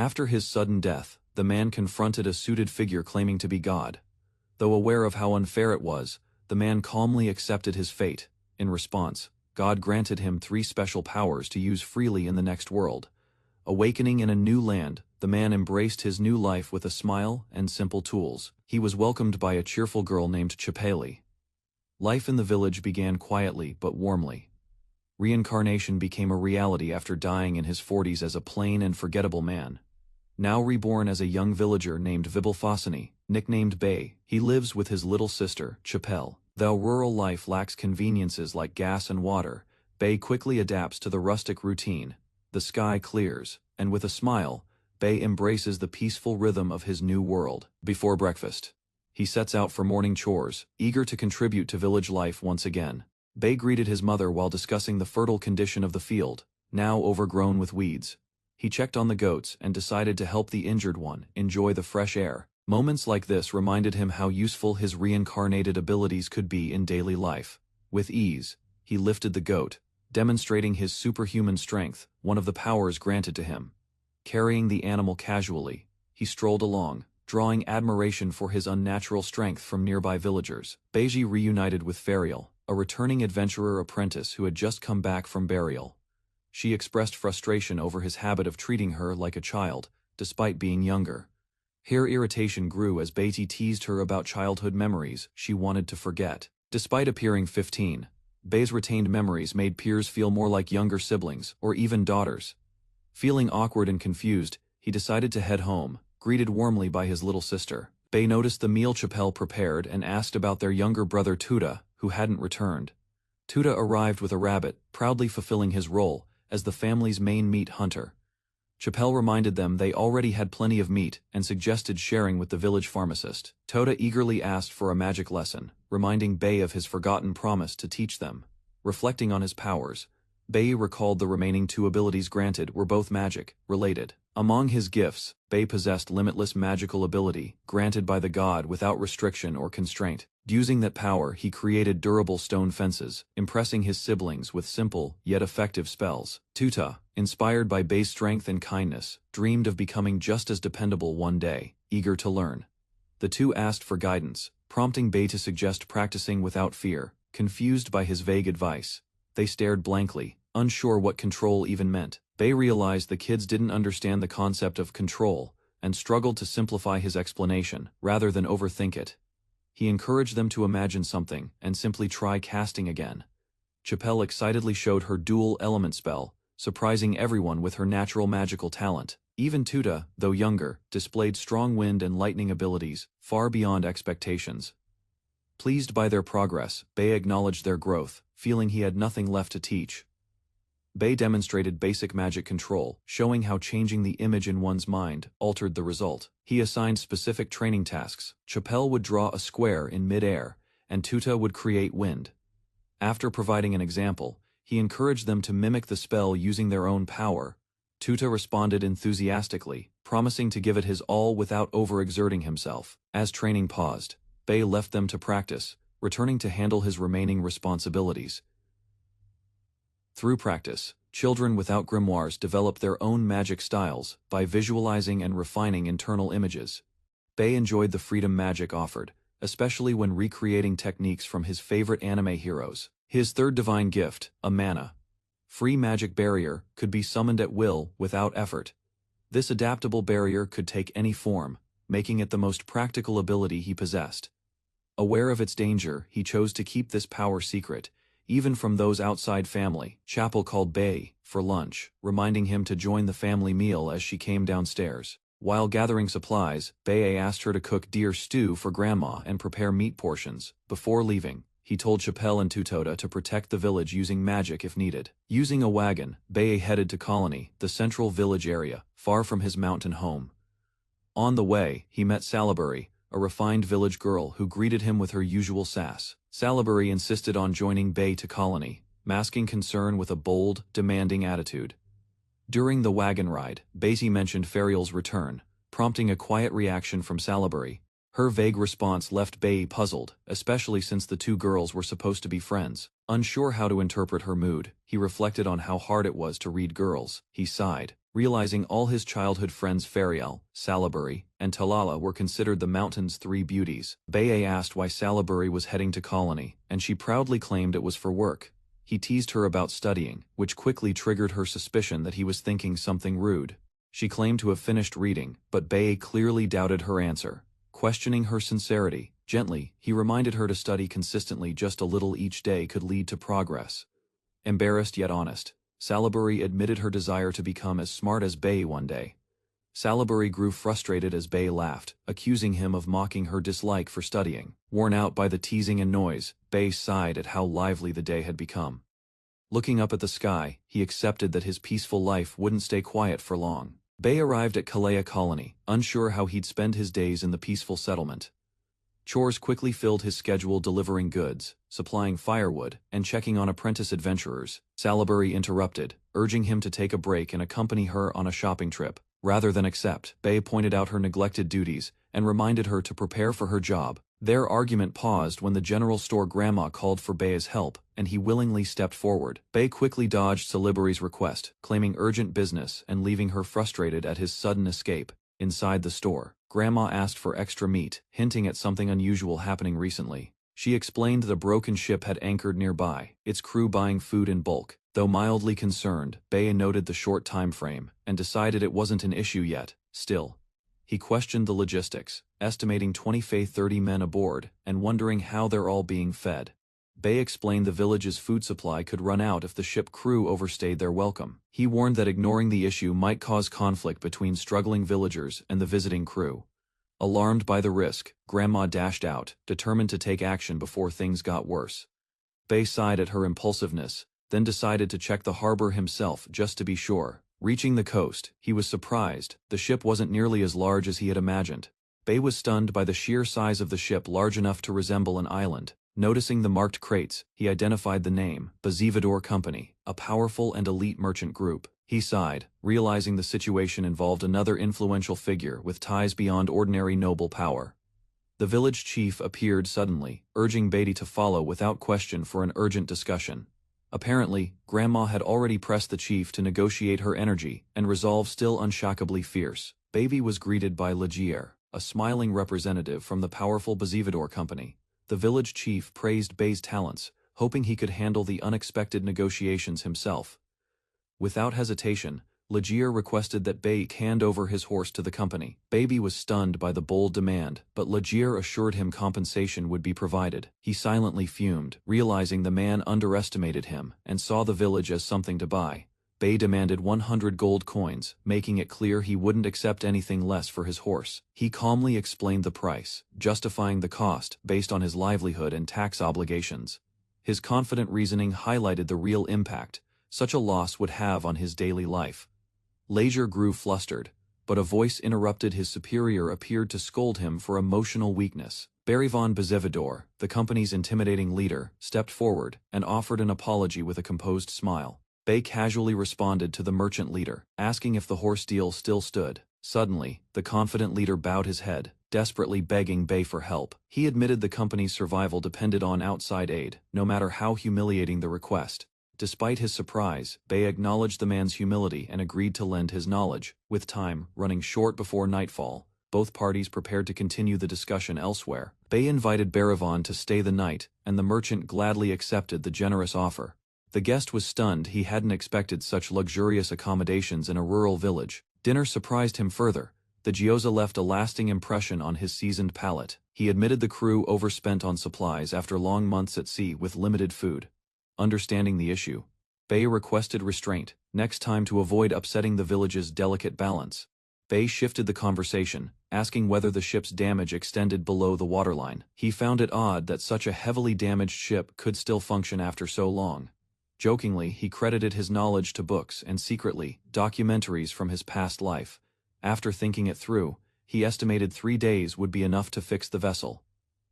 After his sudden death, the man confronted a suited figure claiming to be God. Though aware of how unfair it was, the man calmly accepted his fate. In response, God granted him 3 special powers to use freely in the next world. Awakening in a new land, the man embraced his new life with a smile and simple tools. He was welcomed by a cheerful girl named Chapeli. Life in the village began quietly but warmly. Reincarnation became a reality after dying in his 40s as a plain and forgettable man. Now reborn as a young villager named Vibalfasani, nicknamed Bay, he lives with his little sister, Chapel. Though rural life lacks conveniences like gas and water, Bay quickly adapts to the rustic routine. The sky clears, and with a smile, Bay embraces the peaceful rhythm of his new world. Before breakfast, he sets out for morning chores, eager to contribute to village life once again. Bay greeted his mother while discussing the fertile condition of the field, now overgrown with weeds. He checked on the goats and decided to help the injured one enjoy the fresh air. Moments like this reminded him how useful his reincarnated abilities could be in daily life. With ease, he lifted the goat, demonstrating his superhuman strength, one of the powers granted to him. Carrying the animal casually, he strolled along, drawing admiration for his unnatural strength from nearby villagers. Beiji reunited with Ferial, a returning adventurer apprentice who had just come back from burial. She expressed frustration over his habit of treating her like a child, despite being younger. Her irritation grew as Beiji teased her about childhood memories she wanted to forget. Despite appearing 15, Bei's retained memories made peers feel more like younger siblings, or even daughters. Feeling awkward and confused, he decided to head home, greeted warmly by his little sister. Bei noticed the meal Chapel prepared and asked about their younger brother Tuta, who hadn't returned. Tuta arrived with a rabbit, proudly fulfilling his role as the family's main meat hunter. Chapel reminded them they already had plenty of meat and suggested sharing with the village pharmacist. Tota eagerly asked for a magic lesson, reminding Bei of his forgotten promise to teach them. Reflecting on his powers, Bei recalled the remaining 2 abilities granted were both magic-related. Among his gifts, Bei possessed limitless magical ability, granted by the god without restriction or constraint. Using that power, he created durable stone fences, impressing his siblings with simple, yet effective spells. Tuta, inspired by Bei's strength and kindness, dreamed of becoming just as dependable one day, eager to learn. The 2 asked for guidance, prompting Bei to suggest practicing without fear. Confused by his vague advice, they stared blankly, unsure what control even meant. Bei realized the kids didn't understand the concept of control, and struggled to simplify his explanation, rather than overthink it. He encouraged them to imagine something, and simply try casting again. Chapel excitedly showed her dual element spell, surprising everyone with her natural magical talent. Even Tuta, though younger, displayed strong wind and lightning abilities, far beyond expectations. Pleased by their progress, Bei acknowledged their growth, feeling he had nothing left to teach. Bei demonstrated basic magic control, showing how changing the image in one's mind altered the result. He assigned specific training tasks. Chapel would draw a square in mid-air, and Tuta would create wind. After providing an example, he encouraged them to mimic the spell using their own power. Tuta responded enthusiastically, promising to give it his all without overexerting himself. As training paused, Bei left them to practice, returning to handle his remaining responsibilities. Through practice, children without grimoires develop their own magic styles by visualizing and refining internal images. Bei enjoyed the freedom magic offered, especially when recreating techniques from his favorite anime heroes. His 3rd divine gift, a mana-free magic barrier, could be summoned at will without effort. This adaptable barrier could take any form, making it the most practical ability he possessed. Aware of its danger, he chose to keep this power secret, even from those outside family. Chapel called Bei for lunch, reminding him to join the family meal as she came downstairs. While gathering supplies, Bei asked her to cook deer stew for Grandma and prepare meat portions. Before leaving, he told Chapel and Tutoda to protect the village using magic if needed. Using a wagon, Bei headed to Colony, the central village area, far from his mountain home. On the way, he met Salaberry, a refined village girl who greeted him with her usual sass. Salaberry insisted on joining Bei to Colony, masking concern with a bold, demanding attitude. During the wagon ride, Beiji mentioned Ferial's return, prompting a quiet reaction from Salaberry. Her vague response left Bei puzzled, especially since the 2 girls were supposed to be friends. Unsure how to interpret her mood, he reflected on how hard it was to read girls. He sighed. Realizing all his childhood friends Fariel, Salaberry, and Talala were considered the mountain's three beauties, Bae asked why Salaberry was heading to colony, and she proudly claimed it was for work. He teased her about studying, which quickly triggered her suspicion that he was thinking something rude. She claimed to have finished reading, but Bae clearly doubted her answer. Questioning her sincerity, gently, he reminded her to study consistently. Just a little each day could lead to progress. Embarrassed yet honest, Salaberry admitted her desire to become as smart as Bae one day. Salaberry grew frustrated as Bae laughed, accusing him of mocking her dislike for studying. Worn out by the teasing and noise, Bae sighed at how lively the day had become. Looking up at the sky, he accepted that his peaceful life wouldn't stay quiet for long. Bae arrived at Kalea Colony, unsure how he'd spend his days in the peaceful settlement. Chores quickly filled his schedule, delivering goods, supplying firewood, and checking on apprentice adventurers. Salaberry interrupted, urging him to take a break and accompany her on a shopping trip. Rather than accept, Bae pointed out her neglected duties and reminded her to prepare for her job. Their argument paused when the general store grandma called for Bae's help, and he willingly stepped forward. Bae quickly dodged Salaberry's request, claiming urgent business and leaving her frustrated at his sudden escape. Inside the store, Grandma asked for extra meat, hinting at something unusual happening recently. She explained the broken ship had anchored nearby, its crew buying food in bulk. Though mildly concerned, Bae noted the short time frame and decided it wasn't an issue yet. Still, he questioned the logistics, estimating 30 men aboard and wondering how they're all being fed. Bae explained the village's food supply could run out if the ship crew overstayed their welcome. He warned that ignoring the issue might cause conflict between struggling villagers and the visiting crew. Alarmed by the risk, Grandma dashed out, determined to take action before things got worse. Bae sighed at her impulsiveness, then decided to check the harbor himself just to be sure. Reaching the coast, he was surprised. The ship wasn't nearly as large as he had imagined. Bae was stunned by the sheer size of the ship, large enough to resemble an island. Noticing the marked crates, he identified the name, Bazivador Company, a powerful and elite merchant group. He sighed, realizing the situation involved another influential figure with ties beyond ordinary noble power. The village chief appeared suddenly, urging Bae to follow without question for an urgent discussion. Apparently, Grandma had already pressed the chief to negotiate her energy and resolve still unshockably fierce. Baby was greeted by Legier, a smiling representative from the powerful Bazivador Company. The village chief praised Bae's talents, hoping he could handle the unexpected negotiations himself. Without hesitation, Legier requested that Bae hand over his horse to the company. Baby was stunned by the bold demand, but Legier assured him compensation would be provided. He silently fumed, realizing the man underestimated him and saw the village as something to buy. Bae demanded 100 gold coins, making it clear he wouldn't accept anything less for his horse. He calmly explained the price, justifying the cost based on his livelihood and tax obligations. His confident reasoning highlighted the real impact such a loss would have on his daily life. Legier grew flustered, but a voice interrupted. His superior appeared to scold him for emotional weakness. Barry von Bazivador, the company's intimidating leader, stepped forward and offered an apology with a composed smile. Bae casually responded to the merchant leader, asking if the horse deal still stood. Suddenly, the confident leader bowed his head, desperately begging Bae for help. He admitted the company's survival depended on outside aid, no matter how humiliating the request. Despite his surprise, Bae acknowledged the man's humility and agreed to lend his knowledge. With time running short before nightfall, both parties prepared to continue the discussion elsewhere. Bae invited Barivon to stay the night, and the merchant gladly accepted the generous offer. The guest was stunned. He hadn't expected such luxurious accommodations in a rural village. Dinner surprised him further. The gyoza left a lasting impression on his seasoned palate. He admitted the crew overspent on supplies after long months at sea with limited food. Understanding the issue, Bae requested restraint, next time to avoid upsetting the village's delicate balance. Bae shifted the conversation, asking whether the ship's damage extended below the waterline. He found it odd that such a heavily damaged ship could still function after so long. Jokingly, he credited his knowledge to books and secretly, documentaries from his past life. After thinking it through, he estimated 3 days would be enough to fix the vessel.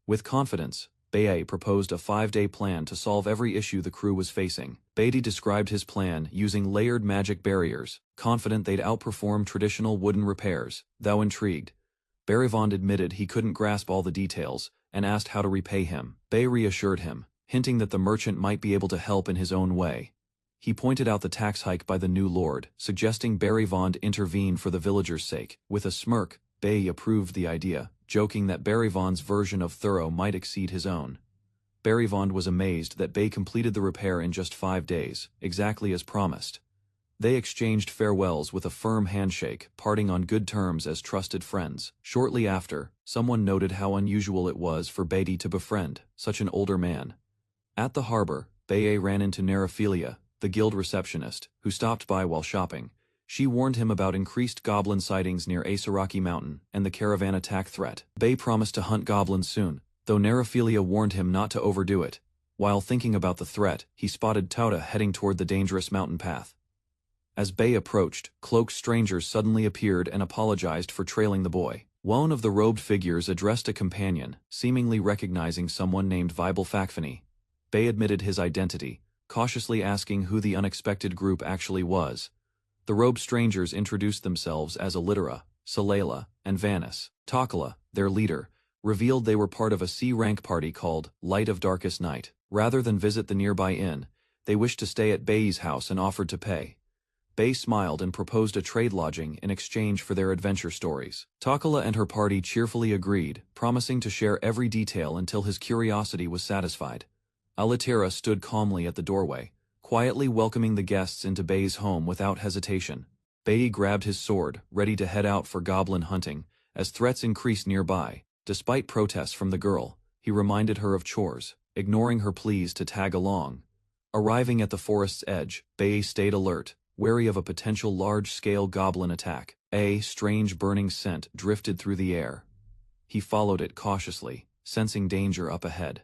With confidence, Bae proposed a 5-day plan to solve every issue the crew was facing. Bae described his plan using layered magic barriers, confident they'd outperform traditional wooden repairs. Though intrigued, Barivond admitted he couldn't grasp all the details and asked how to repay him. Bae reassured him, hinting that the merchant might be able to help in his own way. He pointed out the tax hike by the new lord, suggesting Berryvond intervene for the villagers' sake. With a smirk, Bay approved the idea, joking that Berryvond's version of thorough might exceed his own. Berryvond was amazed that Bay completed the repair in just 5 days, exactly as promised. They exchanged farewells with a firm handshake, parting on good terms as trusted friends. Shortly after, someone noted how unusual it was for Beatty to befriend such an older man. At the harbor, Bae ran into Nerephilia, the guild receptionist, who stopped by while shopping. She warned him about increased goblin sightings near Asaraki Mountain and the caravan attack threat. Bae promised to hunt goblins soon, though Nerephilia warned him not to overdo it. While thinking about the threat, he spotted Tauta heading toward the dangerous mountain path. As Bae approached, cloaked strangers suddenly appeared and apologized for trailing the boy. One of the robed figures addressed a companion, seemingly recognizing someone named Vibel Fakfani. Bae admitted his identity, cautiously asking who the unexpected group actually was. The robed strangers introduced themselves as Allitera, Salela, and Vanis. Takala, their leader, revealed they were part of a C-rank party called Light of Darkest Night. Rather than visit the nearby inn, they wished to stay at Bae's house and offered to pay. Bae smiled and proposed a trade lodging in exchange for their adventure stories. Takala and her party cheerfully agreed, promising to share every detail until his curiosity was satisfied. Allitera stood calmly at the doorway, quietly welcoming the guests into Bae's home without hesitation. Bae grabbed his sword, ready to head out for goblin hunting, as threats increased nearby. Despite protests from the girl, he reminded her of chores, ignoring her pleas to tag along. Arriving at the forest's edge, Bae stayed alert, wary of a potential large-scale goblin attack. A strange burning scent drifted through the air. He followed it cautiously, sensing danger up ahead.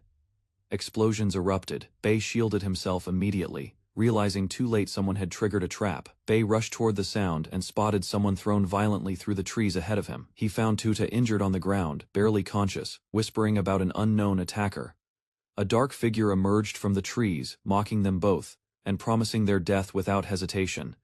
Explosions erupted. Bae shielded himself immediately, realizing too late someone had triggered a trap. Bae rushed toward the sound and spotted someone thrown violently through the trees ahead of him. He found Tuta injured on the ground, barely conscious, whispering about an unknown attacker. A dark figure emerged from the trees, mocking them both, and promising their death without hesitation.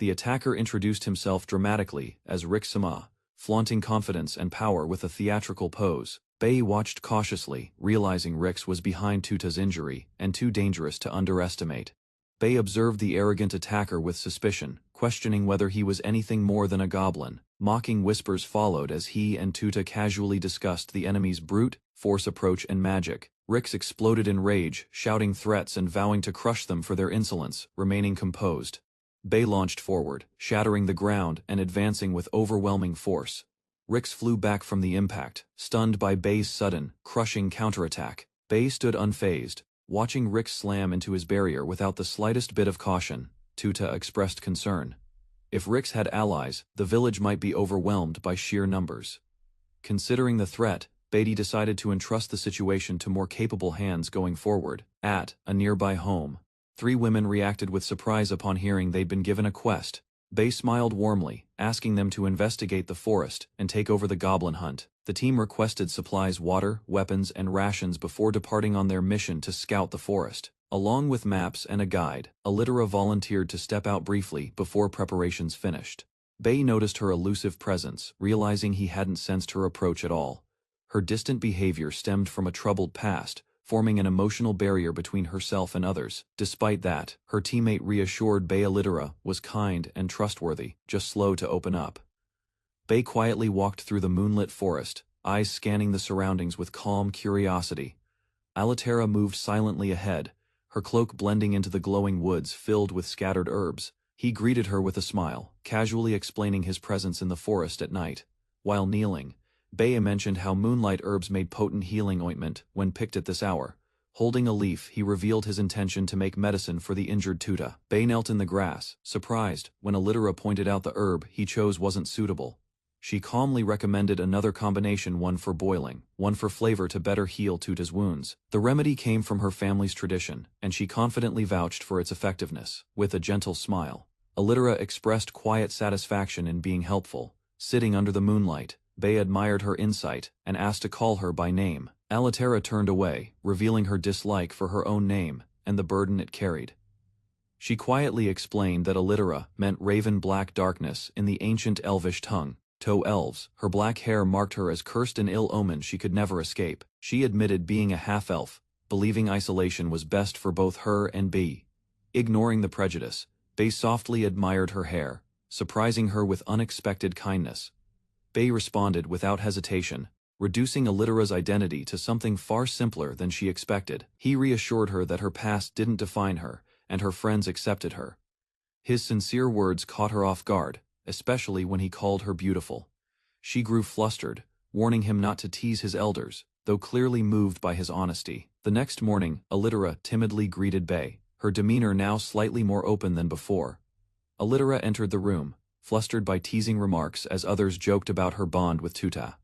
The attacker introduced himself dramatically as Rick Sama, flaunting confidence and power with a theatrical pose. Bae watched cautiously, realizing Rix was behind Tuta's injury and too dangerous to underestimate. Bae observed the arrogant attacker with suspicion, questioning whether he was anything more than a goblin. Mocking whispers followed as he and Tuta casually discussed the enemy's brute force approach and magic. Rix exploded in rage, shouting threats and vowing to crush them for their insolence, remaining composed. Bae launched forward, shattering the ground and advancing with overwhelming force. Rix flew back from the impact, stunned by Bae's sudden, crushing counterattack. Bae stood unfazed, watching Rix slam into his barrier without the slightest bit of caution. Tuta expressed concern. If Rix had allies, the village might be overwhelmed by sheer numbers. Considering the threat, Beatty decided to entrust the situation to more capable hands going forward. At a nearby home, 3 women reacted with surprise upon hearing they'd been given a quest. Bae smiled warmly, asking them to investigate the forest and take over the goblin hunt. The team requested supplies, water, weapons, and rations before departing on their mission to scout the forest. Along with maps and a guide, Allitera volunteered to step out briefly before preparations finished. Bae noticed her elusive presence, realizing he hadn't sensed her approach at all. Her distant behavior stemmed from a troubled past, forming an emotional barrier between herself and others. Despite that, her teammate reassured Bae Allitera was kind and trustworthy, just slow to open up. Bae quietly walked through the moonlit forest, eyes scanning the surroundings with calm curiosity. Allitera moved silently ahead, her cloak blending into the glowing woods filled with scattered herbs. He greeted her with a smile, casually explaining his presence in the forest at night. While kneeling, Bae mentioned how moonlight herbs made potent healing ointment when picked at this hour. Holding a leaf, he revealed his intention to make medicine for the injured Tuta. Bae knelt in the grass, surprised, when Allitera pointed out the herb he chose wasn't suitable. She calmly recommended another combination, one for boiling, one for flavor to better heal Tuta's wounds. The remedy came from her family's tradition, and she confidently vouched for its effectiveness. With a gentle smile, Allitera expressed quiet satisfaction in being helpful. Sitting under the moonlight, Bae admired her insight and asked to call her by name. Allitera turned away, revealing her dislike for her own name and the burden it carried. She quietly explained that Allitera meant raven black darkness in the ancient elvish tongue. To elves, her black hair marked her as cursed and ill omen she could never escape. She admitted being a half-elf, believing isolation was best for both her and Bae. Ignoring the prejudice, Bei softly admired her hair, surprising her with unexpected kindness. Bei responded without hesitation, reducing Alitera's identity to something far simpler than she expected. He reassured her that her past didn't define her, and her friends accepted her. His sincere words caught her off guard, especially when he called her beautiful. She grew flustered, warning him not to tease his elders, though clearly moved by his honesty. The next morning, Alitera timidly greeted Bei, her demeanor now slightly more open than before. Alitera entered the room, flustered by teasing remarks as others joked about her bond with Tuta.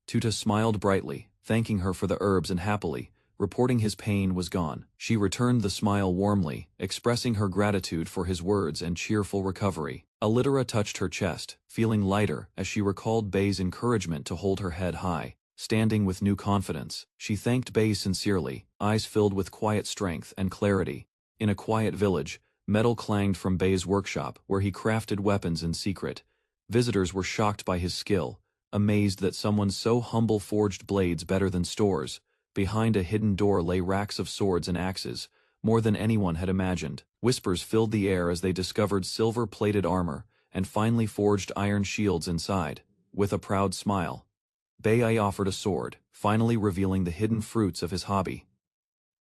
Tuta smiled brightly, thanking her for the herbs and happily, reporting his pain was gone. She returned the smile warmly, expressing her gratitude for his words and cheerful recovery. Alitera touched her chest, feeling lighter as she recalled Bei's encouragement to hold her head high. Standing with new confidence, she thanked Bei sincerely, eyes filled with quiet strength and clarity. In a quiet village, metal clanged from Bei's workshop where he crafted weapons in secret. Visitors were shocked by his skill, amazed that someone so humble forged blades better than stores. Behind a hidden door lay racks of swords and axes, more than anyone had imagined. Whispers filled the air as they discovered silver-plated armor and finely forged iron shields inside. With a proud smile, Bei offered a sword, finally revealing the hidden fruits of his hobby.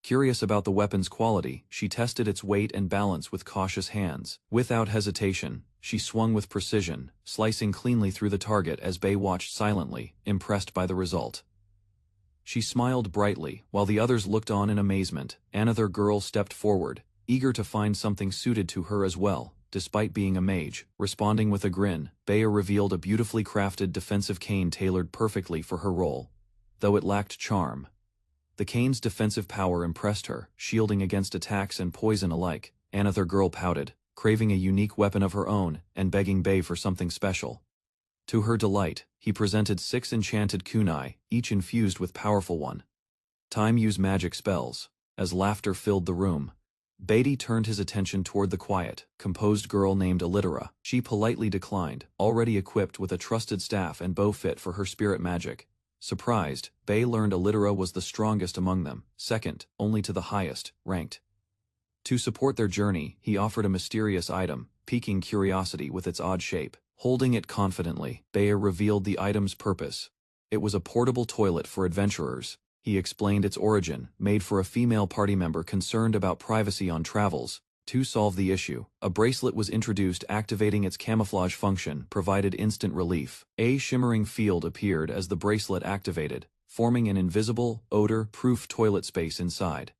Curious about the weapon's quality, she tested its weight and balance with cautious hands. Without hesitation, she swung with precision, slicing cleanly through the target as Bei watched silently, impressed by the result. She smiled brightly, while the others looked on in amazement. Another girl stepped forward, eager to find something suited to her as well. Despite being a mage, responding with a grin, Bei revealed a beautifully crafted defensive cane tailored perfectly for her role. Though it lacked charm, the cane's defensive power impressed her, shielding against attacks and poison alike. Another girl pouted, craving a unique weapon of her own and begging Bei for something special. To her delight, he presented 6 enchanted kunai, each infused with powerful time-use magic spells. As laughter filled the room, Beatty turned his attention toward the quiet, composed girl named Alitera. She politely declined, already equipped with a trusted staff and bow fit for her spirit magic. Surprised, Bei learned Alitera was the strongest among them, second only to the highest ranked. To support their journey, he offered a mysterious item, piquing curiosity with its odd shape. Holding it confidently, Bei revealed the item's purpose. It was a portable toilet for adventurers. He explained its origin, made for a female party member concerned about privacy on travels. To solve the issue, a bracelet was introduced activating its camouflage function, provided instant relief. A shimmering field appeared as the bracelet activated, forming an invisible, odor-proof toilet space inside.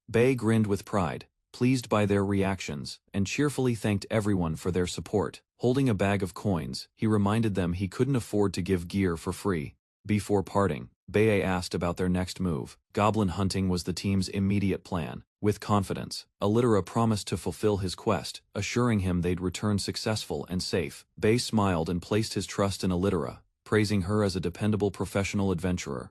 Bei grinned with pride, pleased by their reactions, and cheerfully thanked everyone for their support. Holding a bag of coins, he reminded them he couldn't afford to give gear for free. Before parting, Bei asked about their next move. Goblin hunting was the team's immediate plan. With confidence, Alitera promised to fulfill his quest, assuring him they'd return successful and safe. Bei smiled and placed his trust in Alitera, praising her as a dependable professional adventurer.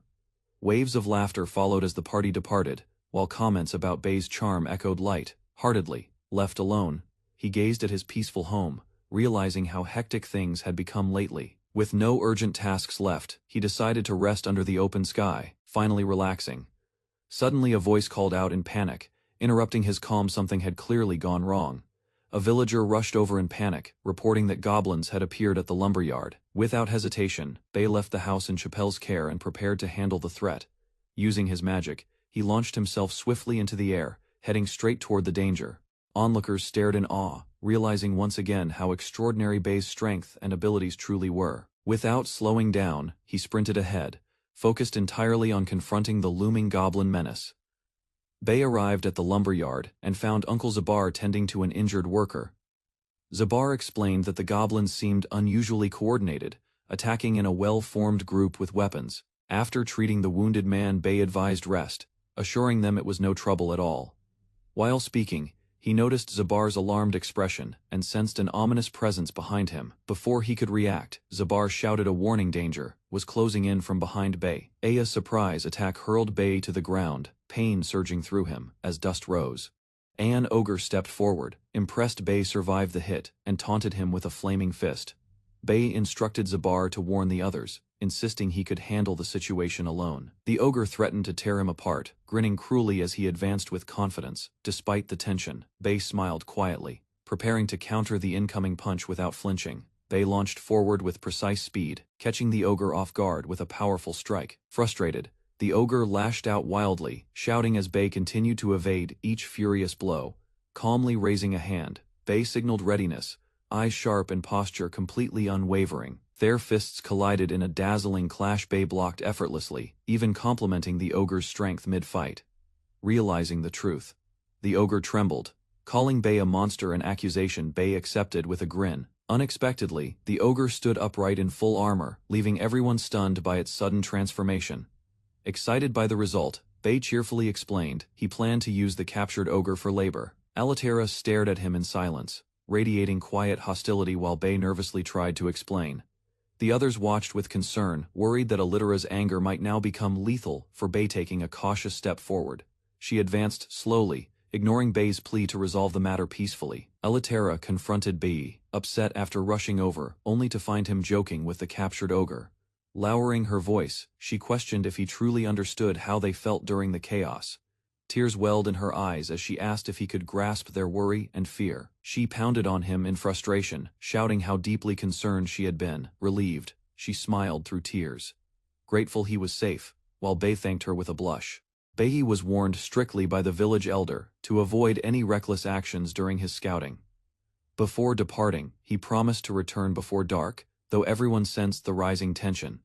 Waves of laughter followed as the party departed, while comments about Bei's charm echoed light-heartedly. Left alone, he gazed at his peaceful home, realizing how hectic things had become lately. With no urgent tasks left, he decided to rest under the open sky, finally relaxing. Suddenly a voice called out in panic, interrupting his calm. Something had clearly gone wrong. A villager rushed over in panic, reporting that goblins had appeared at the lumberyard. Without hesitation, Bei left the house in Chappelle's care and prepared to handle the threat. Using his magic, he launched himself swiftly into the air, heading straight toward the danger. Onlookers stared in awe, realizing once again how extraordinary Bei's strength and abilities truly were. Without slowing down, he sprinted ahead, focused entirely on confronting the looming goblin menace. Bei arrived at the lumberyard and found Uncle Zabar tending to an injured worker. Zabar explained that the goblins seemed unusually coordinated, attacking in a well-formed group with weapons. After treating the wounded man, Bei advised rest, assuring them it was no trouble at all. While speaking, he noticed Zabar's alarmed expression and sensed an ominous presence behind him. Before he could react, Zabar shouted a warning. Danger was closing in from behind Bei. Aya's surprise attack hurled Bei to the ground, pain surging through him as dust rose. An ogre stepped forward, impressed Bei survived the hit, and taunted him with a flaming fist. Bei instructed Zabar to warn the others, insisting he could handle the situation alone. The ogre threatened to tear him apart, grinning cruelly as he advanced with confidence. Despite the tension, Bei smiled quietly, preparing to counter the incoming punch without flinching. Bei launched forward with precise speed, catching the ogre off guard with a powerful strike. Frustrated, the ogre lashed out wildly, shouting as Bei continued to evade each furious blow. Calmly raising a hand, Bei signaled readiness, eyes sharp and posture completely unwavering. Their fists collided in a dazzling clash. Bei blocked effortlessly, even complementing the ogre's strength mid-fight. Realizing the truth, the ogre trembled. Calling Bei a monster, an accusation Bei accepted with a grin. Unexpectedly, the ogre stood upright in full armor, leaving everyone stunned by its sudden transformation. Excited by the result, Bei cheerfully explained he planned to use the captured ogre for labor. Alitera stared at him in silence, radiating quiet hostility while Bei nervously tried to explain. The others watched with concern, worried that Alitera's anger might now become lethal for Bei. Taking a cautious step forward, she advanced slowly, ignoring Bei's plea to resolve the matter peacefully. Alitera confronted Bei, upset after rushing over, only to find him joking with the captured ogre. Lowering her voice, she questioned if he truly understood how they felt during the chaos. Tears welled in her eyes as she asked if he could grasp their worry and fear. She pounded on him in frustration, shouting how deeply concerned she had been. Relieved, she smiled through tears, grateful he was safe, while Bei thanked her with a blush. Bei was warned strictly by the village elder to avoid any reckless actions during his scouting. Before departing, he promised to return before dark, though everyone sensed the rising tension.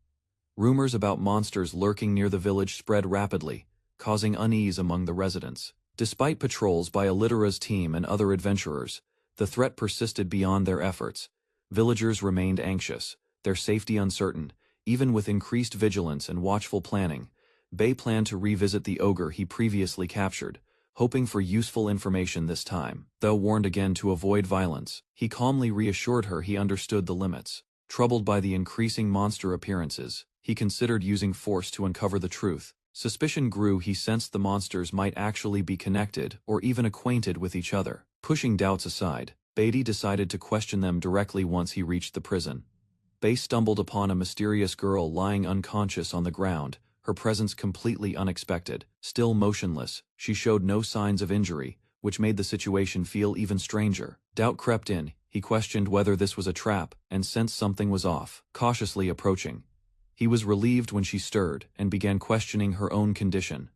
Rumors about monsters lurking near the village spread rapidly, causing unease among the residents. Despite patrols by Alitera's team and other adventurers, the threat persisted beyond their efforts. Villagers remained anxious, their safety uncertain. Even with increased vigilance and watchful planning, Bei planned to revisit the ogre he previously captured, hoping for useful information this time. Though warned again to avoid violence, he calmly reassured her he understood the limits. Troubled by the increasing monster appearances, he considered using force to uncover the truth. Suspicion grew. He sensed the monsters might actually be connected or even acquainted with each other. Pushing doubts aside, Bei decided to question them directly once he reached the prison. Bei stumbled upon a mysterious girl lying unconscious on the ground, her presence completely unexpected. Still motionless, she showed no signs of injury, which made the situation feel even stranger. Doubt crept in. He questioned whether this was a trap and sensed something was off. Cautiously approaching, he was relieved when she stirred and began questioning her own condition.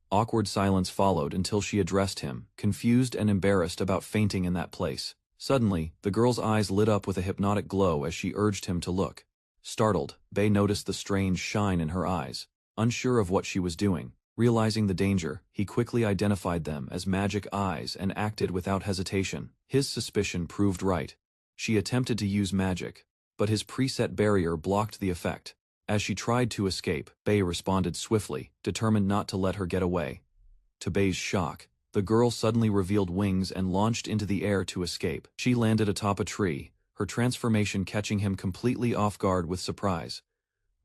Awkward silence followed until she addressed him, confused and embarrassed about fainting in that place. Suddenly, the girl's eyes lit up with a hypnotic glow as she urged him to look. Startled, Bei noticed the strange shine in her eyes. Unsure of what she was doing, realizing the danger, he quickly identified them as magic eyes and acted without hesitation. His suspicion proved right. She attempted to use magic, but his preset barrier blocked the effect. As she tried to escape, Bei responded swiftly, determined not to let her get away. To Bei's shock, the girl suddenly revealed wings and launched into the air to escape. She landed atop a tree, her transformation catching him completely off guard with surprise.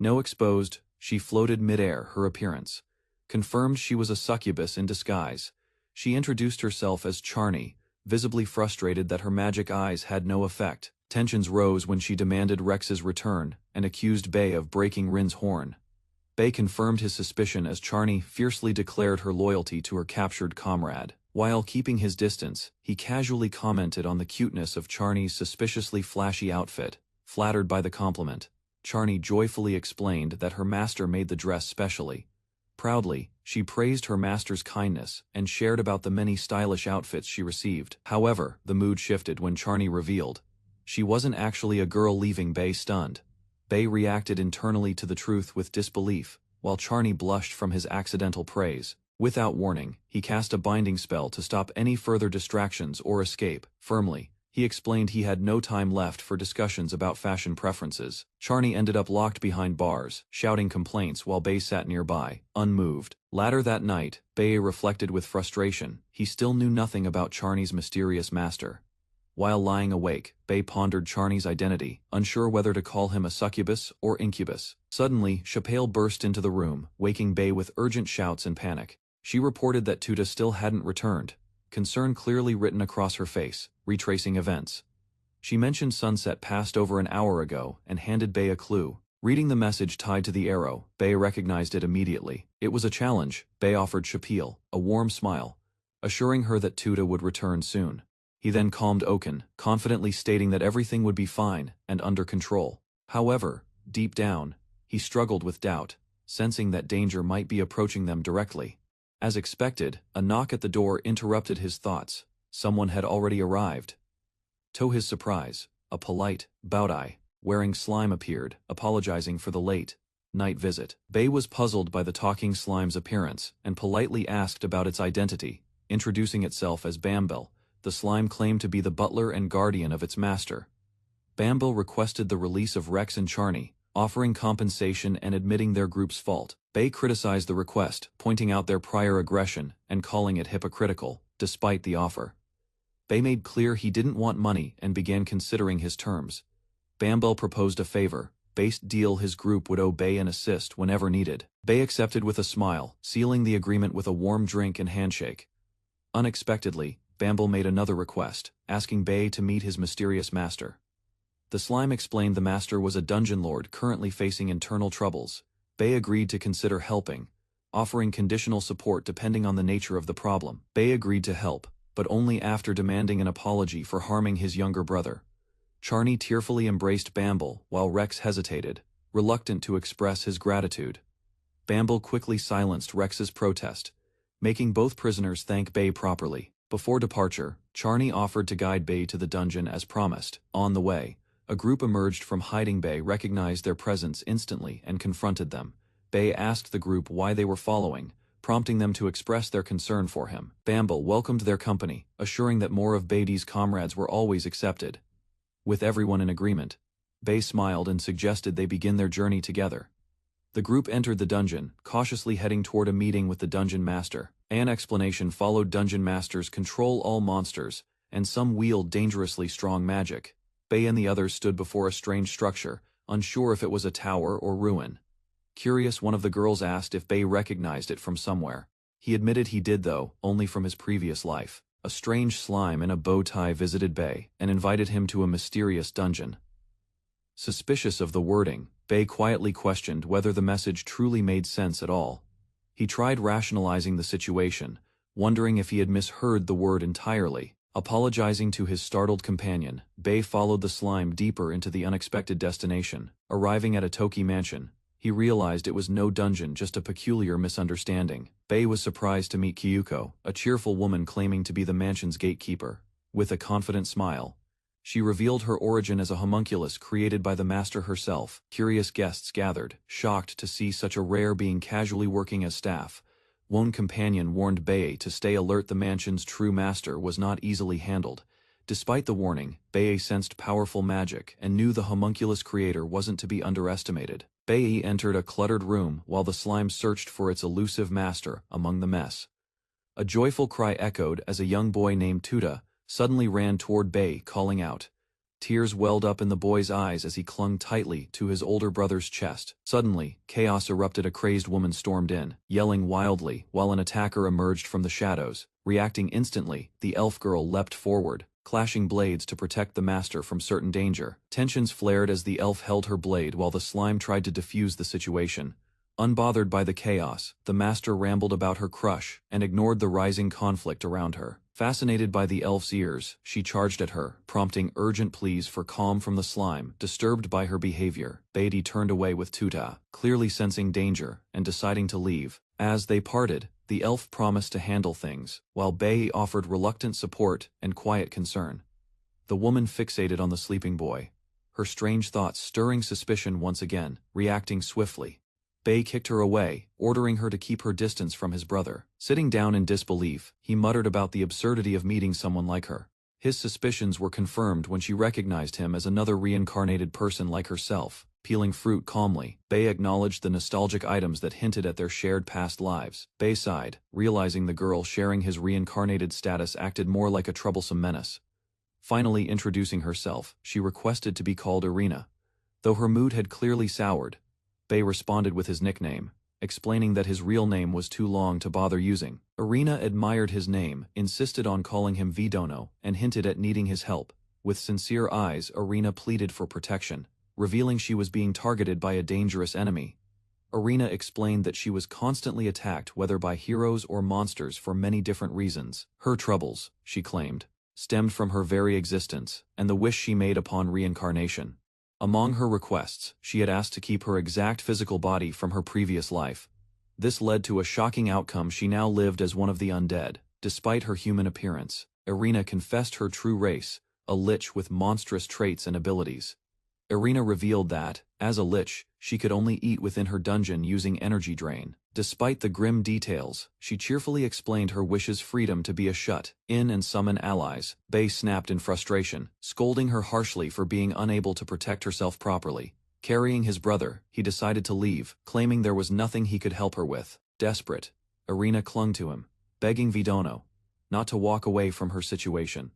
No exposed, she floated mid-air. Her appearance confirmed she was a succubus in disguise. She introduced herself as Charny, visibly frustrated that her magic eyes had no effect. Tensions rose when she demanded Rex's return and accused Bei of breaking Rin's horn. Bei confirmed his suspicion as Charny fiercely declared her loyalty to her captured comrade. While keeping his distance, he casually commented on the cuteness of Charny's suspiciously flashy outfit. Flattered by the compliment, Charny joyfully explained that her master made the dress specially. Proudly, she praised her master's kindness and shared about the many stylish outfits she received. However, the mood shifted when Charny revealed she wasn't actually a girl, leaving Bei stunned. Bei reacted internally to the truth with disbelief, while Charny blushed from his accidental praise. Without warning, he cast a binding spell to stop any further distractions or escape. Firmly, he explained he had no time left for discussions about fashion preferences. Charny ended up locked behind bars, shouting complaints while Bei sat nearby, unmoved. Later that night, Bei reflected with frustration. He still knew nothing about Charny's mysterious master. While lying awake, Bei pondered Charny's identity, unsure whether to call him a succubus or incubus. Suddenly, Chappelle burst into the room, waking Bei with urgent shouts and panic. She reported that Tuta still hadn't returned, concern clearly written across her face, retracing events. She mentioned sunset passed over an hour ago and handed Bei a clue. Reading the message tied to the arrow, Bei recognized it immediately. It was a challenge. Bei offered Shapil a warm smile, assuring her that Tuta would return soon. He then calmed Oken, confidently stating that everything would be fine and under control. However, deep down, he struggled with doubt, sensing that danger might be approaching them directly. As expected, a knock at the door interrupted his thoughts. Someone had already arrived. To his surprise, a polite, Baudai, wearing slime appeared, apologizing for the late night visit. Bei was puzzled by the talking slime's appearance and politely asked about its identity. Introducing itself as Bambil, the slime claimed to be the butler and guardian of its master. Bambil requested the release of Rex and Charney, offering compensation and admitting their group's fault. Bei criticized the request, pointing out their prior aggression and calling it hypocritical, despite the offer. Bei made clear he didn't want money and began considering his terms. Bambil proposed a favor, based deal his group would obey and assist whenever needed. Bei accepted with a smile, sealing the agreement with a warm drink and handshake. Unexpectedly, Bambil made another request, asking Bei to meet his mysterious master. The slime explained the master was a dungeon lord currently facing internal troubles. Bei agreed to consider helping, offering conditional support depending on the nature of the problem. Bei agreed to help, but only after demanding an apology for harming his younger brother. Charney tearfully embraced Bambil while Rex hesitated, reluctant to express his gratitude. Bambil quickly silenced Rex's protest, making both prisoners thank Bei properly. Before departure, Charney offered to guide Bei to the dungeon as promised. On the way, a group emerged from hiding. Bei recognized their presence instantly and confronted them. Bei asked the group why they were following, prompting them to express their concern for him. Bambil welcomed their company, assuring that more of Bei's comrades were always accepted. With everyone in agreement, Bei smiled and suggested they begin their journey together. The group entered the dungeon, cautiously heading toward a meeting with the dungeon master. An explanation followed. Dungeon masters control all monsters, and some wield dangerously strong magic. Bei and the others stood before a strange structure, unsure if it was a tower or ruin. Curious, one of the girls asked if Bei recognized it from somewhere. He admitted he did, though, only from his previous life. A strange slime in a bow tie visited Bei and invited him to a mysterious dungeon. Suspicious of the wording, Bei quietly questioned whether the message truly made sense at all. He tried rationalizing the situation, wondering if he had misheard the word entirely. Apologizing to his startled companion, Bei followed the slime deeper into the unexpected destination. Arriving at a Toki mansion, he realized it was no dungeon, just a peculiar misunderstanding. Bei was surprised to meet Kyuko, a cheerful woman claiming to be the mansion's gatekeeper. With a confident smile, she revealed her origin as a homunculus created by the master herself. Curious guests gathered, shocked to see such a rare being casually working as staff. One companion warned Bei to stay alert. The mansion's true master was not easily handled. Despite the warning, Bei sensed powerful magic and knew the homunculus creator wasn't to be underestimated. Bei entered a cluttered room while the slime searched for its elusive master among the mess. A joyful cry echoed as a young boy named Tuta suddenly ran toward Bei, calling out. Tears welled up in the boy's eyes as he clung tightly to his older brother's chest. Suddenly, chaos erupted. A crazed woman stormed in, yelling wildly, while an attacker emerged from the shadows. Reacting instantly, the elf girl leapt forward, clashing blades to protect the master from certain danger. Tensions flared as the elf held her blade while the slime tried to defuse the situation. Unbothered by the chaos, the master rambled about her crush and ignored the rising conflict around her. Fascinated by the elf's ears, she charged at her, prompting urgent pleas for calm from the slime. Disturbed by her behavior, Bei turned away with Tuta, clearly sensing danger and deciding to leave. As they parted, the elf promised to handle things, while Bei offered reluctant support and quiet concern. The woman fixated on the sleeping boy, her strange thoughts stirring suspicion once again. Reacting swiftly, Bei kicked her away, ordering her to keep her distance from his brother. Sitting down in disbelief, he muttered about the absurdity of meeting someone like her. His suspicions were confirmed when she recognized him as another reincarnated person like herself. Peeling fruit calmly, Bei acknowledged the nostalgic items that hinted at their shared past lives. Bei sighed, realizing the girl sharing his reincarnated status acted more like a troublesome menace. Finally introducing herself, she requested to be called Irina. Though her mood had clearly soured, Bei responded with his nickname, explaining that his real name was too long to bother using. Irina admired his name, insisted on calling him Vidono, and hinted at needing his help. With sincere eyes, Irina pleaded for protection, revealing she was being targeted by a dangerous enemy. Irina explained that she was constantly attacked whether by heroes or monsters for many different reasons. Her troubles, she claimed, stemmed from her very existence and the wish she made upon reincarnation. Among her requests, she had asked to keep her exact physical body from her previous life. This led to a shocking outcome. She now lived as one of the undead. Despite her human appearance, Irina confessed her true race, a lich with monstrous traits and abilities. Irina revealed that, as a lich, she could only eat within her dungeon using energy drain. Despite the grim details, she cheerfully explained her wish's freedom to be a shut-in and summon allies. Bei snapped in frustration, scolding her harshly for being unable to protect herself properly. Carrying his brother, he decided to leave, claiming there was nothing he could help her with. Desperate, Irina clung to him, begging Vidono not to walk away from her situation.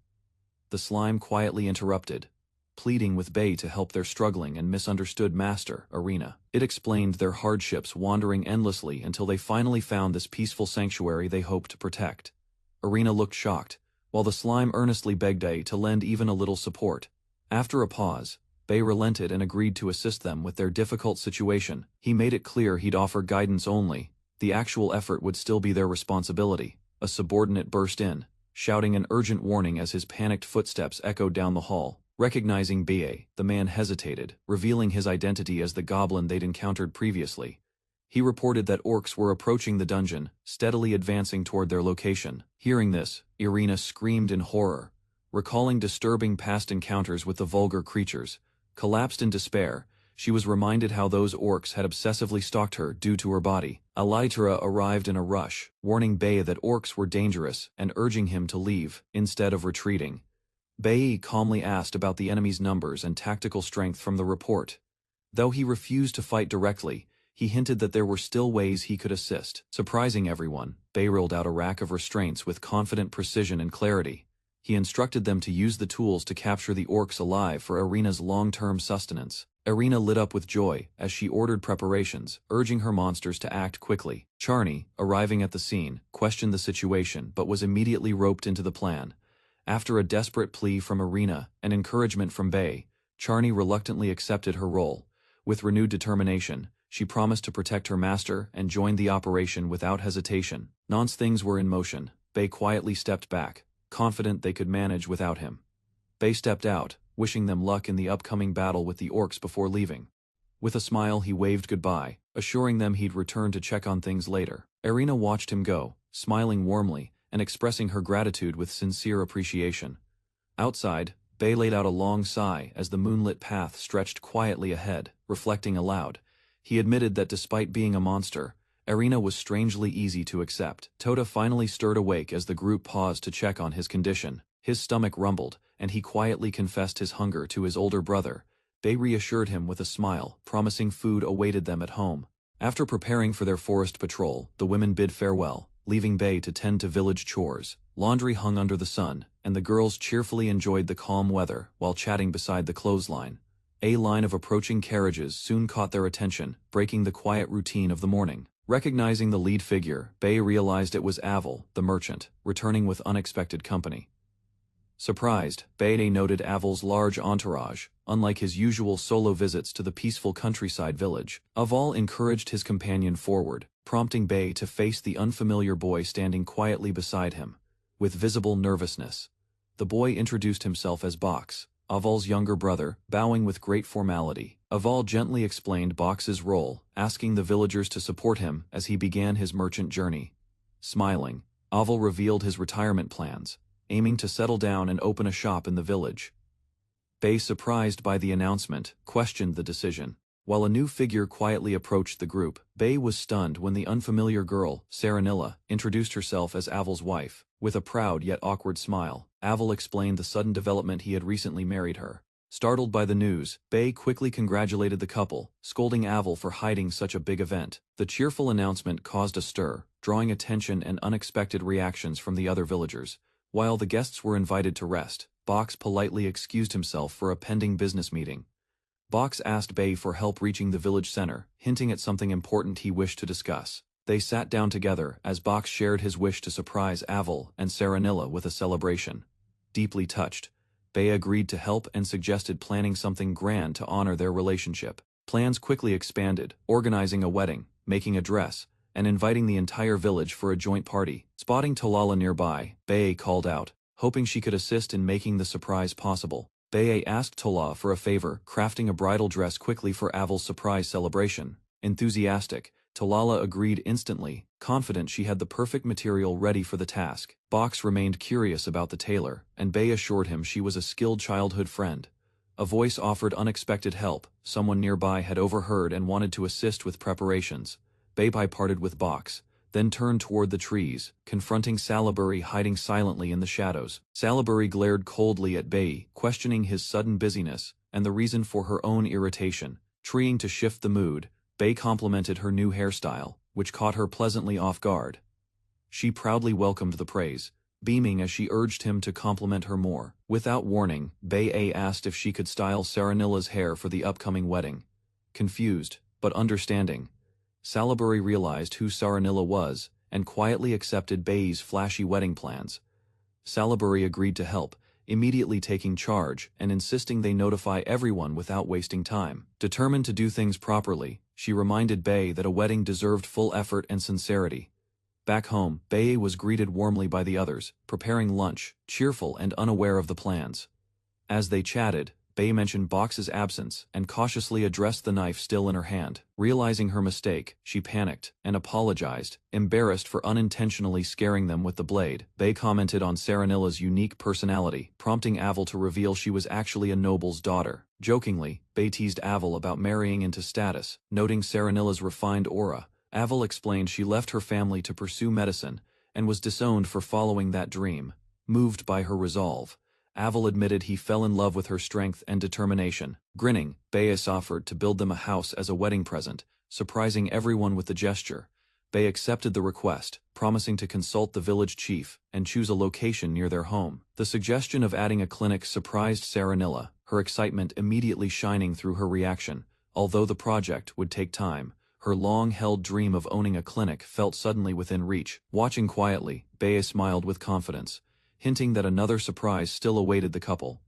The slime quietly interrupted, pleading with Bei to help their struggling and misunderstood master, Irina. It explained their hardships wandering endlessly until they finally found this peaceful sanctuary they hoped to protect. Irina looked shocked, while the slime earnestly begged Bei to lend even a little support. After a pause, Bei relented and agreed to assist them with their difficult situation. He made it clear he'd offer guidance only. The actual effort would still be their responsibility. A subordinate burst in, shouting an urgent warning as his panicked footsteps echoed down the hall. Recognizing Bei, the man hesitated, revealing his identity as the goblin they'd encountered previously. He reported that orcs were approaching the dungeon, steadily advancing toward their location. Hearing this, Irina screamed in horror, recalling disturbing past encounters with the vulgar creatures. Collapsed in despair, she was reminded how those orcs had obsessively stalked her due to her body. Elytra arrived in a rush, warning Bei that orcs were dangerous and urging him to leave, instead of retreating. Bei calmly asked about the enemy's numbers and tactical strength from the report. Though he refused to fight directly, he hinted that there were still ways he could assist. Surprising everyone, Bei rolled out a rack of restraints with confident precision and clarity. He instructed them to use the tools to capture the orcs alive for Irina's long-term sustenance. Irina lit up with joy as she ordered preparations, urging her monsters to act quickly. Charney, arriving at the scene, questioned the situation but was immediately roped into the plan. After a desperate plea from Irina and encouragement from Bei, Charney reluctantly accepted her role. With renewed determination, she promised to protect her master and joined the operation without hesitation. Once things were in motion, Bei quietly stepped back, confident they could manage without him. Bei stepped out, wishing them luck in the upcoming battle with the orcs before leaving. With a smile he waved goodbye, assuring them he'd return to check on things later. Irina watched him go, smiling warmly and expressing her gratitude with sincere appreciation. Outside, Bei laid out a long sigh as the moonlit path stretched quietly ahead, reflecting aloud. He admitted that despite being a monster, Irina was strangely easy to accept. Tota finally stirred awake as the group paused to check on his condition. His stomach rumbled, and he quietly confessed his hunger to his older brother. Bei reassured him with a smile, promising food awaited them at home. After preparing for their forest patrol, the women bid farewell, leaving Bei to tend to village chores. Laundry hung under the sun, and the girls cheerfully enjoyed the calm weather while chatting beside the clothesline. A line of approaching carriages soon caught their attention, breaking the quiet routine of the morning. Recognizing the lead figure, Bei realized it was Avel, the merchant, returning with unexpected company. Surprised, Bei noted Avel's large entourage, unlike his usual solo visits to the peaceful countryside village. Avel encouraged his companion forward, prompting Bei to face the unfamiliar boy standing quietly beside him. With visible nervousness, the boy introduced himself as Box, Avel's younger brother, bowing with great formality. Avel gently explained Box's role, asking the villagers to support him as he began his merchant journey. Smiling, Avel revealed his retirement plans, aiming to settle down and open a shop in the village. Bei, surprised by the announcement, questioned the decision. While a new figure quietly approached the group, Bei was stunned when the unfamiliar girl, Serenilla, introduced herself as Avel's wife. With a proud yet awkward smile, Avel explained the sudden development he had recently married her. Startled by the news, Bei quickly congratulated the couple, scolding Avel for hiding such a big event. The cheerful announcement caused a stir, drawing attention and unexpected reactions from the other villagers. While the guests were invited to rest, Box politely excused himself for a pending business meeting. Box asked Bei for help reaching the village center, hinting at something important he wished to discuss. They sat down together as Box shared his wish to surprise Avel and Serenilla with a celebration. Deeply touched, Bae agreed to help and suggested planning something grand to honor their relationship. Plans quickly expanded, organizing a wedding, making a dress, and inviting the entire village for a joint party. Spotting Talala nearby, Bae called out, hoping she could assist in making the surprise possible. Bae asked Tola for a favor, crafting a bridal dress quickly for Aval's surprise celebration. Enthusiastic, Talala agreed instantly, confident she had the perfect material ready for the task. Box remained curious about the tailor, and Bae assured him she was a skilled childhood friend. A voice offered unexpected help. Someone nearby had overheard and wanted to assist with preparations. Bae parted with Box, then turned toward the trees, confronting Salaberry hiding silently in the shadows. Salaberry glared coldly at Bae, questioning his sudden busyness and the reason for her own irritation. Trying to shift the mood, Bae complimented her new hairstyle, which caught her pleasantly off guard. She proudly welcomed the praise, beaming as she urged him to compliment her more. Without warning, Bae asked if she could style Saranilla's hair for the upcoming wedding. Confused, but understanding, Salaberry realized who Saranilla was and quietly accepted Bae's flashy wedding plans. Salaberry agreed to help, immediately taking charge and insisting they notify everyone without wasting time. Determined to do things properly, she reminded Bae that a wedding deserved full effort and sincerity. Back home, Bae was greeted warmly by the others, preparing lunch, cheerful and unaware of the plans. As they chatted, Bae mentioned Box's absence and cautiously addressed the knife still in her hand. Realizing her mistake, she panicked and apologized, embarrassed for unintentionally scaring them with the blade. Bae commented on Saranilla's unique personality, prompting Aval to reveal she was actually a noble's daughter. Jokingly, Bae teased Aval about marrying into status, noting Saranilla's refined aura. Aval explained she left her family to pursue medicine and was disowned for following that dream. Moved by her resolve, Aval admitted he fell in love with her strength and determination. Grinning, Bae offered to build them a house as a wedding present, surprising everyone with the gesture. Bae accepted the request, promising to consult the village chief and choose a location near their home. The suggestion of adding a clinic surprised Saranilla, her excitement immediately shining through her reaction. Although the project would take time, her long-held dream of owning a clinic felt suddenly within reach. Watching quietly, Bae smiled with confidence, hinting that another surprise still awaited the couple.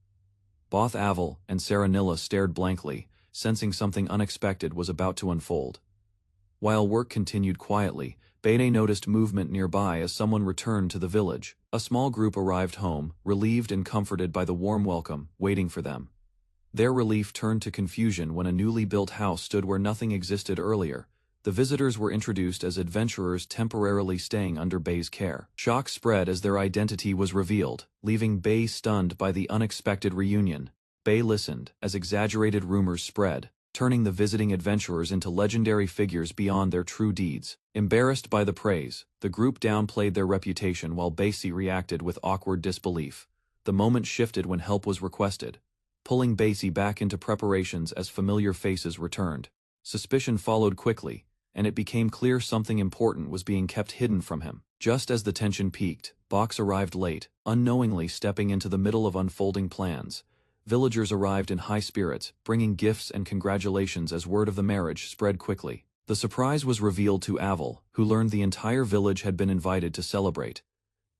Both Aval and Saranilla stared blankly, sensing something unexpected was about to unfold. While work continued quietly, Bae noticed movement nearby as someone returned to the village. A small group arrived home, relieved and comforted by the warm welcome waiting for them. Their relief turned to confusion when a newly built house stood where nothing existed earlier. The visitors were introduced as adventurers temporarily staying under Bae's care. Shock spread as their identity was revealed, leaving Bae stunned by the unexpected reunion. Bae listened as exaggerated rumors spread, turning the visiting adventurers into legendary figures beyond their true deeds. Embarrassed by the praise, the group downplayed their reputation while Bae reacted with awkward disbelief. The moment shifted when help was requested, pulling Bae back into preparations as familiar faces returned. Suspicion followed quickly, and it became clear something important was being kept hidden from him. Just as the tension peaked, Box arrived late, unknowingly stepping into the middle of unfolding plans. Villagers arrived in high spirits, bringing gifts and congratulations as word of the marriage spread quickly. The surprise was revealed to Aval, who learned the entire village had been invited to celebrate.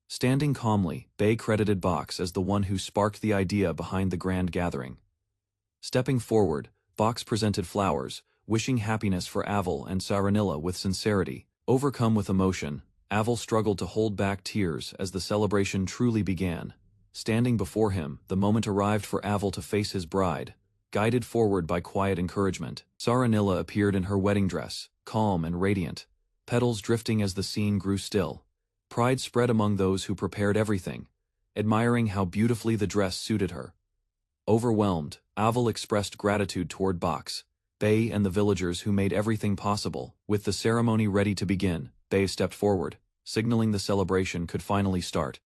Standing calmly, Bae credited Box as the one who sparked the idea behind the grand gathering. Stepping forward, Box presented flowers, wishing happiness for Aval and Saranilla with sincerity. Overcome with emotion, Aval struggled to hold back tears as the celebration truly began. Standing before him, the moment arrived for Aval to face his bride. Guided forward by quiet encouragement, Saranilla appeared in her wedding dress, calm and radiant, petals drifting as the scene grew still. Pride spread among those who prepared everything, admiring how beautifully the dress suited her. Overwhelmed, Aval expressed gratitude toward Box, Bae and the villagers who made everything possible. With the ceremony ready to begin, Bae stepped forward, signaling the celebration could finally start.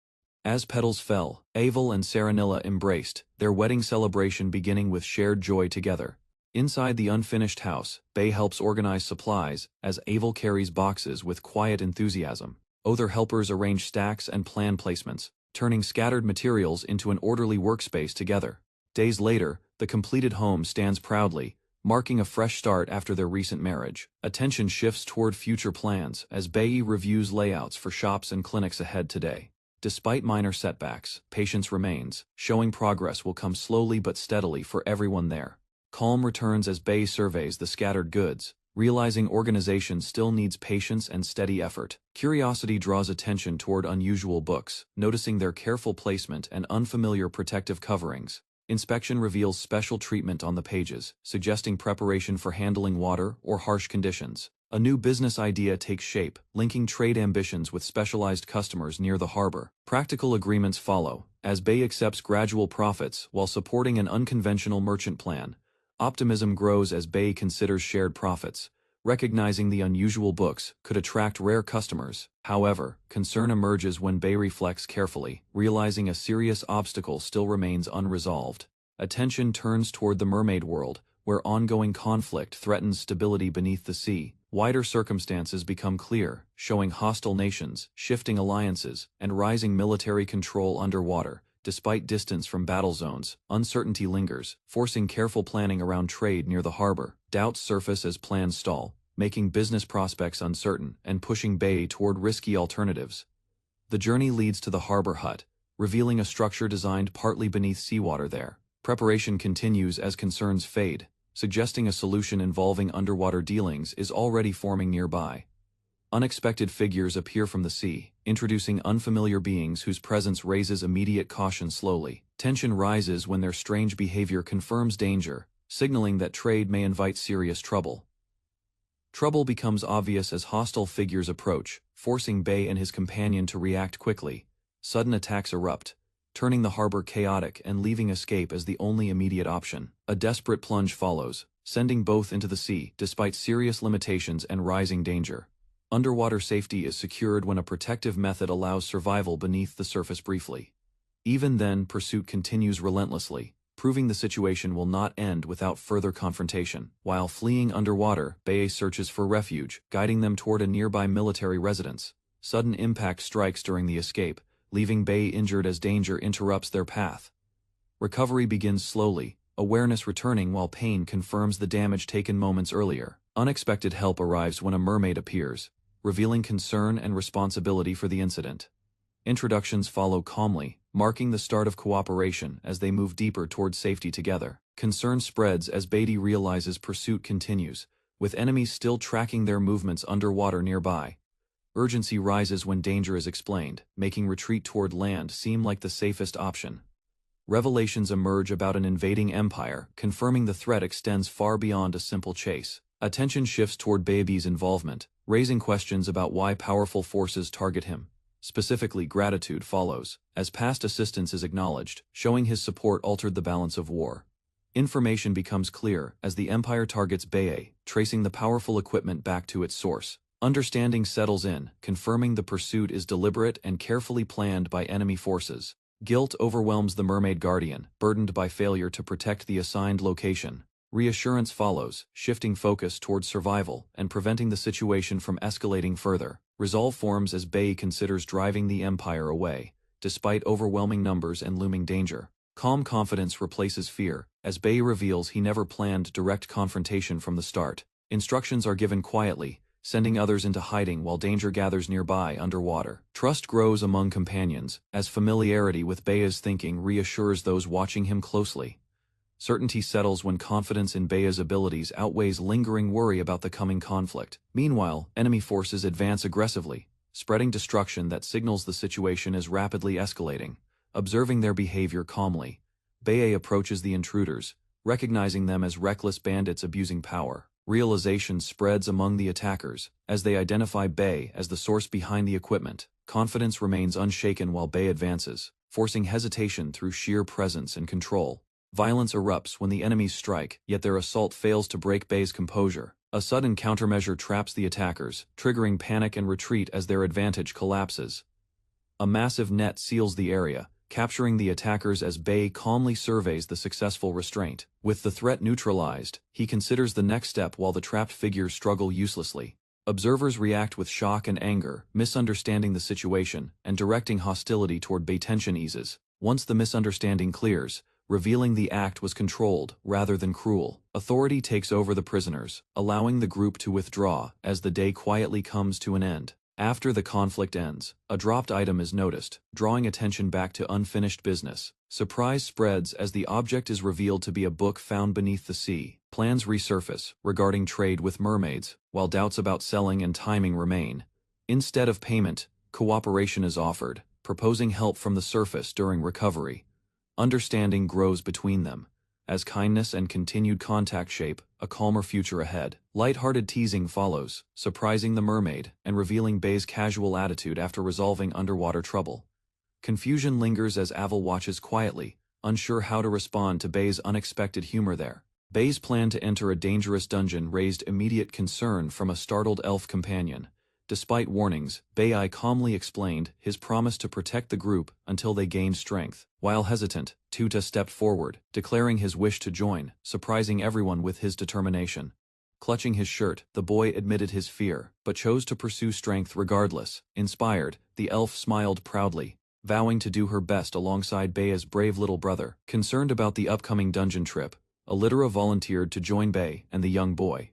As petals fell, Aval and Saranilla embraced, their wedding celebration beginning with shared joy together. Inside the unfinished house, Bae helps organize supplies, as Aval carries boxes with quiet enthusiasm. Other helpers arrange stacks and plan placements, turning scattered materials into an orderly workspace together. Days later, the completed home stands proudly, marking a fresh start after their recent marriage. Attention shifts toward future plans as Bae reviews layouts for shops and clinics ahead today. Despite minor setbacks, patience remains, showing progress will come slowly but steadily for everyone there. Calm returns as Bei surveys the scattered goods, realizing organization still needs patience and steady effort. Curiosity draws attention toward unusual books, noticing their careful placement and unfamiliar protective coverings. Inspection reveals special treatment on the pages, suggesting preparation for handling water or harsh conditions. A new business idea takes shape, linking trade ambitions with specialized customers near the harbor. Practical agreements follow, as Bei accepts gradual profits while supporting an unconventional merchant plan. Optimism grows as Bei considers shared profits, recognizing the unusual books could attract rare customers. However, concern emerges when Bei reflects carefully, realizing a serious obstacle still remains unresolved. Attention turns toward the mermaid world, where ongoing conflict threatens stability beneath the sea. Wider circumstances become clear, showing hostile nations, shifting alliances, and rising military control underwater. Despite distance from battle zones, uncertainty lingers, forcing careful planning around trade near the harbor. Doubts surface as plans stall, making business prospects uncertain and pushing Bei toward risky alternatives. The journey leads to the harbor hut, revealing a structure designed partly beneath seawater there. Preparation continues as concerns fade, suggesting a solution involving underwater dealings is already forming nearby. Unexpected figures appear from the sea, introducing unfamiliar beings whose presence raises immediate caution slowly. Tension rises when their strange behavior confirms danger, signaling that trade may invite serious trouble. Trouble becomes obvious as hostile figures approach, forcing Bei and his companion to react quickly. Sudden attacks erupt, turning the harbor chaotic and leaving escape as the only immediate option. A desperate plunge follows, sending both into the sea despite serious limitations and rising danger. Underwater safety is secured when a protective method allows survival beneath the surface briefly. Even then, pursuit continues relentlessly, proving the situation will not end without further confrontation. While fleeing underwater, Bei searches for refuge, guiding them toward a nearby military residence. Sudden impact strikes during the escape, leaving Bei injured as danger interrupts their path. Recovery begins slowly, awareness returning while pain confirms the damage taken moments earlier. Unexpected help arrives when a mermaid appears, revealing concern and responsibility for the incident. Introductions follow calmly, marking the start of cooperation as they move deeper toward safety together. Concern spreads as Beatty realizes pursuit continues, with enemies still tracking their movements underwater nearby. Urgency rises when danger is explained, making retreat toward land seem like the safest option. Revelations emerge about an invading empire, confirming the threat extends far beyond a simple chase. Attention shifts toward Baby's involvement, raising questions about why powerful forces target him. Specifically, gratitude follows, as past assistance is acknowledged, showing his support altered the balance of war. Information becomes clear as the Empire targets Bae, tracing the powerful equipment back to its source. Understanding settles in, confirming the pursuit is deliberate and carefully planned by enemy forces. Guilt overwhelms the Mermaid Guardian, burdened by failure to protect the assigned location. Reassurance follows, shifting focus towards survival and preventing the situation from escalating further. Resolve forms as Bae considers driving the Empire away, despite overwhelming numbers and looming danger. Calm confidence replaces fear, as Bae reveals he never planned direct confrontation from the start. Instructions are given quietly, sending others into hiding while danger gathers nearby underwater. Trust grows among companions, as familiarity with Bae's thinking reassures those watching him closely. Certainty settles when confidence in Bae's abilities outweighs lingering worry about the coming conflict. Meanwhile, enemy forces advance aggressively, spreading destruction that signals the situation is rapidly escalating. Observing their behavior calmly, Bae approaches the intruders, recognizing them as reckless bandits abusing power. Realization spreads among the attackers, as they identify Bae as the source behind the equipment. Confidence remains unshaken while Bae advances, forcing hesitation through sheer presence and control. Violence erupts when the enemies strike, yet their assault fails to break Bae's composure. A sudden countermeasure traps the attackers, triggering panic and retreat as their advantage collapses. A massive net seals the area, capturing the attackers as Bae calmly surveys the successful restraint. With the threat neutralized, he considers the next step while the trapped figures struggle uselessly. Observers react with shock and anger, misunderstanding the situation and directing hostility toward Bae. Tension eases. Once the misunderstanding clears, revealing the act was controlled rather than cruel. Authority takes over the prisoners, allowing the group to withdraw as the day quietly comes to an end. After the conflict ends, a dropped item is noticed, drawing attention back to unfinished business. Surprise spreads as the object is revealed to be a book found beneath the sea. Plans resurface regarding trade with mermaids, while doubts about selling and timing remain. Instead of payment, cooperation is offered, proposing help from the surface during recovery. Understanding grows between them, as kindness and continued contact shape a calmer future ahead. Light-hearted teasing follows, surprising the mermaid and revealing Bei's casual attitude after resolving underwater trouble. Confusion lingers as Aval watches quietly, unsure how to respond to Bei's unexpected humor there. Bei's plan to enter a dangerous dungeon raised immediate concern from a startled elf companion. Despite warnings, Bei calmly explained his promise to protect the group until they gained strength. While hesitant, Tuta stepped forward, declaring his wish to join, surprising everyone with his determination. Clutching his shirt, the boy admitted his fear, but chose to pursue strength regardless. Inspired, the elf smiled proudly, vowing to do her best alongside Bei's brave little brother. Concerned about the upcoming dungeon trip, Allitera volunteered to join Bei and the young boy.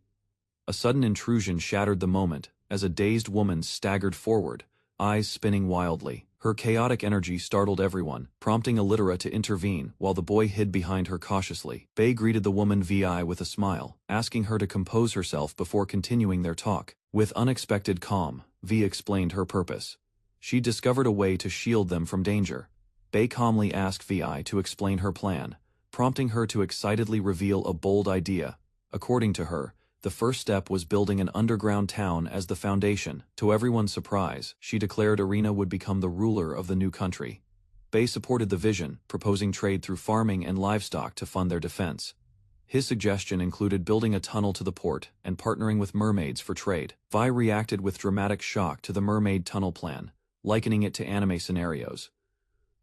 A sudden intrusion shattered the moment, as a dazed woman staggered forward, eyes spinning wildly. Her chaotic energy startled everyone, prompting Allitera to intervene while the boy hid behind her cautiously. Bei greeted the woman VI with a smile, asking her to compose herself before continuing their talk. With unexpected calm, V explained her purpose. She discovered a way to shield them from danger. Bei calmly asked VI to explain her plan, prompting her to excitedly reveal a bold idea. According to her, the first step was building an underground town as the foundation. To everyone's surprise, she declared Arena would become the ruler of the new country. Bei supported the vision, proposing trade through farming and livestock to fund their defense. His suggestion included building a tunnel to the port and partnering with mermaids for trade. Vi reacted with dramatic shock to the mermaid tunnel plan, likening it to anime scenarios.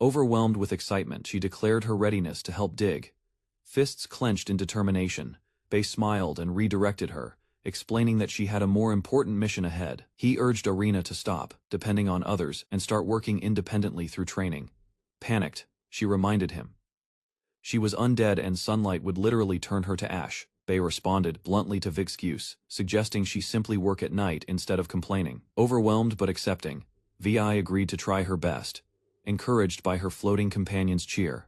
Overwhelmed with excitement, she declared her readiness to help dig. Fists clenched in determination, Bei smiled and redirected her, explaining that she had a more important mission ahead. He urged Arena to stop depending on others and start working independently through training. Panicked, she reminded him she was undead and sunlight would literally turn her to ash. Bei responded bluntly to Vic's excuse, suggesting she simply work at night instead of complaining. Overwhelmed but accepting, Vi agreed to try her best, encouraged by her floating companion's cheer.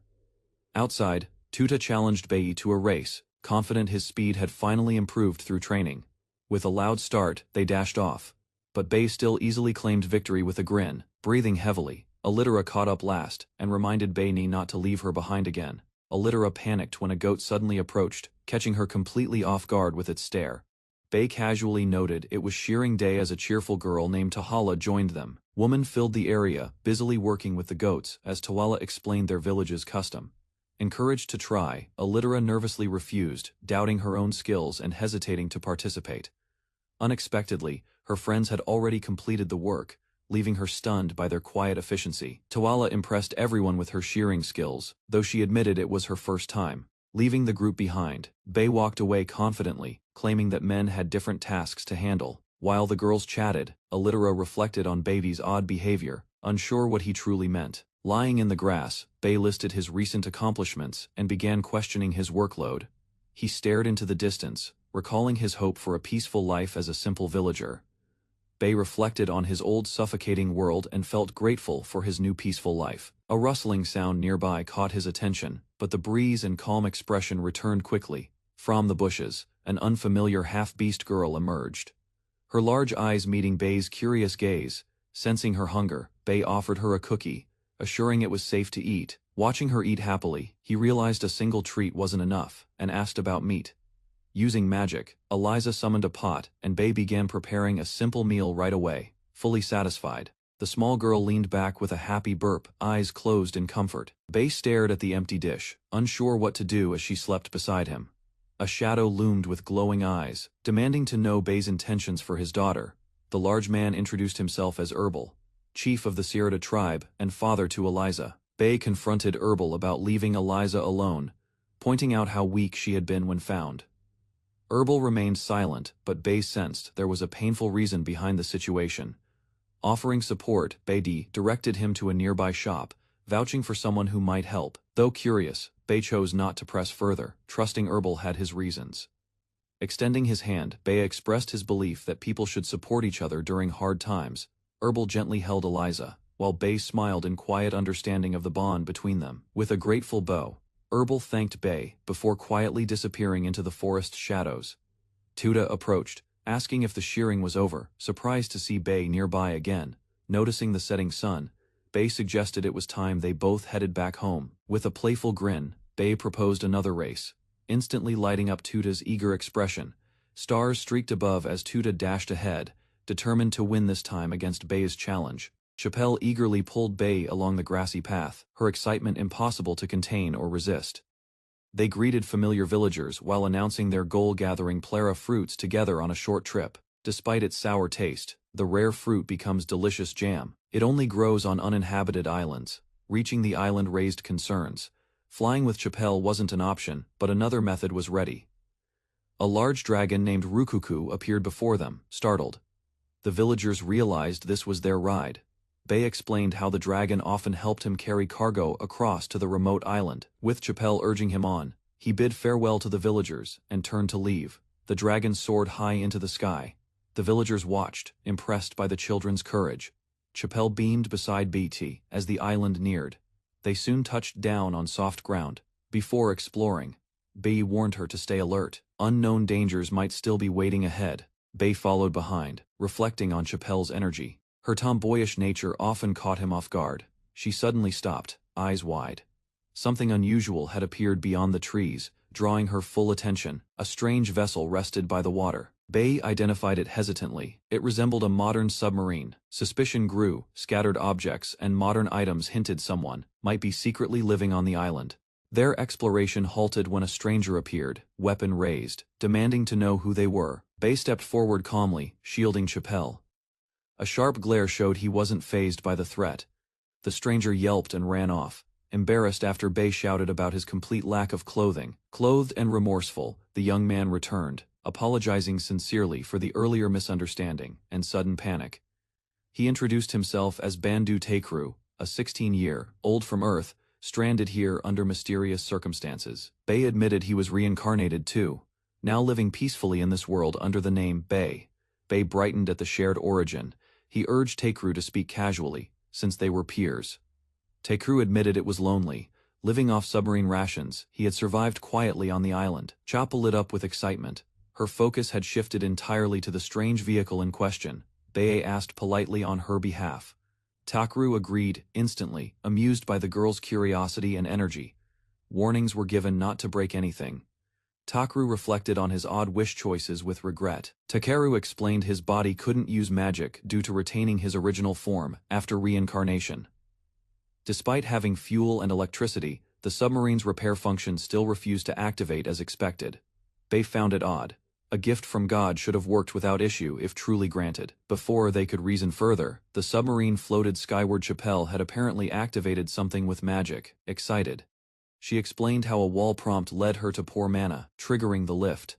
Outside, Tuta challenged Bei to a race, confident his speed had finally improved through training. With a loud start, they dashed off. But Bei still easily claimed victory with a grin. Breathing heavily, Allitera caught up last and reminded Bei not to leave her behind again. Allitera panicked when a goat suddenly approached, catching her completely off guard with its stare. Bei casually noted it was shearing day as a cheerful girl named Tahala joined them. Woman filled the area, busily working with the goats as Tawala explained their village's custom. Encouraged to try, Allitera nervously refused, doubting her own skills and hesitating to participate. Unexpectedly, her friends had already completed the work, leaving her stunned by their quiet efficiency. Tawala impressed everyone with her shearing skills, though she admitted it was her first time. Leaving the group behind, Bei walked away confidently, claiming that men had different tasks to handle. While the girls chatted, Allitera reflected on Bei's odd behavior, unsure what he truly meant. Lying in the grass, Bei listed his recent accomplishments and began questioning his workload. He stared into the distance, recalling his hope for a peaceful life as a simple villager. Bei reflected on his old suffocating world and felt grateful for his new peaceful life. A rustling sound nearby caught his attention, but the breeze and calm expression returned quickly. From the bushes, an unfamiliar half-beast girl emerged. Her large eyes meeting Bei's curious gaze. Sensing her hunger, Bei offered her a cookie, assuring it was safe to eat. Watching her eat happily, he realized a single treat wasn't enough, and asked about meat. Using magic, Eliza summoned a pot, and Bei began preparing a simple meal right away. Fully satisfied, the small girl leaned back with a happy burp, eyes closed in comfort. Bei stared at the empty dish, unsure what to do as she slept beside him. A shadow loomed with glowing eyes, demanding to know Bei's intentions for his daughter. The large man introduced himself as Herbal, chief of the Sierra tribe and father to Eliza. Bei confronted Herbal about leaving Eliza alone, pointing out how weak she had been when found. Herbal remained silent, but Bei sensed there was a painful reason behind the situation. Offering support, Bei directed him to a nearby shop, vouching for someone who might help. Though curious, Bei chose not to press further, trusting Herbal had his reasons. Extending his hand, Bei expressed his belief that people should support each other during hard times. Herbal gently held Eliza, while Bay smiled in quiet understanding of the bond between them. With a grateful bow, Herbal thanked Bay before quietly disappearing into the forest shadows. Tuda approached, asking if the shearing was over, surprised to see Bay nearby again. Noticing the setting sun, Bay suggested it was time they both headed back home. With a playful grin, Bay proposed another race, instantly lighting up Tuda's eager expression. Stars streaked above as Tuda dashed ahead, determined to win this time against Bay's challenge. Chappelle eagerly pulled Bay along the grassy path, her excitement impossible to contain or resist. They greeted familiar villagers while announcing their goal, gathering plera fruits together on a short trip. Despite its sour taste, the rare fruit becomes delicious jam. It only grows on uninhabited islands. Reaching the island raised concerns. Flying with Chappelle wasn't an option, but another method was ready. A large dragon named Rukuku appeared before them, startled. The villagers realized this was their ride. Bay explained how the dragon often helped him carry cargo across to the remote island. With Chappelle urging him on, he bid farewell to the villagers and turned to leave. The dragon soared high into the sky. The villagers watched, impressed by the children's courage. Chappelle beamed beside BT as the island neared. They soon touched down on soft ground. Before exploring, Bay warned her to stay alert. Unknown dangers might still be waiting ahead. Bay followed behind, reflecting on Chappelle's energy. Her tomboyish nature often caught him off guard. She suddenly stopped, eyes wide. Something unusual had appeared beyond the trees, drawing her full attention. A strange vessel rested by the water. Bay identified it hesitantly. It resembled a modern submarine. Suspicion grew. Scattered objects and modern items hinted someone might be secretly living on the island. Their exploration halted when a stranger appeared, weapon raised, demanding to know who they were. Bay stepped forward calmly, shielding Chappelle. A sharp glare showed he wasn't fazed by the threat. The stranger yelped and ran off, embarrassed after Bay shouted about his complete lack of clothing. Clothed and remorseful, the young man returned, apologizing sincerely for the earlier misunderstanding and sudden panic. He introduced himself as Bandu Taekru, a 16-year-old from Earth, stranded here under mysterious circumstances. Bay admitted he was reincarnated too, now living peacefully in this world under the name Bay. Bay brightened at the shared origin. He urged Taekru to speak casually, since they were peers. Taekru admitted it was lonely. Living off submarine rations, he had survived quietly on the island. Chappa lit up with excitement. Her focus had shifted entirely to the strange vehicle in question. Bay asked politely on her behalf. Taekru agreed instantly, amused by the girl's curiosity and energy. Warnings were given not to break anything. Taekru reflected on his odd wish choices with regret. Takeru explained his body couldn't use magic due to retaining his original form after reincarnation. Despite having fuel and electricity, the submarine's repair function still refused to activate as expected. Bay found it odd. A gift from God should have worked without issue if truly granted. Before they could reason further, the submarine floated skyward. Chappelle had apparently activated something with magic. Excited, she explained how a wall prompt led her to pour mana, triggering the lift.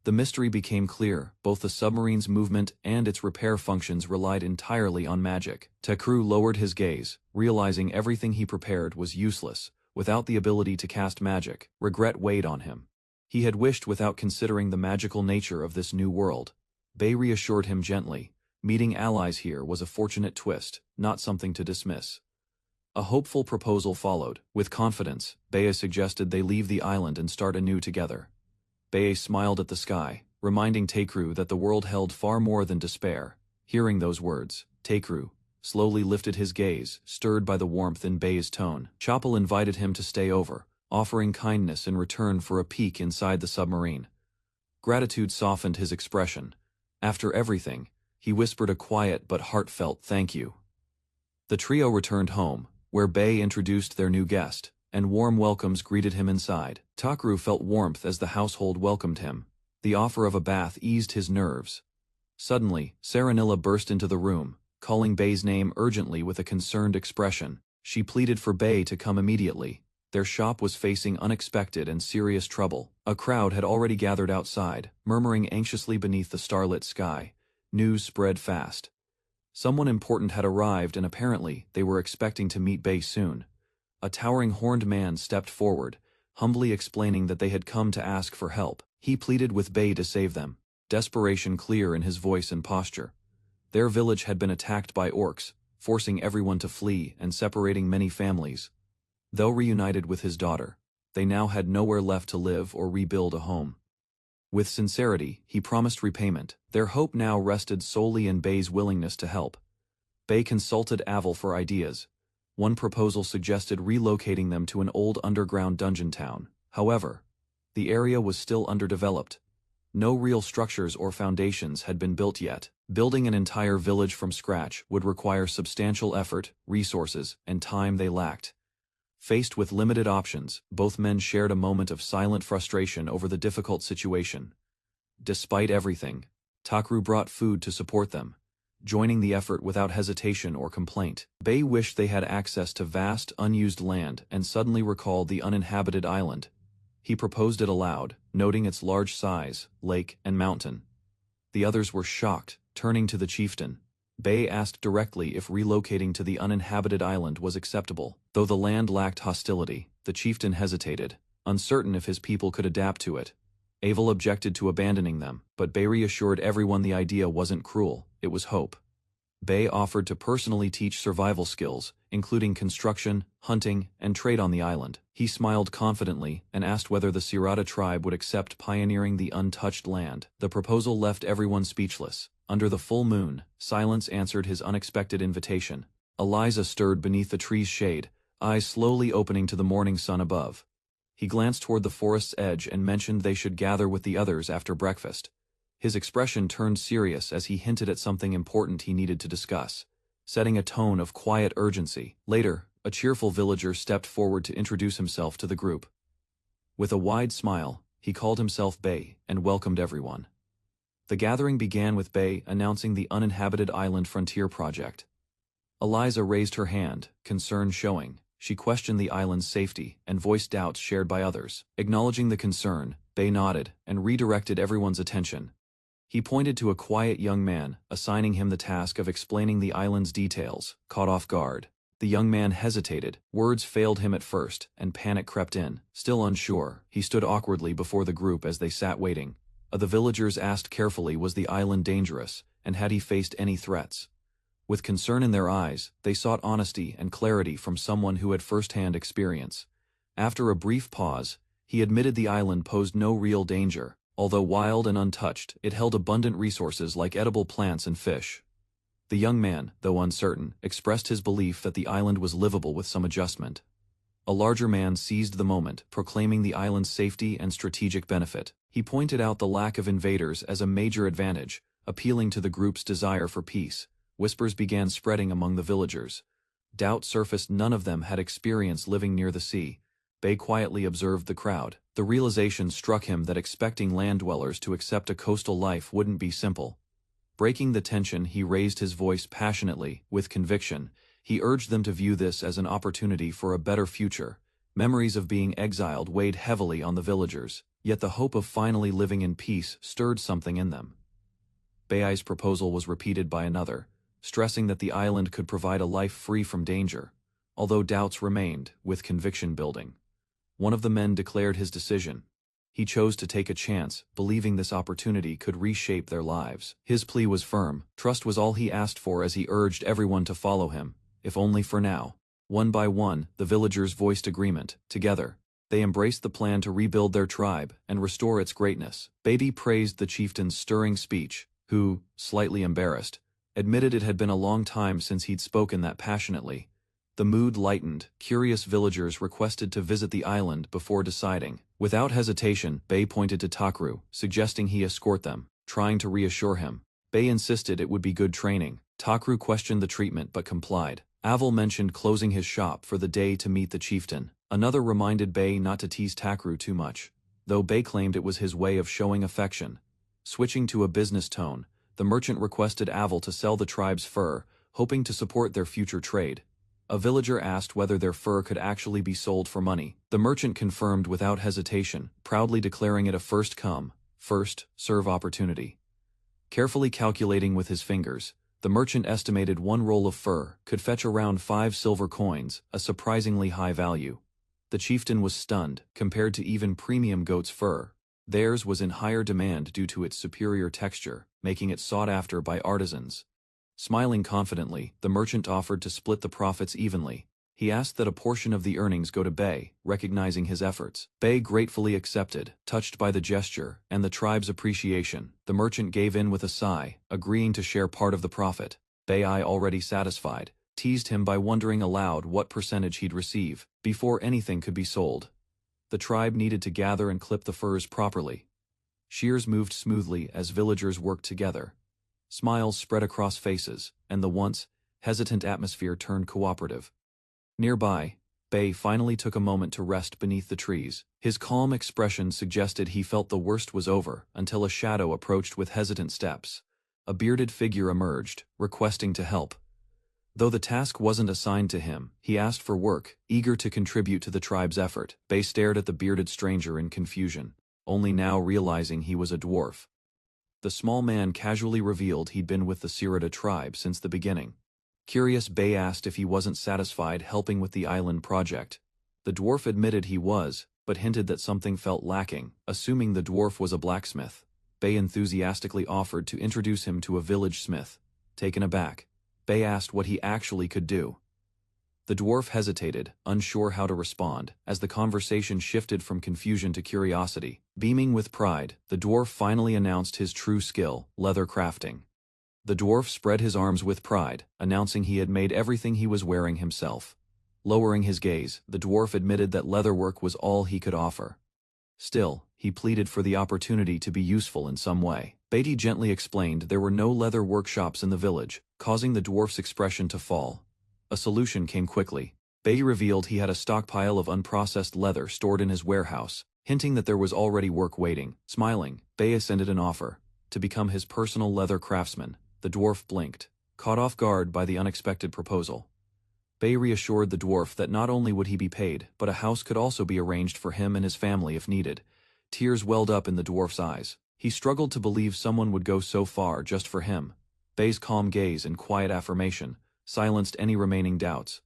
The mystery became clear. Both the submarine's movement and its repair functions relied entirely on magic. Taekru lowered his gaze, realizing everything he prepared was useless. Without the ability to cast magic, regret weighed on him. He had wished without considering the magical nature of this new world. Bay reassured him gently. Meeting allies here was a fortunate twist, not something to dismiss. A hopeful proposal followed. With confidence, Bay suggested they leave the island and start anew together. Bay smiled at the sky, reminding Taekru that the world held far more than despair. Hearing those words, Taekru slowly lifted his gaze, stirred by the warmth in Bay's tone. Chapel invited him to stay over, offering kindness in return for a peek inside the submarine. Gratitude softened his expression. After everything, he whispered a quiet but heartfelt thank you. The trio returned home, where Bay introduced their new guest, and warm welcomes greeted him inside. Taekru felt warmth as the household welcomed him. The offer of a bath eased his nerves. Suddenly, Saranilla burst into the room, calling Bay's name urgently with a concerned expression. She pleaded for Bay to come immediately. Their shop was facing unexpected and serious trouble. A crowd had already gathered outside, murmuring anxiously beneath the starlit sky. News spread fast. Someone important had arrived and apparently they were expecting to meet Bay soon. A towering horned man stepped forward, humbly explaining that they had come to ask for help. He pleaded with Bay to save them, desperation clear in his voice and posture. Their village had been attacked by orcs, forcing everyone to flee and separating many families. Though reunited with his daughter, they now had nowhere left to live or rebuild a home. With sincerity, he promised repayment. Their hope now rested solely in Bei's willingness to help. Bei consulted Aval for ideas. One proposal suggested relocating them to an old underground dungeon town. However, the area was still underdeveloped. No real structures or foundations had been built yet. Building an entire village from scratch would require substantial effort, resources, and time they lacked. Faced with limited options, both men shared a moment of silent frustration over the difficult situation. Despite everything, Takru brought food to support them, joining the effort without hesitation or complaint. Bei wished they had access to vast, unused land and suddenly recalled the uninhabited island. He proposed it aloud, noting its large size, lake, and mountain. The others were shocked, turning to the chieftain. Bei asked directly if relocating to the uninhabited island was acceptable. Though the land lacked hostility, the chieftain hesitated, uncertain if his people could adapt to it. Aval objected to abandoning them, but Bei reassured everyone the idea wasn't cruel, it was hope. Bei offered to personally teach survival skills, including construction, hunting, and trade on the island. He smiled confidently and asked whether the Sirata tribe would accept pioneering the untouched land. The proposal left everyone speechless. Under the full moon, silence answered his unexpected invitation. Eliza stirred beneath the tree's shade, eyes slowly opening to the morning sun above. He glanced toward the forest's edge and mentioned they should gather with the others after breakfast. His expression turned serious as he hinted at something important he needed to discuss, setting a tone of quiet urgency. Later, a cheerful villager stepped forward to introduce himself to the group. With a wide smile, he called himself Bei and welcomed everyone. The gathering began with Bei announcing the uninhabited island frontier project. Eliza raised her hand, concern showing. She questioned the island's safety and voiced doubts shared by others. Acknowledging the concern, Bei nodded and redirected everyone's attention. He pointed to a quiet young man, assigning him the task of explaining the island's details. Caught off guard, the young man hesitated. Words failed him at first, and panic crept in. Still unsure, he stood awkwardly before the group as they sat waiting. The villagers asked carefully was the island dangerous, and had he faced any threats. With concern in their eyes, they sought honesty and clarity from someone who had first-hand experience. After a brief pause, he admitted the island posed no real danger. Although wild and untouched, it held abundant resources like edible plants and fish. The young man, though uncertain, expressed his belief that the island was livable with some adjustment. A larger man seized the moment, proclaiming the island's safety and strategic benefit. He pointed out the lack of invaders as a major advantage, appealing to the group's desire for peace. Whispers began spreading among the villagers. Doubt surfaced none of them had experience living near the sea. Bei quietly observed the crowd. The realization struck him that expecting land dwellers to accept a coastal life wouldn't be simple. Breaking the tension, he raised his voice passionately, with conviction. He urged them to view this as an opportunity for a better future. Memories of being exiled weighed heavily on the villagers, yet the hope of finally living in peace stirred something in them. Bei's proposal was repeated by another, stressing that the island could provide a life free from danger, although doubts remained, with conviction building. One of the men declared his decision. He chose to take a chance, believing this opportunity could reshape their lives. His plea was firm. Trust was all he asked for as he urged everyone to follow him, if only for now. One by one, the villagers voiced agreement. Together, they embraced the plan to rebuild their tribe and restore its greatness. Bei praised the chieftain's stirring speech, who, slightly embarrassed, admitted it had been a long time since he'd spoken that passionately. The mood lightened. Curious villagers requested to visit the island before deciding. Without hesitation, Bei pointed to Takru, suggesting he escort them. Trying to reassure him, Bei insisted it would be good training. Takru questioned the treatment but complied. Aval mentioned closing his shop for the day to meet the chieftain. Another reminded Bei not to tease Takru too much, though Bei claimed it was his way of showing affection. Switching to a business tone, the merchant requested Aval to sell the tribe's fur, hoping to support their future trade. A villager asked whether their fur could actually be sold for money. The merchant confirmed without hesitation, proudly declaring it a first-come, first-serve opportunity. Carefully calculating with his fingers, the merchant estimated one roll of fur could fetch around 5 silver coins, a surprisingly high value. The chieftain was stunned, compared to even premium goat's fur. Theirs was in higher demand due to its superior texture, making it sought after by artisans. Smiling confidently, the merchant offered to split the profits evenly. He asked that a portion of the earnings go to Bei, recognizing his efforts. Bei gratefully accepted, touched by the gesture and the tribe's appreciation. The merchant gave in with a sigh, agreeing to share part of the profit. Bei, already satisfied, teased him by wondering aloud what percentage he'd receive before anything could be sold. The tribe needed to gather and clip the furs properly. Shears moved smoothly as villagers worked together. Smiles spread across faces, and the once hesitant atmosphere turned cooperative. Nearby, Bei finally took a moment to rest beneath the trees. His calm expression suggested he felt the worst was over until a shadow approached with hesitant steps. A bearded figure emerged, requesting to help. Though the task wasn't assigned to him, he asked for work, eager to contribute to the tribe's effort. Bei stared at the bearded stranger in confusion, only now realizing he was a dwarf. The small man casually revealed he'd been with the Sirida tribe since the beginning. Curious, Bei asked if he wasn't satisfied helping with the island project. The dwarf admitted he was, but hinted that something felt lacking. Assuming the dwarf was a blacksmith, Bei enthusiastically offered to introduce him to a village smith. Taken aback, Bei asked what he actually could do. The dwarf hesitated, unsure how to respond, as the conversation shifted from confusion to curiosity. Beaming with pride, the dwarf finally announced his true skill, leather crafting. The dwarf spread his arms with pride, announcing he had made everything he was wearing himself. Lowering his gaze, the dwarf admitted that leatherwork was all he could offer. Still, he pleaded for the opportunity to be useful in some way. Beatty gently explained there were no leather workshops in the village, causing the dwarf's expression to fall. A solution came quickly. Beatty revealed he had a stockpile of unprocessed leather stored in his warehouse, hinting that there was already work waiting. Smiling, Beatty ascended an offer to become his personal leather craftsman. The dwarf blinked, caught off guard by the unexpected proposal. Bei reassured the dwarf that not only would he be paid, but a house could also be arranged for him and his family if needed. Tears welled up in the dwarf's eyes. He struggled to believe someone would go so far just for him. Bei's calm gaze and quiet affirmation silenced any remaining doubts.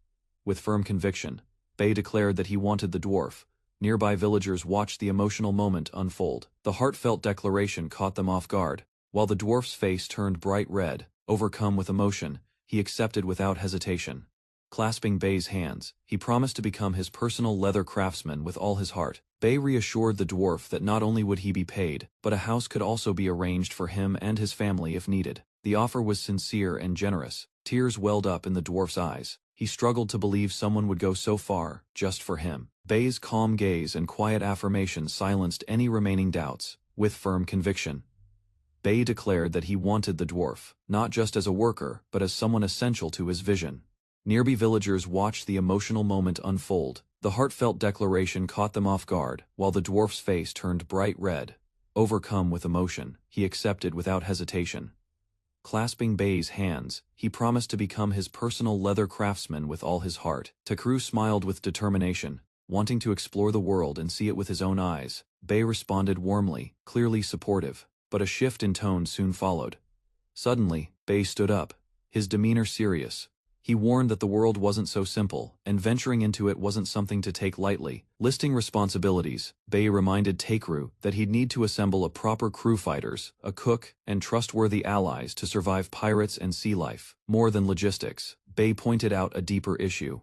With firm conviction, Bei declared that he wanted the dwarf. Nearby villagers watched the emotional moment unfold. The heartfelt declaration caught them off guard. While the dwarf's face turned bright red, overcome with emotion, he accepted without hesitation. Clasping Bei's hands, he promised to become his personal leather craftsman with all his heart. Bei reassured the dwarf that not only would he be paid, but a house could also be arranged for him and his family if needed. The offer was sincere and generous. Tears welled up in the dwarf's eyes. He struggled to believe someone would go so far, just for him. Bei's calm gaze and quiet affirmation silenced any remaining doubts. With firm conviction, Bei declared that he wanted the dwarf, not just as a worker, but as someone essential to his vision. Nearby villagers watched the emotional moment unfold. The heartfelt declaration caught them off guard, while the dwarf's face turned bright red. Overcome with emotion, he accepted without hesitation. Clasping Bei's hands, he promised to become his personal leather craftsman with all his heart. Takru smiled with determination, wanting to explore the world and see it with his own eyes. Bei responded warmly, clearly supportive. But a shift in tone soon followed. Suddenly, Bei stood up, his demeanor serious. He warned that the world wasn't so simple, and venturing into it wasn't something to take lightly. Listing responsibilities, Bei reminded Takru that he'd need to assemble a proper crew, fighters, a cook, and trustworthy allies to survive pirates and sea life. More than logistics, Bei pointed out a deeper issue.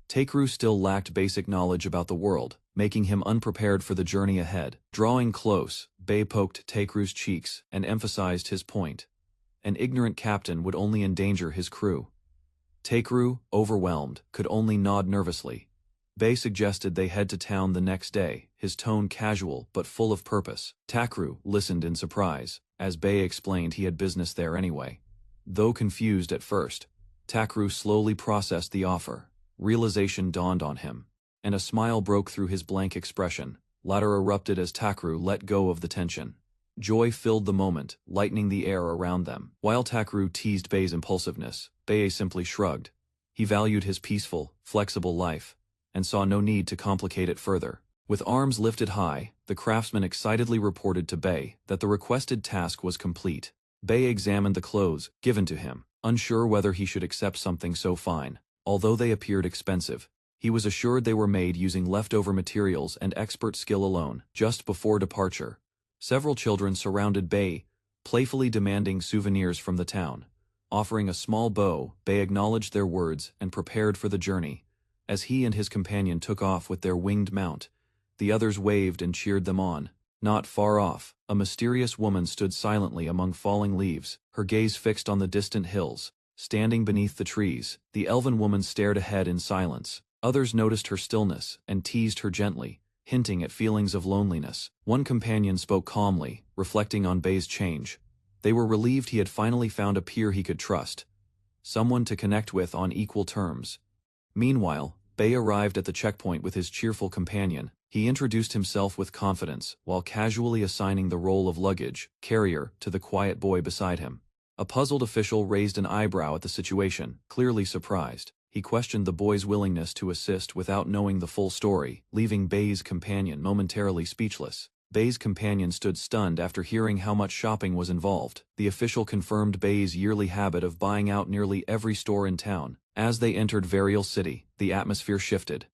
Takru still lacked basic knowledge about the world, making him unprepared for the journey ahead. Drawing close, Bei poked Takru's cheeks and emphasized his point. An ignorant captain would only endanger his crew. Takru, overwhelmed, could only nod nervously. Bei suggested they head to town the next day, his tone casual but full of purpose. Takru listened in surprise, as Bei explained he had business there anyway. Though confused at first, Takru slowly processed the offer. Realization dawned on him, and a smile broke through his blank expression. Laughter erupted as Takru let go of the tension. Joy filled the moment, lightening the air around them. While Takru teased Bei's impulsiveness, Bei simply shrugged. He valued his peaceful, flexible life, and saw no need to complicate it further. With arms lifted high, the craftsman excitedly reported to Bei that the requested task was complete. Bei examined the clothes given to him, unsure whether he should accept something so fine. Although they appeared expensive, he was assured they were made using leftover materials and expert skill alone. Just before departure, several children surrounded Bei, playfully demanding souvenirs from the town. Offering a small bow, Bei acknowledged their words and prepared for the journey. As he and his companion took off with their winged mount, the others waved and cheered them on. Not far off, a mysterious woman stood silently among falling leaves, her gaze fixed on the distant hills. Standing beneath the trees, the elven woman stared ahead in silence. Others noticed her stillness and teased her gently, hinting at feelings of loneliness. One companion spoke calmly, reflecting on Bei's change. They were relieved he had finally found a peer he could trust, someone to connect with on equal terms. Meanwhile, Bei arrived at the checkpoint with his cheerful companion. He introduced himself with confidence, while casually assigning the role of luggage carrier to the quiet boy beside him. A puzzled official raised an eyebrow at the situation, clearly surprised. He questioned the boy's willingness to assist without knowing the full story, leaving Bei's companion momentarily speechless. Bei's companion stood stunned after hearing how much shopping was involved. The official confirmed Bei's yearly habit of buying out nearly every store in town. As they entered Varial City, the atmosphere shifted.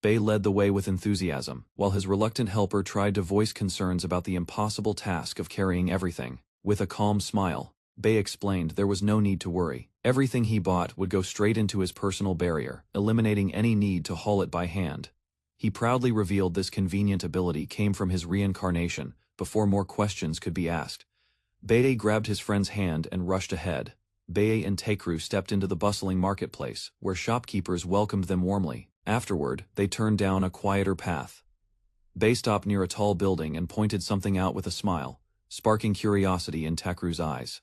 Bei led the way with enthusiasm, while his reluctant helper tried to voice concerns about the impossible task of carrying everything. With a calm smile, Bei explained there was no need to worry. Everything he bought would go straight into his personal barrier, eliminating any need to haul it by hand. He proudly revealed this convenient ability came from his reincarnation, before more questions could be asked. Bei grabbed his friend's hand and rushed ahead. Bei and Takeru stepped into the bustling marketplace, where shopkeepers welcomed them warmly. Afterward, they turned down a quieter path. Bei stopped near a tall building and pointed something out with a smile, sparking curiosity in Takeru's eyes.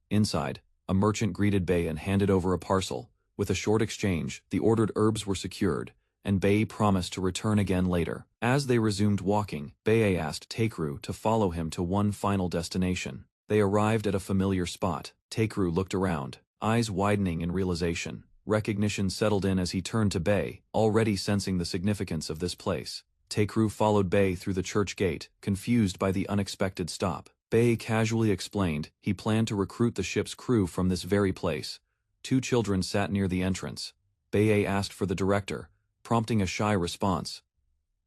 Inside, a merchant greeted Bei and handed over a parcel. With a short exchange, the ordered herbs were secured, and Bei promised to return again later. As they resumed walking, Bei asked Takeru to follow him to one final destination. They arrived at a familiar spot. Takeru looked around, eyes widening in realization. Recognition settled in as he turned to Bei, already sensing the significance of this place. Takeru followed Bei through the church gate, confused by the unexpected stop. Bei casually explained he planned to recruit the ship's crew from this very place. Two children sat near the entrance. Bei asked for the director, prompting a shy response.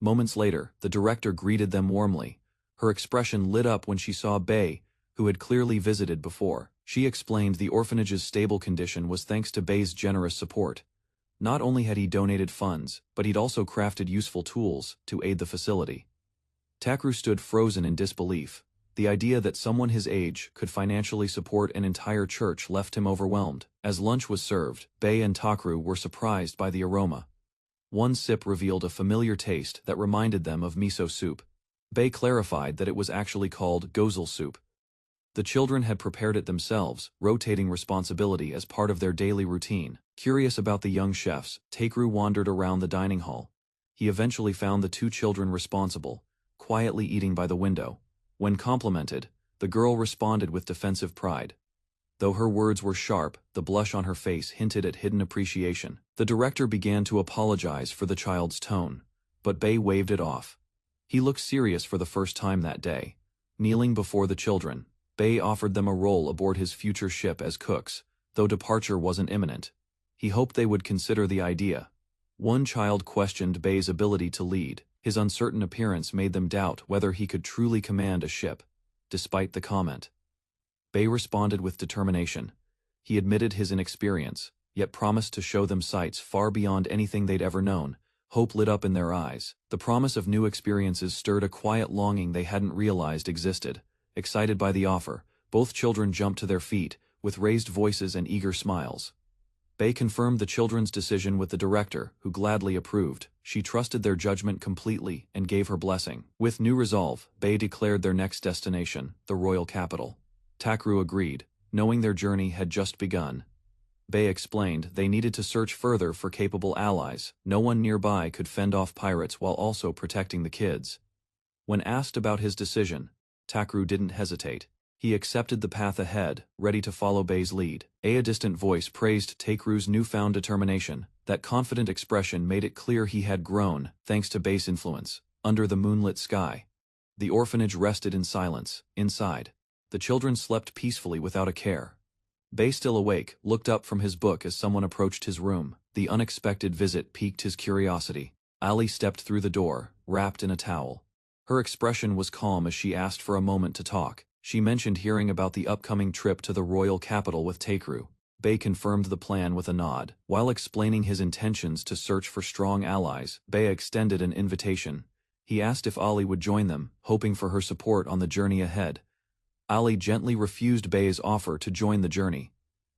Moments later, the director greeted them warmly. Her expression lit up when she saw Bei, who had clearly visited before. She explained the orphanage's stable condition was thanks to Bei's generous support. Not only had he donated funds, but he'd also crafted useful tools to aid the facility. Takeru stood frozen in disbelief. The idea that someone his age could financially support an entire church left him overwhelmed. As lunch was served, Bei and Takeru were surprised by the aroma. One sip revealed a familiar taste that reminded them of miso soup. Bei clarified that it was actually called gozel soup. The children had prepared it themselves, rotating responsibility as part of their daily routine. Curious about the young chefs, Takeru wandered around the dining hall. He eventually found the two children responsible, quietly eating by the window. When complimented, the girl responded with defensive pride. Though her words were sharp, the blush on her face hinted at hidden appreciation. The director began to apologize for the child's tone, but Bei waved it off. He looked serious for the first time that day. Kneeling before the children, Bei offered them a role aboard his future ship as cooks, though departure wasn't imminent. He hoped they would consider the idea. One child questioned Bei's ability to lead. His uncertain appearance made them doubt whether he could truly command a ship. Despite the comment, Bei responded with determination. He admitted his inexperience, yet promised to show them sights far beyond anything they'd ever known. Hope lit up in their eyes. The promise of new experiences stirred a quiet longing they hadn't realized existed. Excited by the offer, both children jumped to their feet, with raised voices and eager smiles. Bei confirmed the children's decision with the director, who gladly approved. She trusted their judgment completely and gave her blessing. With new resolve, Bei declared their next destination, the royal capital. Takeru agreed, knowing their journey had just begun. Bei explained they needed to search further for capable allies. No one nearby could fend off pirates while also protecting the kids. When asked about his decision, Takeru didn't hesitate. He accepted the path ahead, ready to follow Bei's lead. A distant voice praised Takeru's newfound determination. That confident expression made it clear he had grown, thanks to Bei's influence. Under the moonlit sky, the orphanage rested in silence. Inside, the children slept peacefully without a care. Bei, still awake, looked up from his book as someone approached his room. The unexpected visit piqued his curiosity. Ali stepped through the door, wrapped in a towel. Her expression was calm as she asked for a moment to talk. She mentioned hearing about the upcoming trip to the royal capital with Takeru. Bei confirmed the plan with a nod. While explaining his intentions to search for strong allies, Bei extended an invitation. He asked if Ali would join them, hoping for her support on the journey ahead. Ali gently refused Bei's offer to join the journey.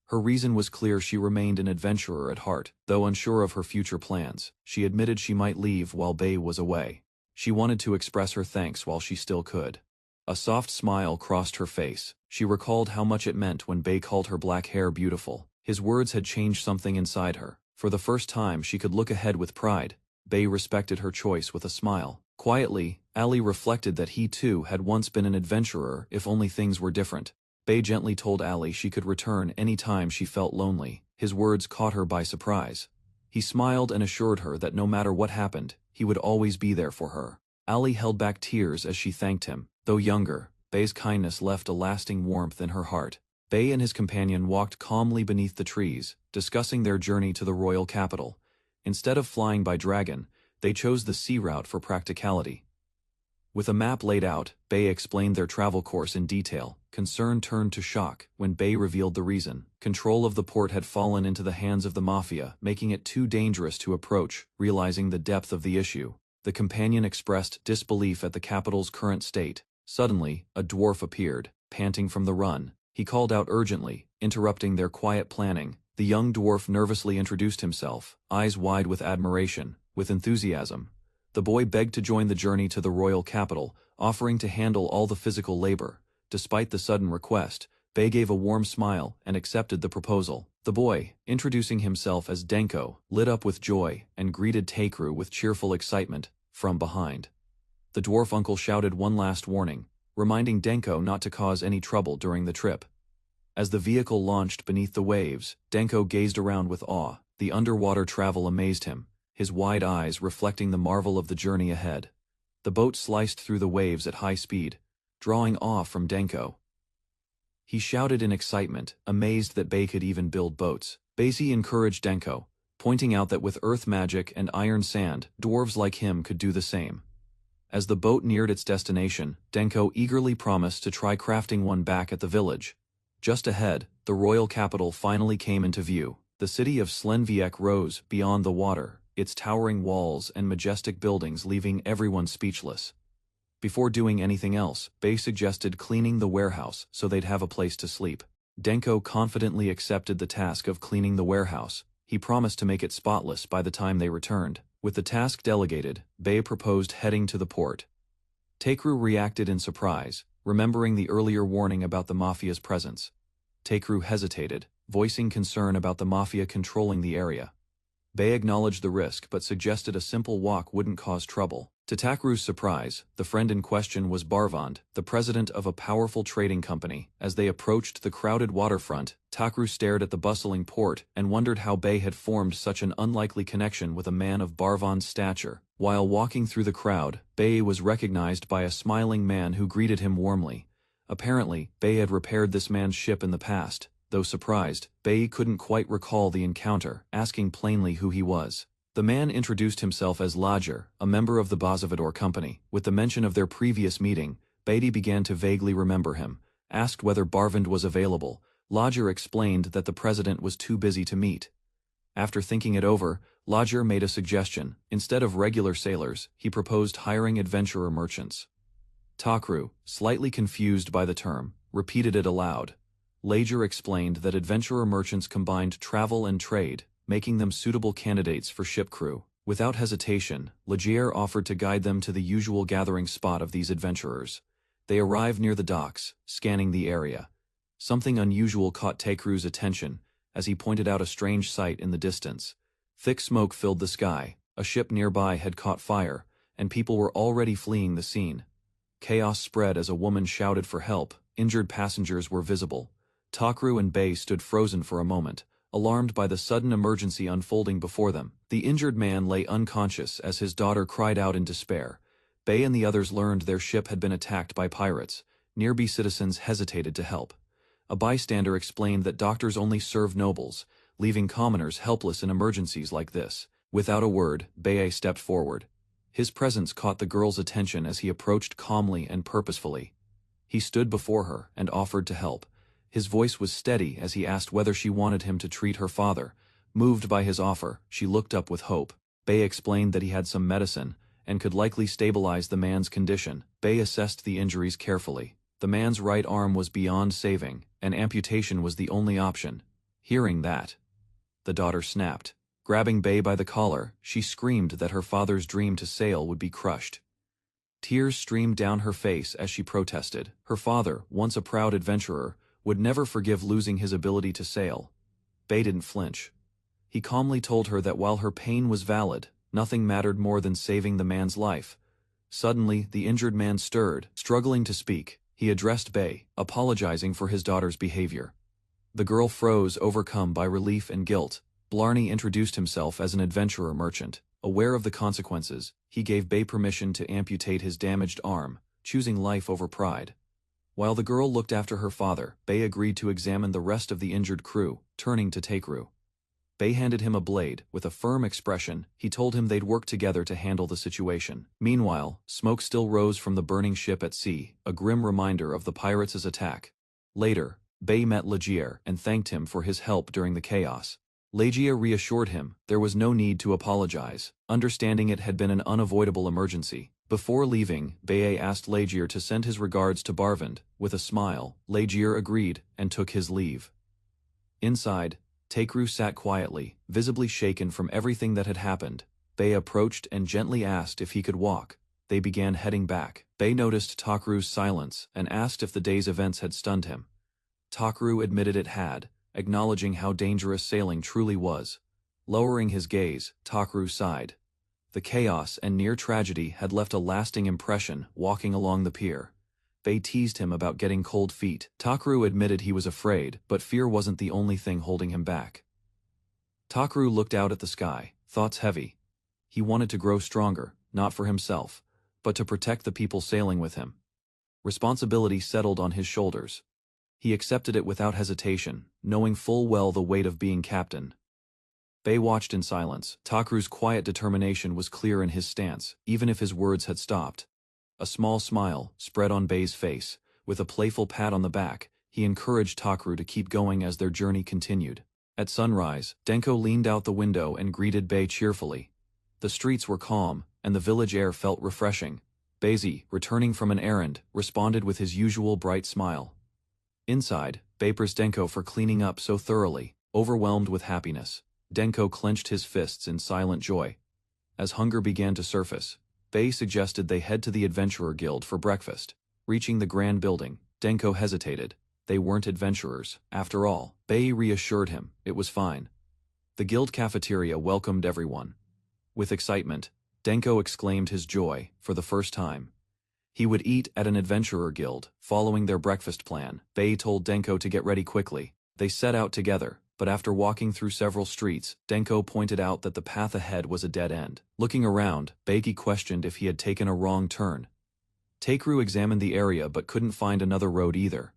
Her reason was clear: she remained an adventurer at heart. Though unsure of her future plans, she admitted she might leave while Bei was away. She wanted to express her thanks while she still could. A soft smile crossed her face. She recalled how much it meant when Bei called her black hair beautiful. His words had changed something inside her. For the first time, she could look ahead with pride. Bei respected her choice with a smile. Quietly, Ali reflected that he too had once been an adventurer, if only things were different. Bei gently told Ali she could return any time she felt lonely. His words caught her by surprise. He smiled and assured her that no matter what happened, he would always be there for her. Ali held back tears as she thanked him. Though younger, Bei's kindness left a lasting warmth in her heart. Bei and his companion walked calmly beneath the trees, discussing their journey to the royal capital. Instead of flying by dragon, they chose the sea route for practicality. With a map laid out, Bei explained their travel course in detail. Concern turned to shock when Bei revealed the reason. Control of the port had fallen into the hands of the mafia, making it too dangerous to approach. Realizing the depth of the issue, the companion expressed disbelief at the capital's current state. Suddenly, a dwarf appeared, panting from the run. He called out urgently, interrupting their quiet planning. The young dwarf nervously introduced himself, eyes wide with admiration. With enthusiasm, the boy begged to join the journey to the royal capital, offering to handle all the physical labor. Despite the sudden request, Bei gave a warm smile and accepted the proposal. The boy, introducing himself as Denko, lit up with joy and greeted Takeru with cheerful excitement from behind. The dwarf uncle shouted one last warning, reminding Denko not to cause any trouble during the trip. As the vehicle launched beneath the waves, Denko gazed around with awe. The underwater travel amazed him, his wide eyes reflecting the marvel of the journey ahead. The boat sliced through the waves at high speed, drawing awe from Denko. He shouted in excitement, amazed that Bei could even build boats. Bei encouraged Denko, pointing out that with earth magic and iron sand, dwarves like him could do the same. As the boat neared its destination, Denko eagerly promised to try crafting one back at the village. Just ahead, the royal capital finally came into view. The city of Slenviek rose beyond the water, its towering walls and majestic buildings leaving everyone speechless. Before doing anything else, Bei suggested cleaning the warehouse so they'd have a place to sleep. Denko confidently accepted the task of cleaning the warehouse. He promised to make it spotless by the time they returned. With the task delegated, Bei proposed heading to the port. Takeru reacted in surprise, remembering the earlier warning about the mafia's presence. Takeru hesitated, voicing concern about the mafia controlling the area. Bei acknowledged the risk but suggested a simple walk wouldn't cause trouble. To Takeru's surprise, the friend in question was Barvand, the president of a powerful trading company. As they approached the crowded waterfront, Takeru stared at the bustling port and wondered how Bei had formed such an unlikely connection with a man of Barvand's stature. While walking through the crowd, Bei was recognized by a smiling man who greeted him warmly. Apparently, Bei had repaired this man's ship in the past. Though surprised, Bei couldn't quite recall the encounter, asking plainly who he was. The man introduced himself as Lodger, a member of the Bazavador company. With the mention of their previous meeting, Beatty began to vaguely remember him. Asked whether Barvand was available, Lodger explained that the president was too busy to meet. After thinking it over, Lodger made a suggestion. Instead of regular sailors, he proposed hiring adventurer merchants. Takeru, slightly confused by the term, repeated it aloud. Lodger explained that adventurer merchants combined travel and trade, making them suitable candidates for ship crew. Without hesitation, Lodger offered to guide them to the usual gathering spot of these adventurers. They arrived near the docks, scanning the area. Something unusual caught Takeru's attention, as he pointed out a strange sight in the distance. Thick smoke filled the sky, a ship nearby had caught fire, and people were already fleeing the scene. Chaos spread as a woman shouted for help. Injured passengers were visible. Takeru and Bei stood frozen for a moment, alarmed by the sudden emergency unfolding before them. The injured man lay unconscious as his daughter cried out in despair. Bei and the others learned their ship had been attacked by pirates. Nearby citizens hesitated to help. A bystander explained that doctors only serve nobles, leaving commoners helpless in emergencies like this. Without a word, Bei stepped forward. His presence caught the girl's attention as he approached calmly and purposefully. He stood before her and offered to help, His voice was steady as he asked whether she wanted him to treat her father. Moved by his offer, she looked up with hope. Bei explained that he had some medicine and could likely stabilize the man's condition. Bei assessed the injuries carefully. The man's right arm was beyond saving, and amputation was the only option. Hearing that, the daughter snapped. Grabbing Bei by the collar, she screamed that her father's dream to sail would be crushed. Tears streamed down her face as she protested. Her father, once a proud adventurer, would never forgive losing his ability to sail. Bei didn't flinch. He calmly told her that while her pain was valid, nothing mattered more than saving the man's life. Suddenly, the injured man stirred. Struggling to speak, he addressed Bei, apologizing for his daughter's behavior. The girl froze, overcome by relief and guilt. Blarney introduced himself as an adventurer merchant. Aware of the consequences, he gave Bei permission to amputate his damaged arm, choosing life over pride. While the girl looked after her father, Bei agreed to examine the rest of the injured crew, turning to Takeru. Bei handed him a blade. With a firm expression, he told him they'd work together to handle the situation. Meanwhile, smoke still rose from the burning ship at sea, a grim reminder of the pirates' attack. Later, Bei met Legier and thanked him for his help during the chaos. Legier reassured him there was no need to apologize, understanding it had been an unavoidable emergency. Before leaving, Bei asked Legier to send his regards to Barvand. With a smile, Legier agreed and took his leave. Inside, Takeru sat quietly, visibly shaken from everything that had happened. Bei approached and gently asked if he could walk. They began heading back. Bei noticed Takeru's silence and asked if the day's events had stunned him. Takeru admitted it had, acknowledging how dangerous sailing truly was. Lowering his gaze, Takeru sighed. The chaos and near tragedy had left a lasting impression walking along the pier. Bei teased him about getting cold feet. Takeru admitted he was afraid, but fear wasn't the only thing holding him back. Takeru looked out at the sky, thoughts heavy. He wanted to grow stronger, not for himself, but to protect the people sailing with him. Responsibility settled on his shoulders. He accepted it without hesitation, knowing full well the weight of being captain. Bei watched in silence. Takeru's quiet determination was clear in his stance, even if his words had stopped. A small smile spread on Bei's face. With a playful pat on the back, he encouraged Takeru to keep going as their journey continued. At sunrise, Denko leaned out the window and greeted Bei cheerfully. The streets were calm, and the village air felt refreshing. Bei, returning from an errand, responded with his usual bright smile. Inside, Bei praised Denko for cleaning up so thoroughly. Overwhelmed with happiness, Denko clenched his fists in silent joy. As hunger began to surface, Bei suggested they head to the Adventurer Guild for breakfast. Reaching the grand building, Denko hesitated. They weren't adventurers, after all. Bei reassured him it was fine. The guild cafeteria welcomed everyone. With excitement, Denko exclaimed his joy for the first time. He would eat at an adventurer guild, following their breakfast plan. Bei told Denko to get ready quickly. They set out together, but after walking through several streets, Denko pointed out that the path ahead was a dead end. Looking around, Bei questioned if he had taken a wrong turn. Takeru examined the area but couldn't find another road either.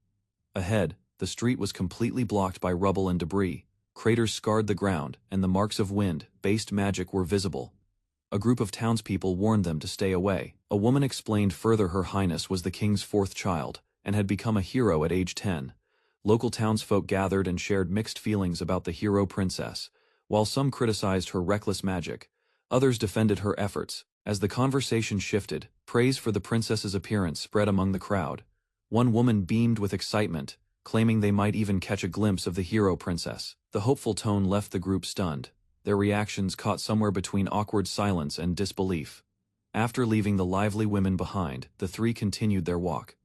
Ahead, the street was completely blocked by rubble and debris. Craters scarred the ground, and the marks of wind-based magic were visible. A group of townspeople warned them to stay away. A woman explained further her highness was the king's fourth child, and had become a hero at age 10. Local townsfolk gathered and shared mixed feelings about the hero princess. While some criticized her reckless magic, others defended her efforts. As the conversation shifted, praise for the princess's appearance spread among the crowd. One woman beamed with excitement, claiming they might even catch a glimpse of the hero princess. The hopeful tone left the group stunned. Their reactions caught somewhere between awkward silence and disbelief. After leaving the lively women behind, the three continued their walk.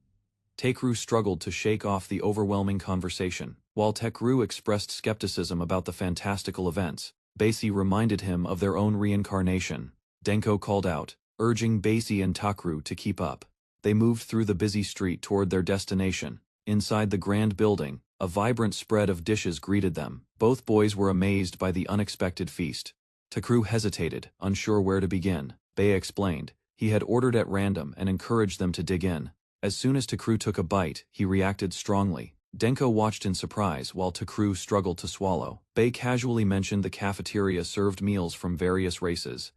Takeru struggled to shake off the overwhelming conversation. While Takeru expressed skepticism about the fantastical events, Bei reminded him of their own reincarnation. Denko called out, urging Bei and Takeru to keep up. They moved through the busy street toward their destination. Inside the grand building, a vibrant spread of dishes greeted them. Both boys were amazed by the unexpected feast. Takeru hesitated, unsure where to begin. Bei explained. He had ordered at random and encouraged them to dig in. As soon as Takeru took a bite, he reacted strongly. Denko watched in surprise while Takeru struggled to swallow. Bei casually mentioned the cafeteria served meals from various races.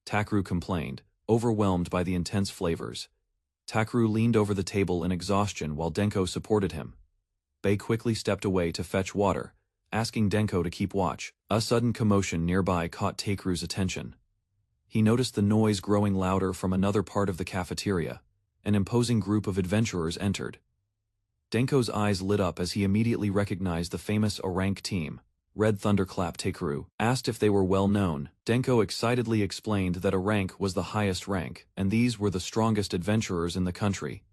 Takeru complained, overwhelmed by the intense flavors. Takeru leaned over the table in exhaustion while Denko supported him. Bei quickly stepped away to fetch water, asking Denko to keep watch. A sudden commotion nearby caught Takeru's attention. He noticed the noise growing louder from another part of the cafeteria. An imposing group of adventurers entered. Denko's eyes lit up as he immediately recognized the famous A-rank team. Red Thunderclap. Takeru asked if they were well known. Denko excitedly explained that A-rank was the highest rank, and these were the strongest adventurers in the country.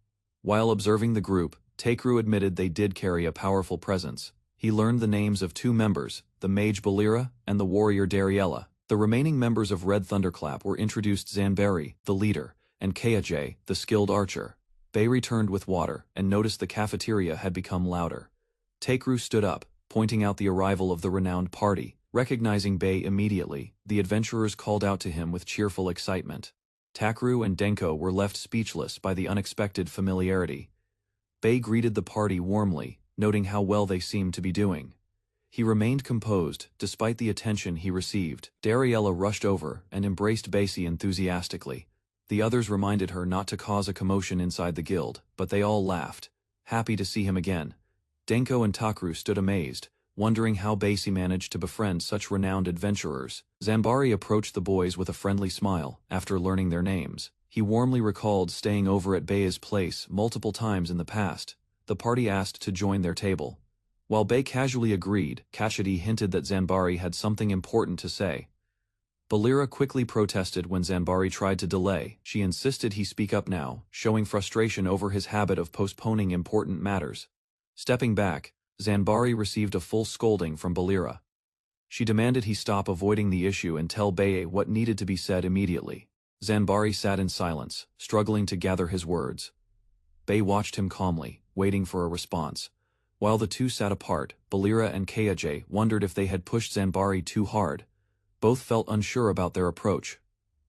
While observing the group, Takeru admitted they did carry a powerful presence. He learned the names of two members, the mage Balira and the warrior Dariella. The remaining members of Red Thunderclap were introduced: Zanberry, the leader, and Kaije, the skilled archer. Bei returned with water and noticed the cafeteria had become louder. Takeru stood up, pointing out the arrival of the renowned party. Recognizing Bei immediately, the adventurers called out to him with cheerful excitement. Takeru and Denko were left speechless by the unexpected familiarity. Bei greeted the party warmly, noting how well they seemed to be doing. He remained composed, despite the attention he received. Dariella rushed over and embraced Basie enthusiastically. The others reminded her not to cause a commotion inside the guild, but they all laughed, happy to see him again. Denko and Takeru stood amazed, wondering how Basie managed to befriend such renowned adventurers. Zanbari approached the boys with a friendly smile. After learning their names, he warmly recalled staying over at Bei's place multiple times in the past. The party asked to join their table. While Bei casually agreed, Kachidi hinted that Zanbari had something important to say. Balira quickly protested when Zanbari tried to delay. She insisted he speak up now, showing frustration over his habit of postponing important matters. Stepping back, Zanbari received a full scolding from Balira. She demanded he stop avoiding the issue and tell Bei what needed to be said immediately. Zanbari sat in silence, struggling to gather his words. Bei watched him calmly, waiting for a response. While the two sat apart, Balira and Kaije wondered if they had pushed Zanbari too hard. Both felt unsure about their approach.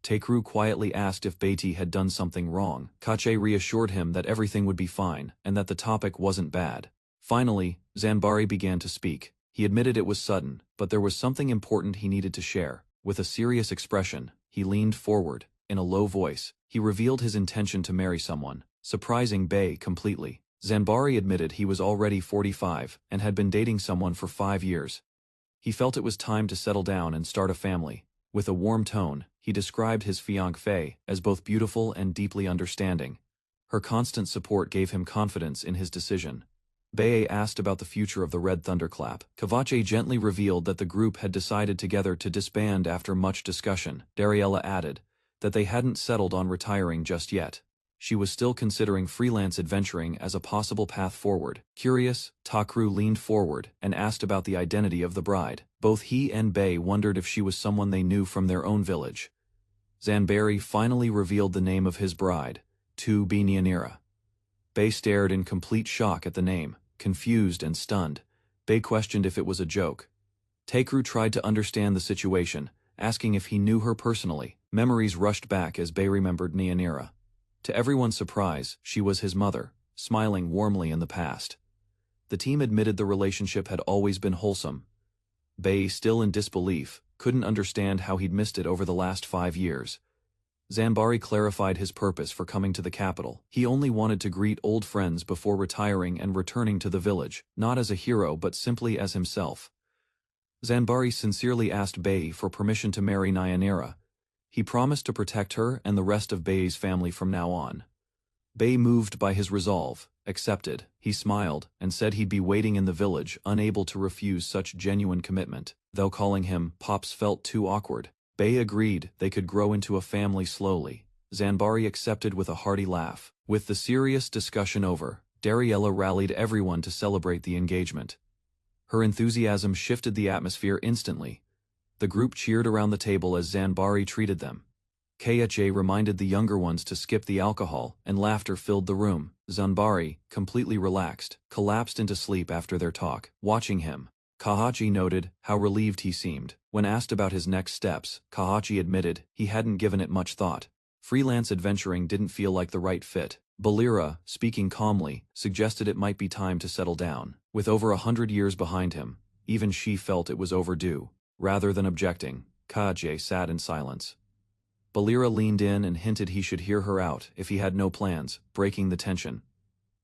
Takeru quietly asked if Beiti had done something wrong. Kache reassured him that everything would be fine, and that the topic wasn't bad. Finally, Zanbari began to speak. He admitted it was sudden, but there was something important he needed to share. With a serious expression, he leaned forward. In a low voice, he revealed his intention to marry someone, surprising Bei completely. Zanbari admitted he was already 45 and had been dating someone for 5 years. He felt it was time to settle down and start a family. With a warm tone, he described his fiancée as both beautiful and deeply understanding. Her constant support gave him confidence in his decision. Bei asked about the future of the Red Thunderclap. Kavache gently revealed that the group had decided together to disband after much discussion. Dariella added that they hadn't settled on retiring just yet. She was still considering freelance adventuring as a possible path forward. Curious, Takeru leaned forward and asked about the identity of the bride. Both he and Bei wondered if she was someone they knew from their own village. Zanbari finally revealed the name of his bride, Tu Binyanira. Bei stared in complete shock at the name, confused and stunned. Bei questioned if it was a joke. Takeru tried to understand the situation, asking if he knew her personally. Memories rushed back as Bei remembered Nyanira. To everyone's surprise, she was his mother, smiling warmly in the past. The team admitted the relationship had always been wholesome. Bei, still in disbelief, couldn't understand how he'd missed it over the last 5 years. Zanbari clarified his purpose for coming to the capital. He only wanted to greet old friends before retiring and returning to the village, not as a hero but simply as himself. Zanbari sincerely asked Bei for permission to marry Nyanira. He promised to protect her and the rest of Bei's family from now on. Bei, moved by his resolve, accepted. He smiled and said he'd be waiting in the village, unable to refuse such genuine commitment. Though calling him Pops felt too awkward, Bei agreed they could grow into a family slowly. Zanbari accepted with a hearty laugh. With the serious discussion over, Dariella rallied everyone to celebrate the engagement. Her enthusiasm shifted the atmosphere instantly. The group cheered around the table as Zanbari treated them. Kaije reminded the younger ones to skip the alcohol, and laughter filled the room. Zanbari, completely relaxed, collapsed into sleep after their talk. Watching him, Kahachi noted how relieved he seemed. When asked about his next steps, Kahachi admitted he hadn't given it much thought. Freelance adventuring didn't feel like the right fit. Balira, speaking calmly, suggested it might be time to settle down. With over 100 years behind him, even she felt it was overdue. Rather than objecting, Kaije sat in silence. Balira leaned in and hinted he should hear her out if he had no plans, breaking the tension.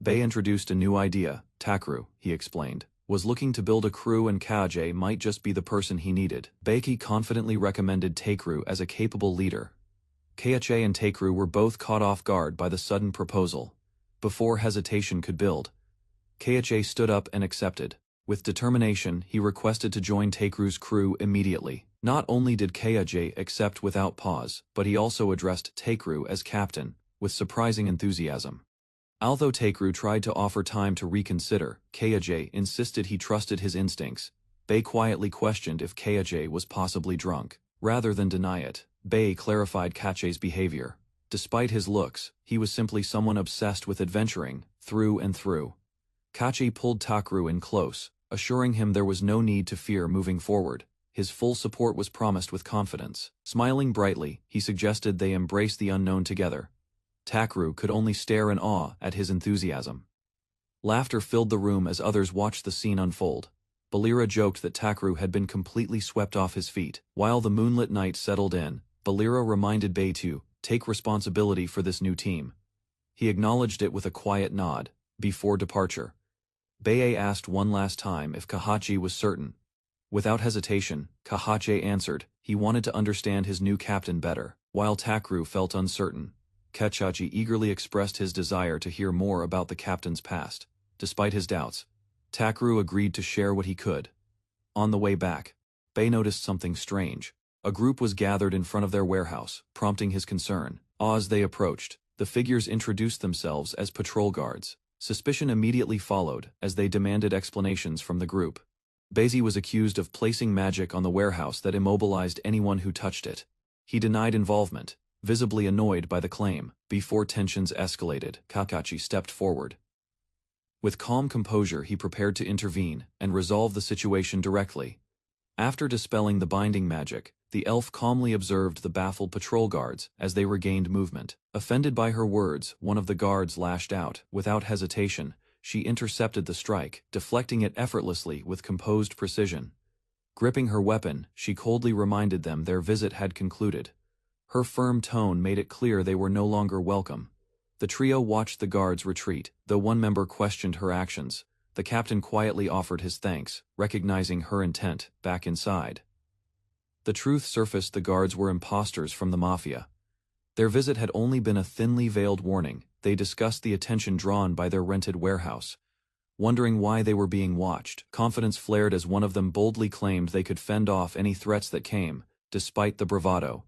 Bei introduced a new idea. Takru, he explained, was looking to build a crew and Kaji might just be the person he needed. Beiki confidently recommended Takru as a capable leader. Kaji and Takru were both caught off guard by the sudden proposal. Before hesitation could build, Kaji stood up and accepted. With determination, he requested to join Takru's crew immediately. Not only did Kaji accept without pause, but he also addressed Takru as captain, with surprising enthusiasm. Although Takru tried to offer time to reconsider, Kaji insisted he trusted his instincts. Bei quietly questioned if Kaji was possibly drunk. Rather than deny it, Bei clarified Kaji's behavior. Despite his looks, he was simply someone obsessed with adventuring, through and through. Kaji pulled Takru in close, assuring him there was no need to fear moving forward. His full support was promised with confidence. Smiling brightly, he suggested they embrace the unknown together. Takru could only stare in awe at his enthusiasm. Laughter filled the room as others watched the scene unfold. Balira joked that Takru had been completely swept off his feet. While the moonlit night settled in, Balira reminded Bei to take responsibility for this new team. He acknowledged it with a quiet nod. Before departure, Bei asked one last time if Kahachi was certain. Without hesitation, Kahachi answered he wanted to understand his new captain better. While Takru felt uncertain, Kahachi eagerly expressed his desire to hear more about the captain's past. Despite his doubts, Takru agreed to share what he could. On the way back, Bei noticed something strange. A group was gathered in front of their warehouse, prompting his concern. As they approached, the figures introduced themselves as patrol guards. Suspicion immediately followed as they demanded explanations from the group. Basie was accused of placing magic on the warehouse that immobilized anyone who touched it. He denied involvement, visibly annoyed by the claim. Before tensions escalated, Kakashi stepped forward. With calm composure, he prepared to intervene and resolve the situation directly. After dispelling the binding magic, the elf calmly observed the baffled patrol guards as they regained movement. Offended by her words, one of the guards lashed out. Without hesitation, she intercepted the strike, deflecting it effortlessly with composed precision. Gripping her weapon, she coldly reminded them their visit had concluded. Her firm tone made it clear they were no longer welcome. The trio watched the guards retreat. Though one member questioned her actions, the captain quietly offered his thanks, recognizing her intent. Back inside, the truth surfaced: the guards were imposters from the mafia. Their visit had only been a thinly veiled warning. They discussed the attention drawn by their rented warehouse, wondering why they were being watched. Confidence flared as one of them boldly claimed they could fend off any threats that came, despite the bravado.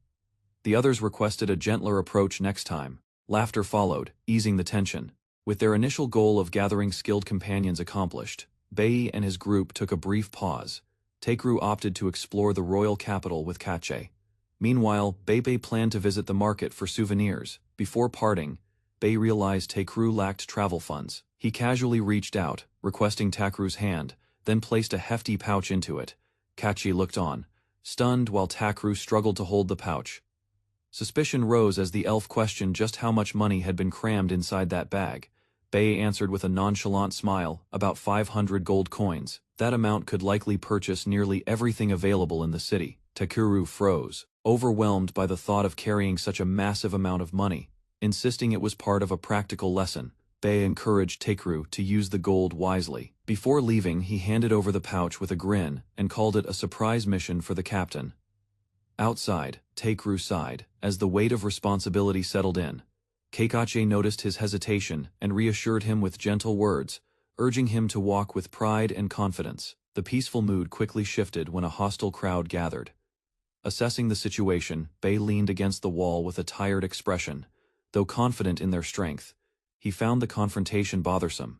The others requested a gentler approach next time. Laughter followed, easing the tension. With their initial goal of gathering skilled companions accomplished, Bei and his group took a brief pause. Takru opted to explore the royal capital with Kache. Meanwhile, Bei planned to visit the market for souvenirs. Before parting, Bei realized Takru lacked travel funds. He casually reached out, requesting Takru's hand, then placed a hefty pouch into it. Kachi looked on, stunned while Takru struggled to hold the pouch. Suspicion rose as the elf questioned just how much money had been crammed inside that bag. Bei answered with a nonchalant smile, about 500 gold coins. That amount could likely purchase nearly everything available in the city. Takuru froze, overwhelmed by the thought of carrying such a massive amount of money. Insisting it was part of a practical lesson, Bei encouraged Takuru to use the gold wisely. Before leaving, he handed over the pouch with a grin and called it a surprise mission for the captain. Outside, Takuru sighed as the weight of responsibility settled in. Keikache noticed his hesitation and reassured him with gentle words, urging him to walk with pride and confidence. The peaceful mood quickly shifted when a hostile crowd gathered. Assessing the situation, Bei leaned against the wall with a tired expression. Though confident in their strength, he found the confrontation bothersome.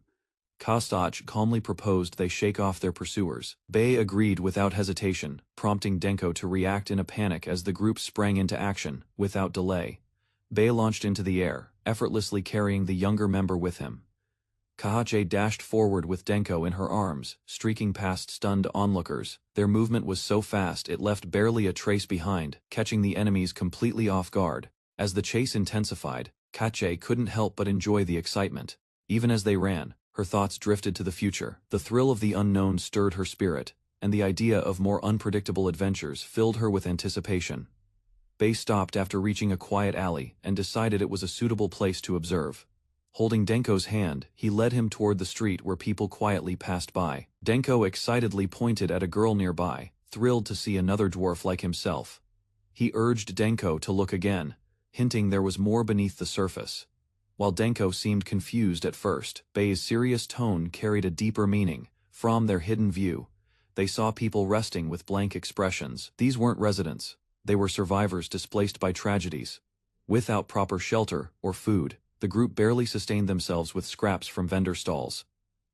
Kostach calmly proposed they shake off their pursuers. Bei agreed without hesitation, prompting Denko to react in a panic as the group sprang into action. Without delay, Bei launched into the air, effortlessly carrying the younger member with him. Kahache dashed forward with Denko in her arms, streaking past stunned onlookers. Their movement was so fast it left barely a trace behind, catching the enemies completely off guard. As the chase intensified, Kache couldn't help but enjoy the excitement. Even as they ran, her thoughts drifted to the future. The thrill of the unknown stirred her spirit, and the idea of more unpredictable adventures filled her with anticipation. Bei stopped after reaching a quiet alley and decided it was a suitable place to observe. Holding Denko's hand, he led him toward the street where people quietly passed by. Denko excitedly pointed at a girl nearby, thrilled to see another dwarf like himself. He urged Denko to look again, hinting there was more beneath the surface. While Denko seemed confused at first, Bei's serious tone carried a deeper meaning. From their hidden view, they saw people resting with blank expressions. These weren't residents. They were survivors displaced by tragedies. Without proper shelter or food, the group barely sustained themselves with scraps from vendor stalls.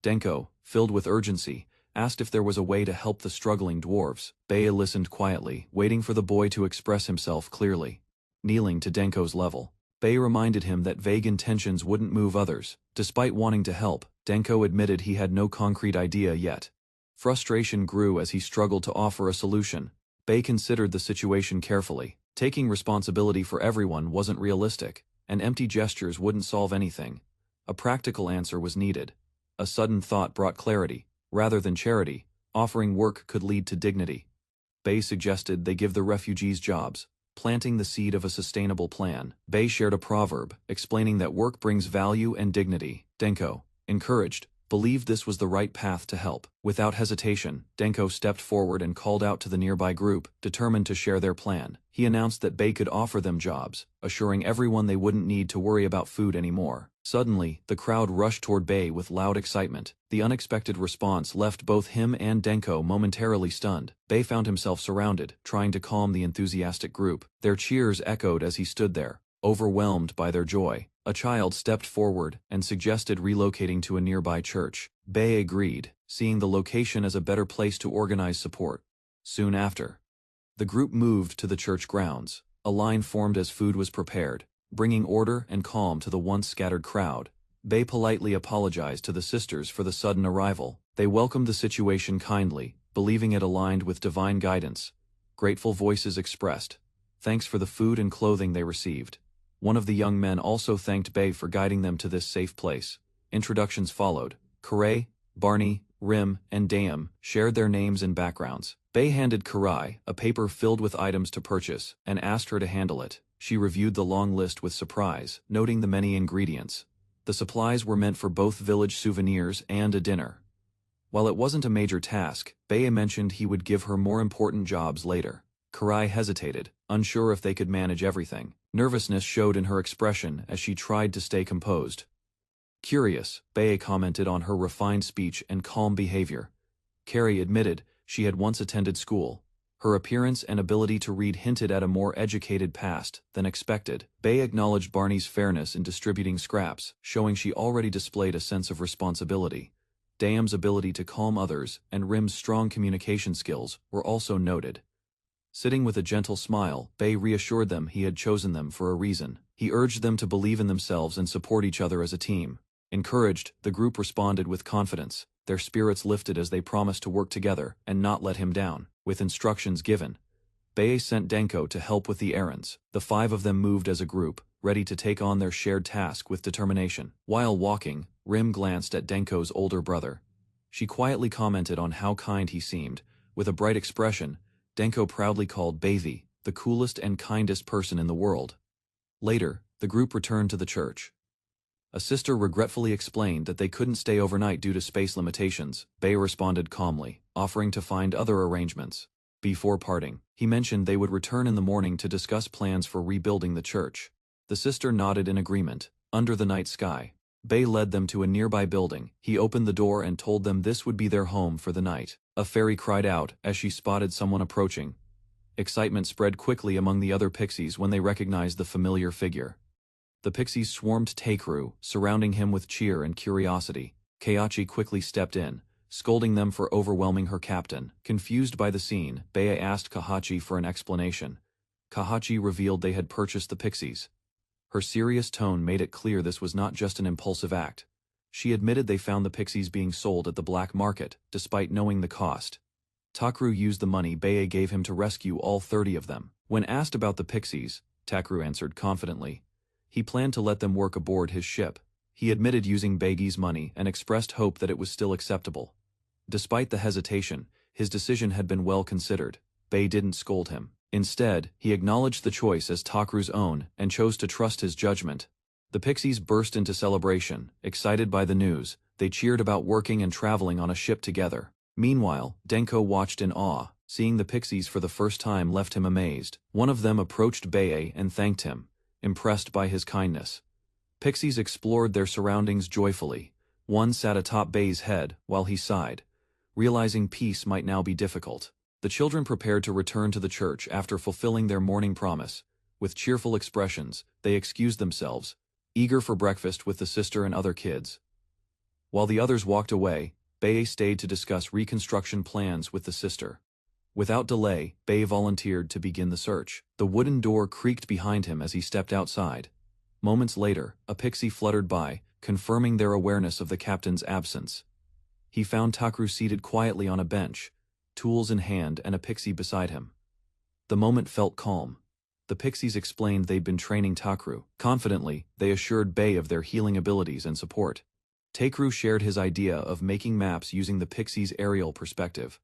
Denko, filled with urgency, asked if there was a way to help the struggling dwarves. Bei listened quietly, waiting for the boy to express himself clearly. Kneeling to Denko's level, Bei reminded him that vague intentions wouldn't move others. Despite wanting to help, Denko admitted he had no concrete idea yet. Frustration grew as he struggled to offer a solution. Bei considered the situation carefully. Taking responsibility for everyone wasn't realistic, and empty gestures wouldn't solve anything. A practical answer was needed. A sudden thought brought clarity. Rather than charity, offering work could lead to dignity. Bei suggested they give the refugees jobs, planting the seed of a sustainable plan. Bei shared a proverb, explaining that work brings value and dignity. Denko, encouraged, believed this was the right path to help. Without hesitation, Denko stepped forward and called out to the nearby group, determined to share their plan. He announced that Bei could offer them jobs, assuring everyone they wouldn't need to worry about food anymore. Suddenly, the crowd rushed toward Bei with loud excitement. The unexpected response left both him and Denko momentarily stunned. Bei found himself surrounded, trying to calm the enthusiastic group. Their cheers echoed as he stood there, overwhelmed by their joy. A child stepped forward and suggested relocating to a nearby church. Bei agreed, seeing the location as a better place to organize support. Soon after, the group moved to the church grounds. A line formed as food was prepared, bringing order and calm to the once scattered crowd. Bei politely apologized to the sisters for the sudden arrival. They welcomed the situation kindly, believing it aligned with divine guidance. Grateful voices expressed thanks for the food and clothing they received. One of the young men also thanked Bei for guiding them to this safe place. Introductions followed. Karai, Barney, Rim, and Dayam shared their names and backgrounds. Bei handed Karai a paper filled with items to purchase and asked her to handle it. She reviewed the long list with surprise, noting the many ingredients. The supplies were meant for both village souvenirs and a dinner. While it wasn't a major task, Bei mentioned he would give her more important jobs later. Karai hesitated, unsure if they could manage everything. Nervousness showed in her expression as she tried to stay composed. Curious, Bei commented on her refined speech and calm behavior. Carrie admitted she had once attended school. Her appearance and ability to read hinted at a more educated past than expected. Bei acknowledged Barney's fairness in distributing scraps, showing she already displayed a sense of responsibility. Dayam's ability to calm others and Rim's strong communication skills were also noted. Sitting with a gentle smile, Bei reassured them he had chosen them for a reason. He urged them to believe in themselves and support each other as a team. Encouraged, the group responded with confidence. Their spirits lifted as they promised to work together and not let him down. With instructions given, Bei sent Denko to help with the errands. The five of them moved as a group, ready to take on their shared task with determination. While walking, Rim glanced at Denko's older brother. She quietly commented on how kind he seemed. With a bright expression, Denko proudly called Bei the coolest and kindest person in the world. Later, the group returned to the church. A sister regretfully explained that they couldn't stay overnight due to space limitations. Bei responded calmly, offering to find other arrangements. Before parting, he mentioned they would return in the morning to discuss plans for rebuilding the church. The sister nodded in agreement. Under the night sky, Bei led them to a nearby building. He opened the door and told them this would be their home for the night. A fairy cried out as she spotted someone approaching. Excitement spread quickly among the other pixies when they recognized the familiar figure. The pixies swarmed Takeru, surrounding him with cheer and curiosity. Keiichi quickly stepped in, scolding them for overwhelming her captain. Confused by the scene, Bei asked Kahachi for an explanation. Kahachi revealed they had purchased the pixies. Her serious tone made it clear this was not just an impulsive act. She admitted they found the pixies being sold at the black market, despite knowing the cost. Takeru used the money Bei gave him to rescue all 30 of them. When asked about the pixies, Takeru answered confidently. He planned to let them work aboard his ship. He admitted using Beigi's money and expressed hope that it was still acceptable. Despite the hesitation, his decision had been well considered. Bei didn't scold him. Instead, he acknowledged the choice as Takeru's own and chose to trust his judgment. The pixies burst into celebration, excited by the news. They cheered about working and traveling on a ship together. Meanwhile, Denko watched in awe. Seeing the pixies for the first time left him amazed. One of them approached Bae and thanked him, impressed by his kindness. Pixies explored their surroundings joyfully. One sat atop Bae's head, while he sighed, realizing peace might now be difficult. The children prepared to return to the church after fulfilling their morning promise. With cheerful expressions, they excused themselves, eager for breakfast with the sister and other kids. While the others walked away, Bae stayed to discuss reconstruction plans with the sister. Without delay, Bae volunteered to begin the search. The wooden door creaked behind him as he stepped outside. Moments later, a pixie fluttered by, confirming their awareness of the captain's absence. He found Takru seated quietly on a bench, tools in hand and a pixie beside him. The moment felt calm. The pixies explained they'd been training Takru. Confidently, they assured Bae of their healing abilities and support. Takru shared his idea of making maps using the pixies' aerial perspective.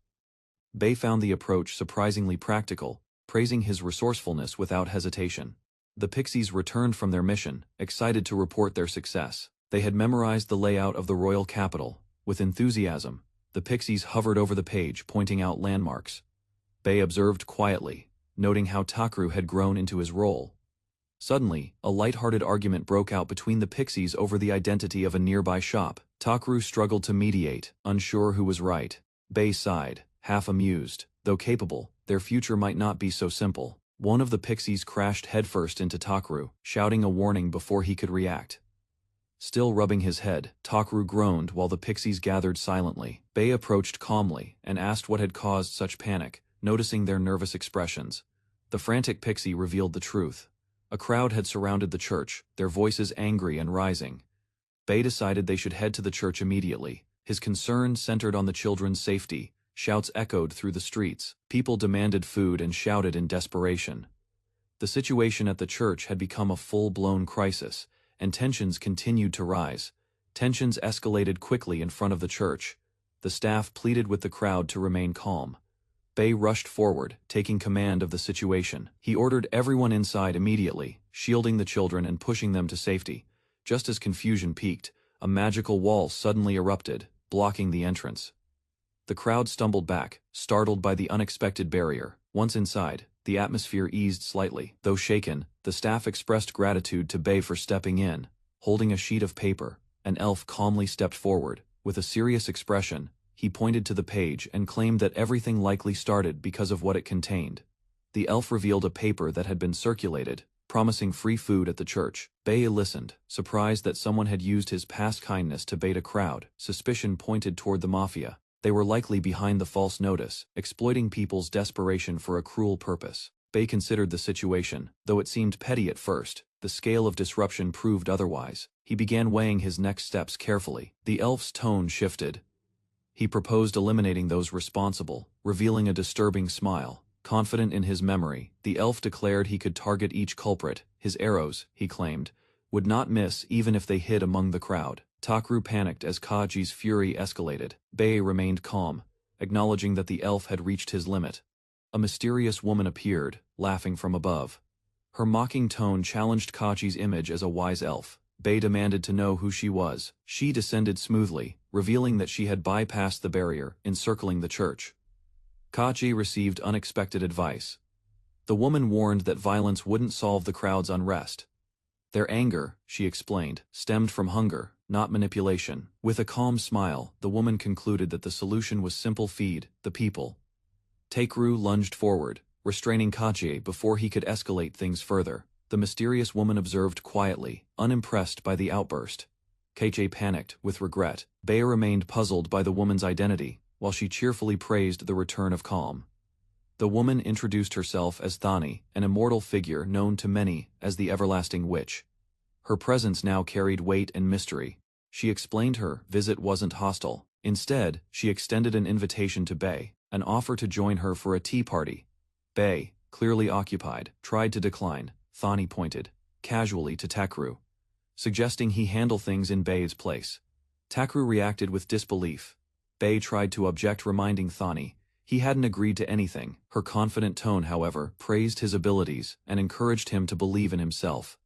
Bae found the approach surprisingly practical, praising his resourcefulness without hesitation. The pixies returned from their mission, excited to report their success. They had memorized the layout of the royal capital. With enthusiasm, the pixies hovered over the page, pointing out landmarks. Bae observed quietly, noting how Takru had grown into his role. Suddenly, a light-hearted argument broke out between the pixies over the identity of a nearby shop. Takru struggled to mediate, unsure who was right. Bae sighed, half amused. Though capable, their future might not be so simple. One of the pixies crashed headfirst into Takru, shouting a warning before he could react. Still rubbing his head, Takru groaned while the pixies gathered silently. Bae approached calmly and asked what had caused such panic, noticing their nervous expressions. The frantic pixie revealed the truth. A crowd had surrounded the church, their voices angry and rising. Bae decided they should head to the church immediately. His concern centered on the children's safety. Shouts echoed through the streets. People demanded food and shouted in desperation. The situation at the church had become a full-blown crisis, and tensions continued to rise. Tensions escalated quickly in front of the church. The staff pleaded with the crowd to remain calm. Bae rushed forward, taking command of the situation. He ordered everyone inside immediately, shielding the children and pushing them to safety. Just as confusion peaked, a magical wall suddenly erupted, blocking the entrance. The crowd stumbled back, startled by the unexpected barrier. Once inside, the atmosphere eased slightly. Though shaken, the staff expressed gratitude to Bae for stepping in. Holding a sheet of paper, an elf calmly stepped forward. With a serious expression, he pointed to the page and claimed that everything likely started because of what it contained. The elf revealed a paper that had been circulated, promising free food at the church. Bae listened, surprised that someone had used his past kindness to bait a crowd. Suspicion pointed toward the mafia. They were likely behind the false notice, exploiting people's desperation for a cruel purpose. Bae considered the situation. Though it seemed petty at first, the scale of disruption proved otherwise. He began weighing his next steps carefully. The elf's tone shifted. He proposed eliminating those responsible, revealing a disturbing smile. Confident in his memory, the elf declared he could target each culprit. His arrows, he claimed, would not miss even if they hid among the crowd. Takru panicked as Kaji's fury escalated. Bae remained calm, acknowledging that the elf had reached his limit. A mysterious woman appeared, laughing from above. Her mocking tone challenged Kaji's image as a wise elf. Bae demanded to know who she was. She descended smoothly, revealing that she had bypassed the barrier, encircling the church. Kaji received unexpected advice. The woman warned that violence wouldn't solve the crowd's unrest. Their anger, she explained, stemmed from hunger, not manipulation. With a calm smile, the woman concluded that the solution was simple: feed the people. Takru lunged forward, restraining Kaji before he could escalate things further. The mysterious woman observed quietly, unimpressed by the outburst. Kaji panicked, with regret. Bae remained puzzled by the woman's identity, while she cheerfully praised the return of calm. The woman introduced herself as Thani, an immortal figure known to many as the Everlasting Witch. Her presence now carried weight and mystery. She explained her visit wasn't hostile. Instead, she extended an invitation to Bae, an offer to join her for a tea party. Bae, clearly occupied, tried to decline. Thani pointed, casually, to Takru, suggesting he handle things in Bae's place. Takru reacted with disbelief. Bae tried to object, reminding Thani he hadn't agreed to anything. Her confident tone, however, praised his abilities and encouraged him to believe in himself.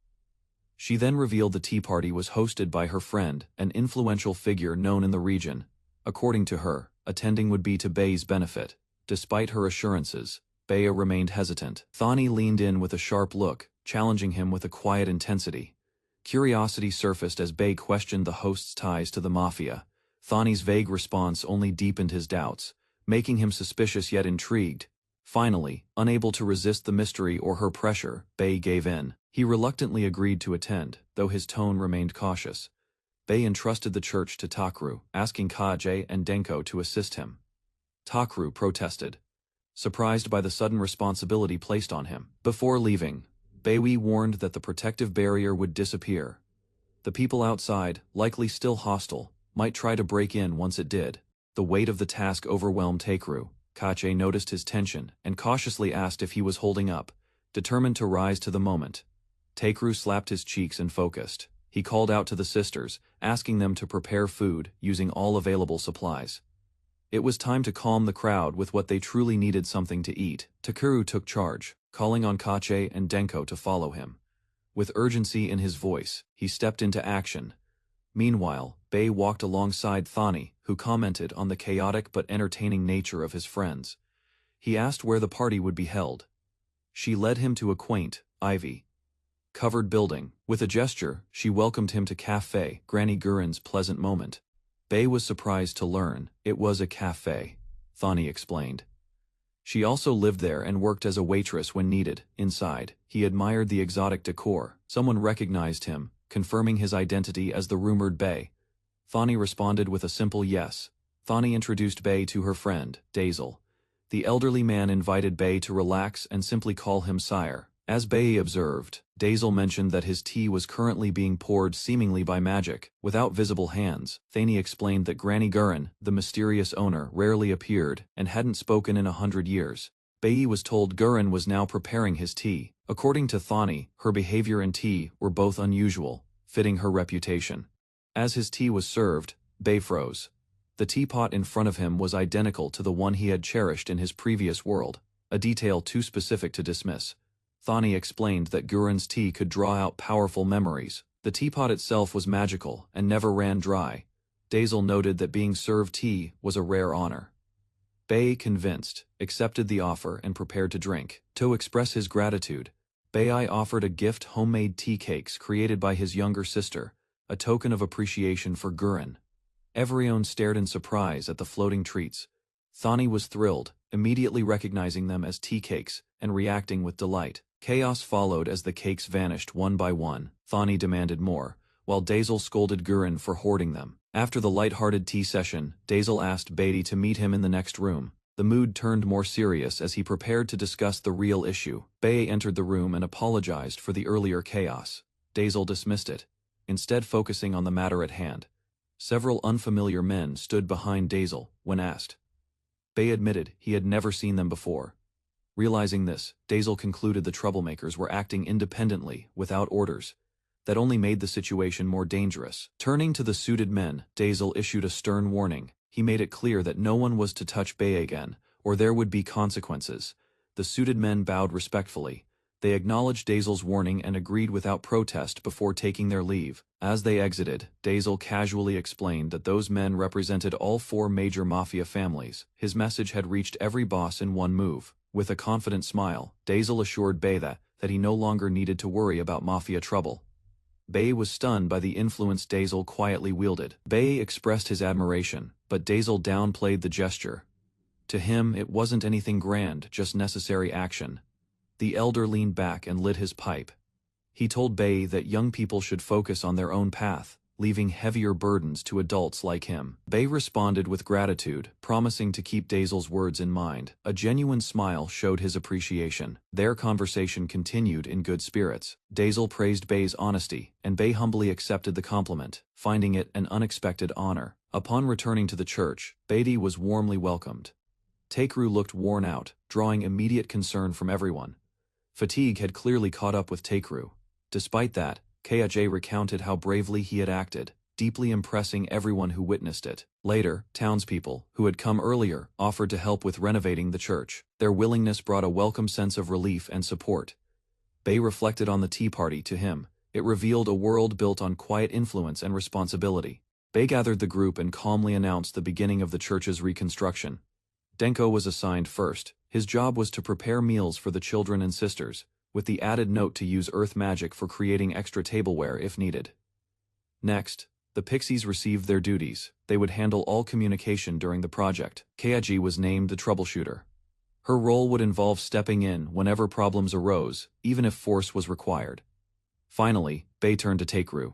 She then revealed the tea party was hosted by her friend, an influential figure known in the region. According to her, attending would be to Bei's benefit. Despite her assurances, Bei remained hesitant. Thani leaned in with a sharp look, challenging him with a quiet intensity. Curiosity surfaced as Bei questioned the host's ties to the mafia. Thani's vague response only deepened his doubts, making him suspicious yet intrigued. Finally, unable to resist the mystery or her pressure, Bei gave in. He reluctantly agreed to attend, though his tone remained cautious. Bei entrusted the church to Takru, asking Kaje and Denko to assist him. Takru protested, surprised by the sudden responsibility placed on him. Before leaving, Bei warned that the protective barrier would disappear. The people outside, likely still hostile, might try to break in once it did. The weight of the task overwhelmed Takru. Kache noticed his tension and cautiously asked if he was holding up, determined to rise to the moment. Takru slapped his cheeks and focused. He called out to the sisters, asking them to prepare food using all available supplies. It was time to calm the crowd with what they truly needed: something to eat. Takuru took charge, calling on Kache and Denko to follow him. With urgency in his voice, he stepped into action. Meanwhile, Bei walked alongside Thani, who commented on the chaotic but entertaining nature of his friends. He asked where the party would be held. She led him to a quaint, ivy-covered building. With a gesture, she welcomed him to Café Granny Gurin's pleasant moment. Bei was surprised to learn it was a café, Thani explained. She also lived there and worked as a waitress when needed. Inside, he admired the exotic decor. Someone recognized him, confirming his identity as the rumored Bei. Thani responded with a simple yes. Thani introduced Bei to her friend, Dazel. The elderly man invited Bei to relax and simply call him sire. As Bei observed, Dazel mentioned that his tea was currently being poured seemingly by magic, without visible hands. Thani explained that Granny Gurin, the mysterious owner, rarely appeared and hadn't spoken in 100 years. Bei was told Gurin was now preparing his tea. According to Thani, her behavior and tea were both unusual, fitting her reputation. As his tea was served, Bei froze. The teapot in front of him was identical to the one he had cherished in his previous world, a detail too specific to dismiss. Thani explained that Gurin's tea could draw out powerful memories. The teapot itself was magical and never ran dry. Dazel noted that being served tea was a rare honor. Bei, convinced, accepted the offer and prepared to drink. To express his gratitude, Bei offered a gift: homemade tea cakes created by his younger sister, a token of appreciation for Gurin. Everyone stared in surprise at the floating treats. Thani was thrilled, immediately recognizing them as tea cakes and reacting with delight. Chaos followed as the cakes vanished one by one. Thani demanded more, while Dazel scolded Gurin for hoarding them. After the light-hearted tea session, Dazel asked Beatty to meet him in the next room. The mood turned more serious as he prepared to discuss the real issue. Bei entered the room and apologized for the earlier chaos. Dazel dismissed it, instead focusing on the matter at hand. Several unfamiliar men stood behind Dazel when asked. Bei admitted he had never seen them before. Realizing this, Dazel concluded the troublemakers were acting independently, without orders. That only made the situation more dangerous. Turning to the suited men, Dazel issued a stern warning. He made it clear that no one was to touch Bei again, or there would be consequences. The suited men bowed respectfully. They acknowledged Dazel's warning and agreed without protest before taking their leave. As they exited, Dazel casually explained that those men represented all 4 major mafia families. His message had reached every boss in one move. With a confident smile, Dazel assured Bei that he no longer needed to worry about mafia trouble. Bei was stunned by the influence Dazel quietly wielded. Bei expressed his admiration, but Dazel downplayed the gesture. To him, it wasn't anything grand, just necessary action. The elder leaned back and lit his pipe. He told Bei that young people should focus on their own path, leaving heavier burdens to adults like him. Bei responded with gratitude, promising to keep Dazel's words in mind. A genuine smile showed his appreciation. Their conversation continued in good spirits. Dazel praised Bei's honesty, and Bei humbly accepted the compliment, finding it an unexpected honor. Upon returning to the church, Beatty was warmly welcomed. Takru looked worn out, drawing immediate concern from everyone. Fatigue had clearly caught up with Takru. Despite that, Kaj recounted how bravely he had acted, deeply impressing everyone who witnessed it. Later, townspeople, who had come earlier, offered to help with renovating the church. Their willingness brought a welcome sense of relief and support. Bei reflected on the tea party to him. It revealed a world built on quiet influence and responsibility. Bei gathered the group and calmly announced the beginning of the church's reconstruction. Denko was assigned first. His job was to prepare meals for the children and sisters, with the added note to use earth magic for creating extra tableware if needed. Next, the pixies received their duties. They would handle all communication during the project. Kaiji was named the troubleshooter. Her role would involve stepping in whenever problems arose, even if force was required. Finally, Bei turned to Takeru.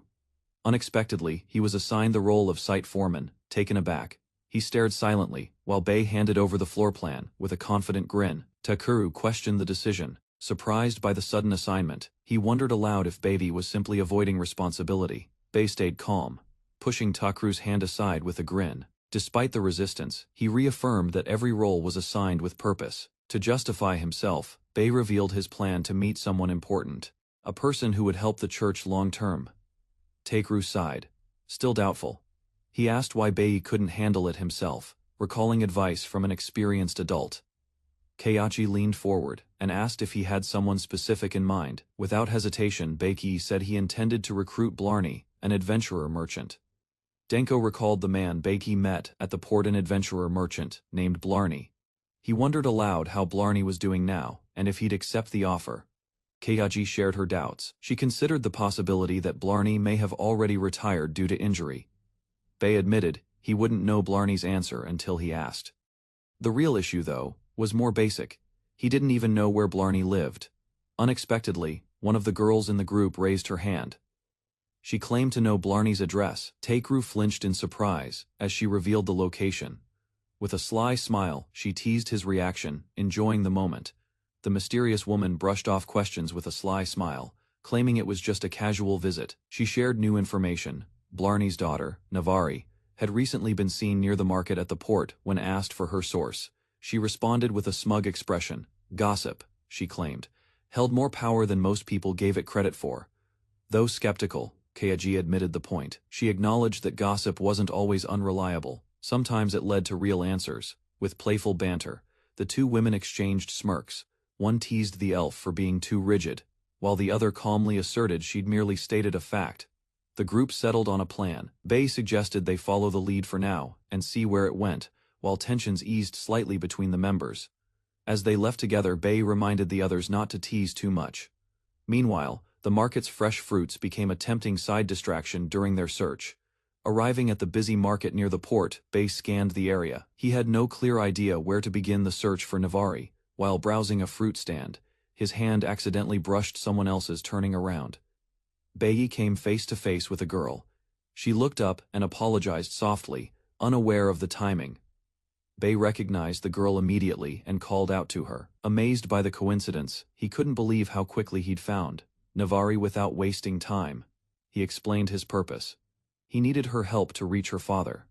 Unexpectedly, he was assigned the role of site foreman. Taken aback, he stared silently, while Bei handed over the floor plan with a confident grin. Takeru questioned the decision. Surprised by the sudden assignment, he wondered aloud if Bei was simply avoiding responsibility. Bei stayed calm, pushing Takeru's hand aside with a grin. Despite the resistance, he reaffirmed that every role was assigned with purpose. To justify himself, Bei revealed his plan to meet someone important, a person who would help the church long-term. Takeru sighed, still doubtful. He asked why Bei couldn't handle it himself, recalling advice from an experienced adult. Keiichi leaned forward and asked if he had someone specific in mind. Without hesitation, Bei said he intended to recruit Blarney, an adventurer merchant. Denko recalled the man Bei met at the port, an adventurer merchant named Blarney. He wondered aloud how Blarney was doing now, and if he'd accept the offer. Keiichi shared her doubts. She considered the possibility that Blarney may have already retired due to injury. Bei admitted he wouldn't know Blarney's answer until he asked. The real issue, though, was more basic. He didn't even know where Blarney lived. Unexpectedly, one of the girls in the group raised her hand. She claimed to know Blarney's address. Takeru flinched in surprise as she revealed the location. With a sly smile, she teased his reaction, enjoying the moment. The mysterious woman brushed off questions with a sly smile, claiming it was just a casual visit. She shared new information. Blarney's daughter, Navari, had recently been seen near the market at the port. When asked for her source, she responded with a smug expression. Gossip, she claimed, held more power than most people gave it credit for. Though skeptical, Keiichi admitted the point. She acknowledged that gossip wasn't always unreliable. Sometimes it led to real answers. With playful banter, the two women exchanged smirks. One teased the elf for being too rigid, while the other calmly asserted she'd merely stated a fact. The group settled on a plan. Bei suggested they follow the lead for now and see where it went, while tensions eased slightly between the members. As they left together, Bei reminded the others not to tease too much. Meanwhile, the market's fresh fruits became a tempting side distraction during their search. Arriving at the busy market near the port, Bei scanned the area. He had no clear idea where to begin the search for Navari. While browsing a fruit stand, his hand accidentally brushed someone else's. Turning around, Bei came face to face with a girl. She looked up and apologized softly, unaware of the timing. Bei recognized the girl immediately and called out to her. Amazed by the coincidence, he couldn't believe how quickly he'd found Navari without wasting time. He explained his purpose. He needed her help to reach her father.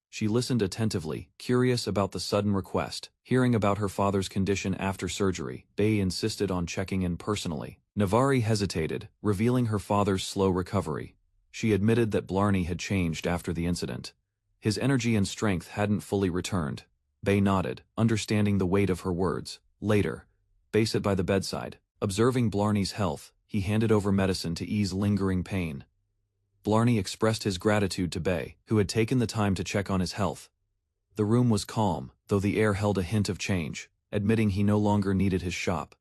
She listened attentively, curious about the sudden request. Hearing about her father's condition after surgery, Bei insisted on checking in personally. Navari hesitated, revealing her father's slow recovery. She admitted that Blarney had changed after the incident. His energy and strength hadn't fully returned. Bei nodded, understanding the weight of her words. Later, Bei sat by the bedside. Observing Blarney's health, he handed over medicine to ease lingering pain. Blarney expressed his gratitude to Bei, who had taken the time to check on his health. The room was calm, though the air held a hint of change, admitting he no longer needed his shop.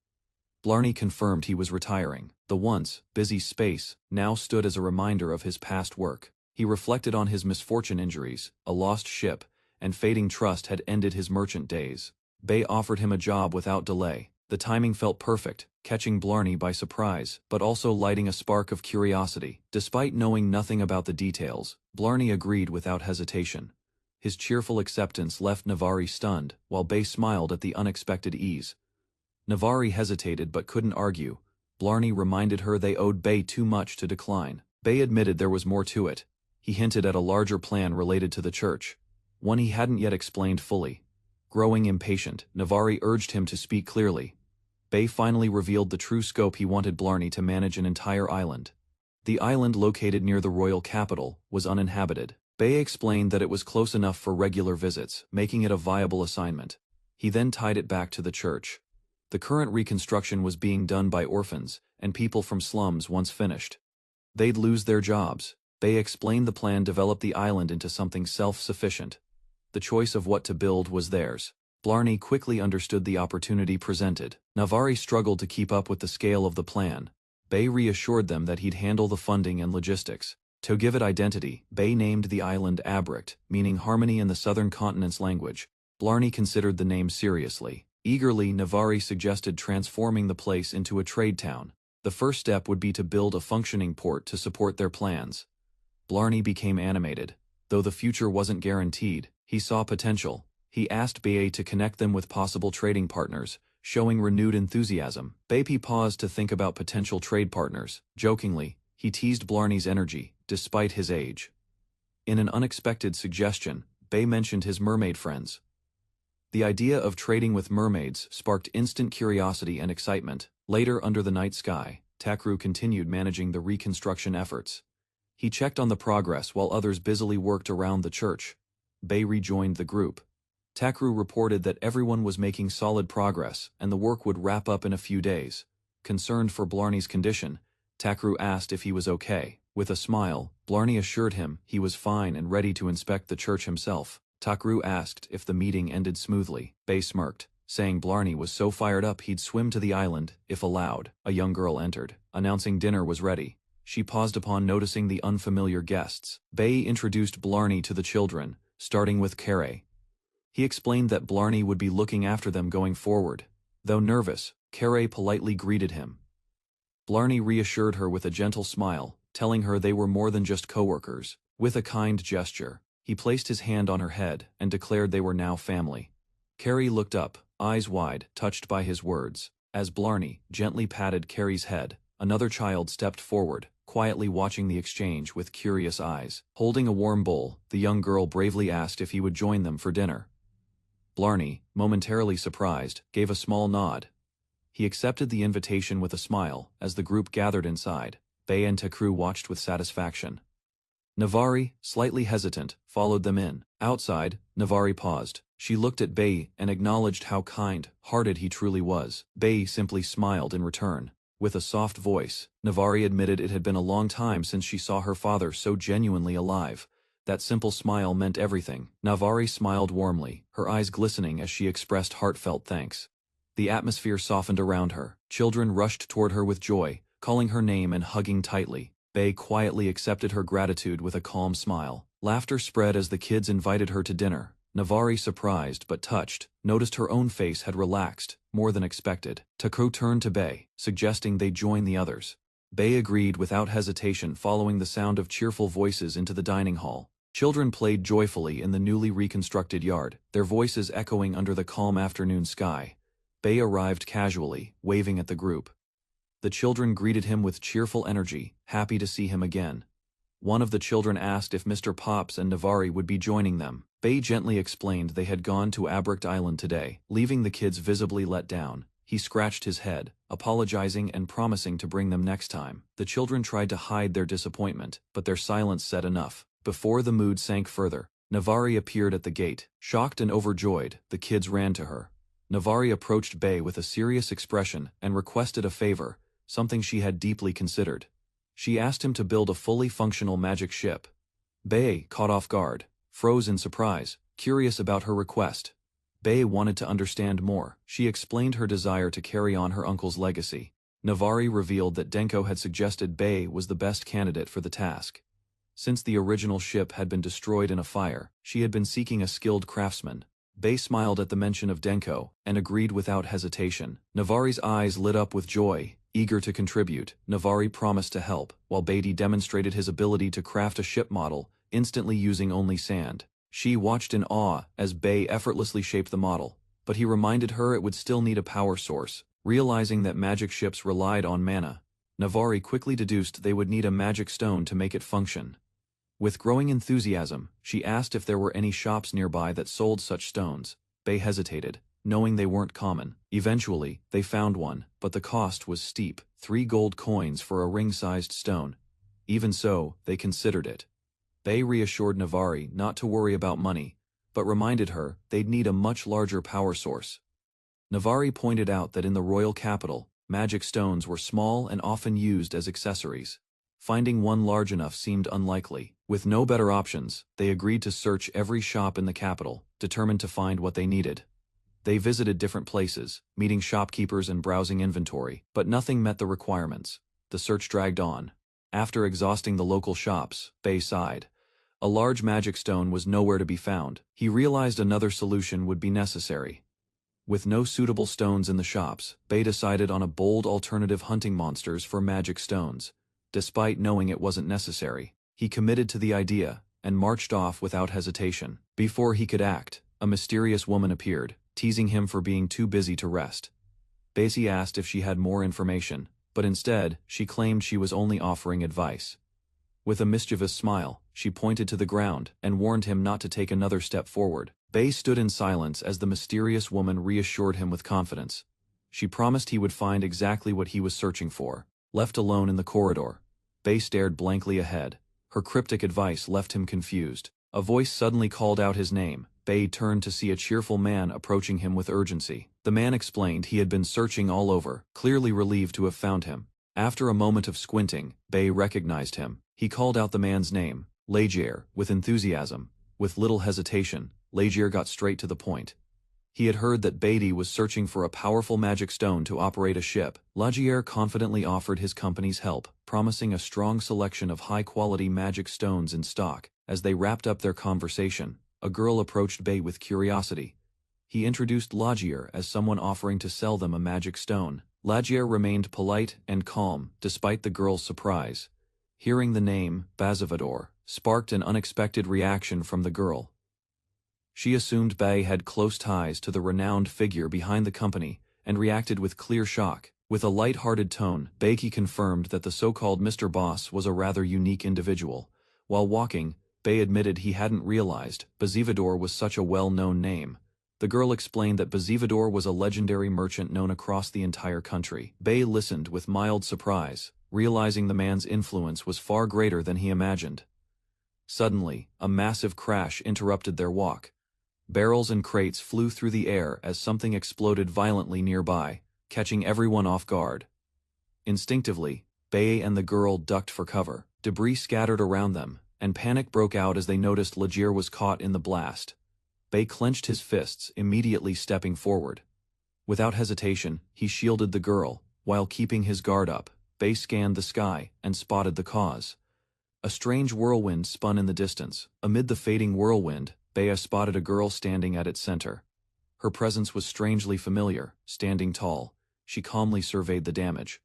Blarney confirmed he was retiring. The once busy space now stood as a reminder of his past work. He reflected on his misfortune injuries, a lost ship, and fading trust had ended his merchant days. Bei offered him a job without delay. The timing felt perfect, catching Blarney by surprise, but also lighting a spark of curiosity. Despite knowing nothing about the details, Blarney agreed without hesitation. His cheerful acceptance left Navari stunned, while Bei smiled at the unexpected ease. Navari hesitated but couldn't argue. Blarney reminded her they owed Bei too much to decline. Bei admitted there was more to it. He hinted at a larger plan related to the church, one he hadn't yet explained fully. Growing impatient, Navari urged him to speak clearly. Bei finally revealed the true scope. He wanted Blarney to manage an entire island. The island, located near the royal capital, was uninhabited. Bei explained that it was close enough for regular visits, making it a viable assignment. He then tied it back to the church. The current reconstruction was being done by orphans and people from slums once finished. they'd lose their jobs. Bay explained the plan developed the island into something self-sufficient. The choice of what to build was theirs. Blarney quickly understood the opportunity presented. Navari struggled to keep up with the scale of the plan. Bay reassured them that he'd handle the funding and logistics. To give it identity, Bay named the island Abrict, meaning harmony in the southern continent's language. Blarney considered the name seriously. Eagerly, Navari suggested transforming the place into a trade town. The first step would be to build a functioning port to support their plans. Blarney became animated. Though the future wasn't guaranteed, he saw potential. He asked Bay to connect them with possible trading partners, showing renewed enthusiasm. Bay paused to think about potential trade partners. Jokingly, he teased Blarney's energy, despite his age. In an unexpected suggestion, Bay mentioned his mermaid friends. The idea of trading with mermaids sparked instant curiosity and excitement. Later, under the night sky, Takru continued managing the reconstruction efforts. He checked on the progress while others busily worked around the church. Bay rejoined the group. Takru reported that everyone was making solid progress and the work would wrap up in a few days. Concerned for Blarney's condition, Takru asked if he was okay. With a smile, Blarney assured him he was fine and ready to inspect the church himself. Takru asked if the meeting ended smoothly. Bay smirked, saying Blarney was so fired up he'd swim to the island, if allowed. A young girl entered, announcing dinner was ready. She paused upon noticing the unfamiliar guests. Bay introduced Blarney to the children, starting with Kere. He explained that Blarney would be looking after them going forward. Though nervous, Kere politely greeted him. Blarney reassured her with a gentle smile, telling her they were more than just co-workers. With a kind gesture, he placed his hand on her head and declared they were now family. Kere looked up, eyes wide, touched by his words. As Blarney gently patted Kere's head, another child stepped forward, quietly watching the exchange with curious eyes. Holding a warm bowl, the young girl bravely asked if he would join them for dinner. Blarney, momentarily surprised, gave a small nod. He accepted the invitation with a smile as the group gathered inside. Bay and Takru watched with satisfaction. Navari, slightly hesitant, followed them in. Outside, Navari paused. She looked at Bay and acknowledged how kind-hearted he truly was. Bay simply smiled in return. With a soft voice, Navari admitted it had been a long time since she saw her father so genuinely alive. That simple smile meant everything. Navari smiled warmly, her eyes glistening as she expressed heartfelt thanks. The atmosphere softened around her. Children rushed toward her with joy, calling her name and hugging tightly. Bay quietly accepted her gratitude with a calm smile. Laughter spread as the kids invited her to dinner. Navari, surprised but touched, noticed her own face had relaxed, more than expected. Takru turned to Bay, suggesting they join the others. Bay agreed without hesitation, following the sound of cheerful voices into the dining hall. Children played joyfully in the newly reconstructed yard, their voices echoing under the calm afternoon sky. Bay arrived casually, waving at the group. The children greeted him with cheerful energy, happy to see him again. One of the children asked if Mr. Pops and Navari would be joining them. Bay gently explained they had gone to Abrict Island today, leaving the kids visibly let down. He scratched his head, apologizing and promising to bring them next time. The children tried to hide their disappointment, but their silence said enough. Before the mood sank further, Navari appeared at the gate. Shocked and overjoyed, the kids ran to her. Navari approached Bay with a serious expression and requested a favor, something she had deeply considered. She asked him to build a fully functional magic ship. Bay, caught off guard, froze in surprise, curious about her request. Bay wanted to understand more. She explained her desire to carry on her uncle's legacy. Navari revealed that Denko had suggested Bay was the best candidate for the task. Since the original ship had been destroyed in a fire, she had been seeking a skilled craftsman. Bay smiled at the mention of Denko and agreed without hesitation. Navari's eyes lit up with joy. Eager to contribute, Navari promised to help, while Beatty demonstrated his ability to craft a ship model, instantly using only sand. She watched in awe as Bay effortlessly shaped the model, but he reminded her it would still need a power source. Realizing that magic ships relied on mana, Navari quickly deduced they would need a magic stone to make it function. With growing enthusiasm, she asked if there were any shops nearby that sold such stones. Bay hesitated, knowing they weren't common. Eventually, they found one, but the cost was steep, 3 gold coins for a ring-sized stone. Even so, they considered it. Bay reassured Navari not to worry about money, but reminded her they'd need a much larger power source. Navari pointed out that in the royal capital, magic stones were small and often used as accessories. Finding one large enough seemed unlikely. With no better options, they agreed to search every shop in the capital, determined to find what they needed. They visited different places, meeting shopkeepers and browsing inventory, but nothing met the requirements. The search dragged on. After exhausting the local shops, Bei sighed. A large magic stone was nowhere to be found. He realized another solution would be necessary. With no suitable stones in the shops, Bei decided on a bold alternative: hunting monsters for magic stones. Despite knowing it wasn't necessary, he committed to the idea and marched off without hesitation. Before he could act, a mysterious woman appeared, teasing him for being too busy to rest. Bei asked if she had more information, but instead, she claimed she was only offering advice. With a mischievous smile, she pointed to the ground and warned him not to take another step forward. Bei stood in silence as the mysterious woman reassured him with confidence. She promised he would find exactly what he was searching for. Left alone in the corridor, Bei stared blankly ahead. Her cryptic advice left him confused. A voice suddenly called out his name. Bei turned to see a cheerful man approaching him with urgency. The man explained he had been searching all over, clearly relieved to have found him. After a moment of squinting, Bei recognized him. He called out the man's name, Lagier, with enthusiasm. With little hesitation, Lagier got straight to the point. He had heard that Beatty was searching for a powerful magic stone to operate a ship. Lagier confidently offered his company's help, promising a strong selection of high-quality magic stones in stock. As they wrapped up their conversation, a girl approached Bei with curiosity. He introduced Lagier as someone offering to sell them a magic stone. Lagier remained polite and calm, despite the girl's surprise. Hearing the name, Bazivador, sparked an unexpected reaction from the girl. She assumed Bei had close ties to the renowned figure behind the company, and reacted with clear shock. With a light-hearted tone, Beiki confirmed that the so-called Mr. Boss was a rather unique individual. While walking, Bei admitted he hadn't realized Bazivador was such a well-known name. The girl explained that Bazivador was a legendary merchant known across the entire country. Bei listened with mild surprise, realizing the man's influence was far greater than he imagined. Suddenly, a massive crash interrupted their walk. Barrels and crates flew through the air as something exploded violently nearby, catching everyone off guard. Instinctively, Bei and the girl ducked for cover. Debris scattered around them, and panic broke out as they noticed Lagier was caught in the blast. Bei clenched his fists, immediately stepping forward. Without hesitation, he shielded the girl. While keeping his guard up, Bei scanned the sky and spotted the cause. A strange whirlwind spun in the distance. Amid the fading whirlwind, Bei spotted a girl standing at its center. Her presence was strangely familiar. Standing tall, she calmly surveyed the damage.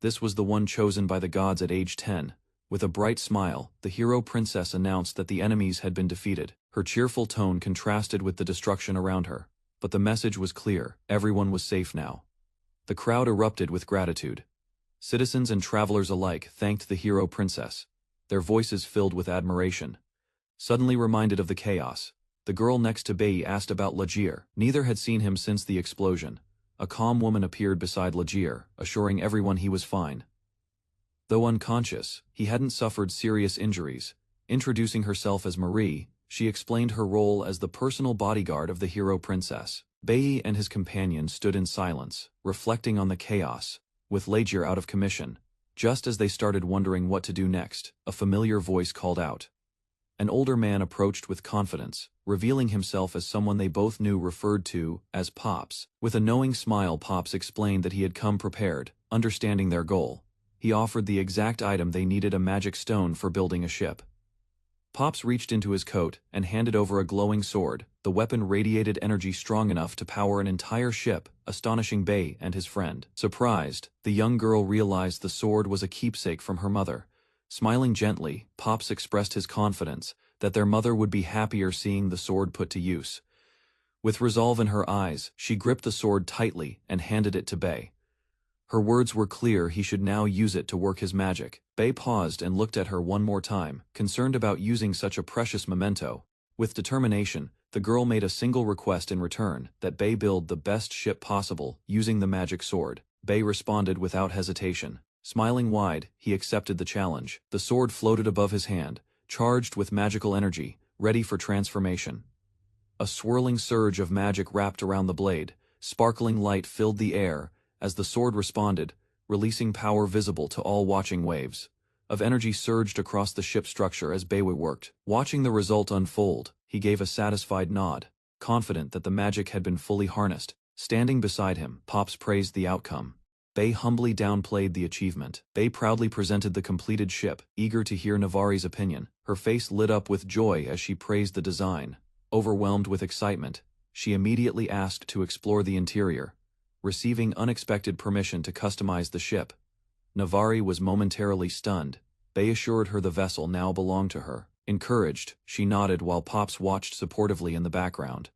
This was the one chosen by the gods at age 10. With a bright smile, the hero princess announced that the enemies had been defeated. Her cheerful tone contrasted with the destruction around her. But the message was clear: everyone was safe now. The crowd erupted with gratitude. Citizens and travelers alike thanked the hero princess, their voices filled with admiration. Suddenly reminded of the chaos, the girl next to Bei asked about Lagier. Neither had seen him since the explosion. A calm woman appeared beside Lagier, assuring everyone he was fine. Though unconscious, he hadn't suffered serious injuries. Introducing herself as Marie, she explained her role as the personal bodyguard of the hero princess. Bei and his companion stood in silence, reflecting on the chaos, with Lagier out of commission. Just as they started wondering what to do next, a familiar voice called out. An older man approached with confidence, revealing himself as someone they both knew, referred to as Pops. With a knowing smile, Pops explained that he had come prepared, understanding their goal. He offered the exact item they needed: a magic stone for building a ship. Pops reached into his coat and handed over a glowing sword. The weapon radiated energy strong enough to power an entire ship, astonishing Bei and his friend. Surprised, the young girl realized the sword was a keepsake from her mother. Smiling gently, Pops expressed his confidence that their mother would be happier seeing the sword put to use. With resolve in her eyes, she gripped the sword tightly and handed it to Bei. Her words were clear: he should now use it to work his magic. Bei paused and looked at her one more time, concerned about using such a precious memento. With determination, the girl made a single request in return: that Bei build the best ship possible, using the magic sword. Bei responded without hesitation. Smiling wide, he accepted the challenge. The sword floated above his hand, charged with magical energy, ready for transformation. A swirling surge of magic wrapped around the blade. Sparkling light filled the air as the sword responded, releasing power visible to all watching waves. of energy surged across the ship's structure as Bae worked. Watching the result unfold, he gave a satisfied nod, confident that the magic had been fully harnessed. Standing beside him, Pops praised the outcome. Bae humbly downplayed the achievement. Bae proudly presented the completed ship, eager to hear Navari's opinion. Her face lit up with joy as she praised the design. Overwhelmed with excitement, she immediately asked to explore the interior, receiving unexpected permission to customize the ship. Navari was momentarily stunned. Bae assured her the vessel now belonged to her. Encouraged, she nodded while Pops watched supportively in the background.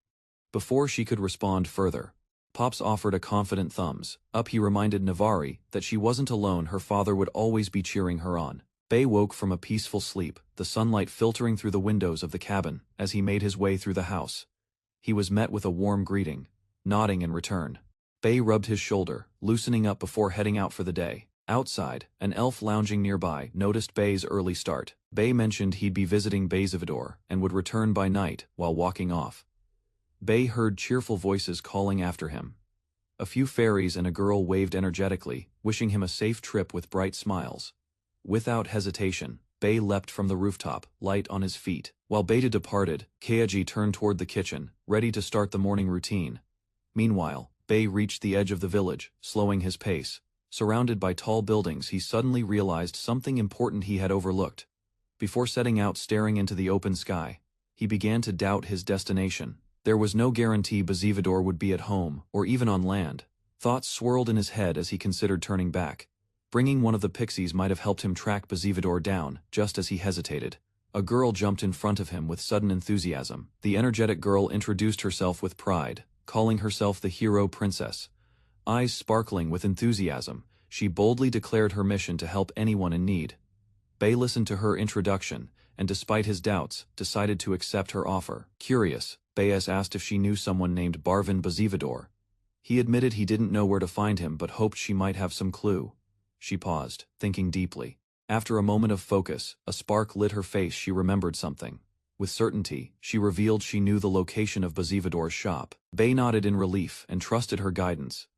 Before she could respond further, Pops offered a confident thumbs up. He reminded Navari that she wasn't alone. Her father would always be cheering her on. Bae woke from a peaceful sleep, the sunlight filtering through the windows of the cabin as he made his way through the house. He was met with a warm greeting, nodding in return. Bae rubbed his shoulder, loosening up before heading out for the day. Outside, an elf lounging nearby noticed Bae's early start. Bae mentioned he'd be visiting Bazivador and would return by night. While walking off, Bae heard cheerful voices calling after him. A few fairies and a girl waved energetically, wishing him a safe trip with bright smiles. Without hesitation, Bae leapt from the rooftop, light on his feet. While Bae departed, Keiji turned toward the kitchen, ready to start the morning routine. Meanwhile, Bae reached the edge of the village, slowing his pace. Surrounded by tall buildings, he suddenly realized something important he had overlooked. Before setting out staring into the open sky, he began to doubt his destination. There was no guarantee Bazivador would be at home, or even on land. Thoughts swirled in his head as he considered turning back. Bringing one of the pixies might have helped him track Bazivador down. Just as he hesitated, a girl jumped in front of him with sudden enthusiasm. The energetic girl introduced herself with pride, calling herself the Hero Princess. Eyes sparkling with enthusiasm, she boldly declared her mission to help anyone in need. Bae listened to her introduction, and despite his doubts, decided to accept her offer. Curious, Bae asked if she knew someone named Barvin Bazivador. He admitted he didn't know where to find him but hoped she might have some clue. She paused, thinking deeply. After a moment of focus, a spark lit her face. She remembered something. With certainty, she revealed she knew the location of Bazivador's shop. Bae nodded in relief and trusted her guidance.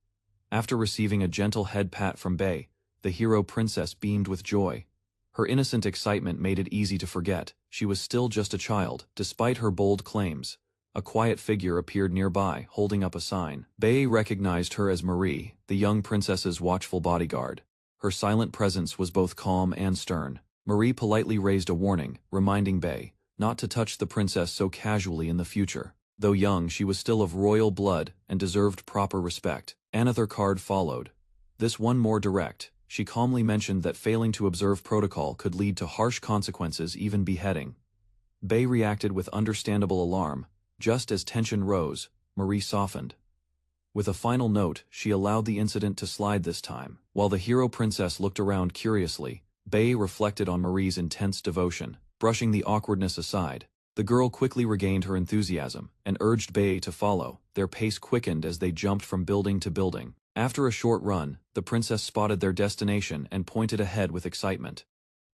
After receiving a gentle head pat from Bae, the Hero Princess beamed with joy. Her innocent excitement made it easy to forget she was still just a child. Despite her bold claims, a quiet figure appeared nearby, holding up a sign. Bae recognized her as Marie, the young princess's watchful bodyguard. Her silent presence was both calm and stern. Marie politely raised a warning, reminding Bae not to touch the princess so casually in the future. Though young, she was still of royal blood and deserved proper respect. Another card followed. This one more direct. She calmly mentioned that failing to observe protocol could lead to harsh consequences, even beheading. Bae reacted with understandable alarm. Just as tension rose, Marie softened. With a final note, she allowed the incident to slide this time. While the Hero Princess looked around curiously, Bae reflected on Marie's intense devotion. Brushing the awkwardness aside, the girl quickly regained her enthusiasm and urged Bae to follow. Their pace quickened as they jumped from building to building. After a short run, the princess spotted their destination and pointed ahead with excitement.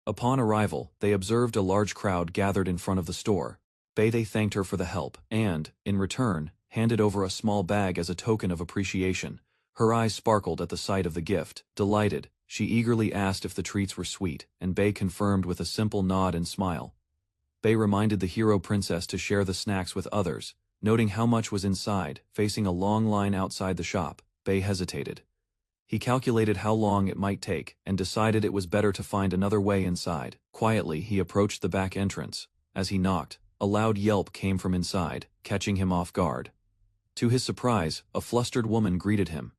Upon arrival, they observed a large crowd gathered in front of the store. Bae thanked her for the help and, in return, handed over a small bag as a token of appreciation. Her eyes sparkled at the sight of the gift. Delighted, she eagerly asked if the treats were sweet, and Bae confirmed with a simple nod and smile. Bae reminded the Hero Princess to share the snacks with others, noting how much was inside. Facing a long line outside the shop, Bae hesitated. He calculated how long it might take and decided it was better to find another way inside. Quietly, he approached the back entrance. As he knocked, a loud yelp came from inside, catching him off guard. To his surprise, a flustered woman greeted him.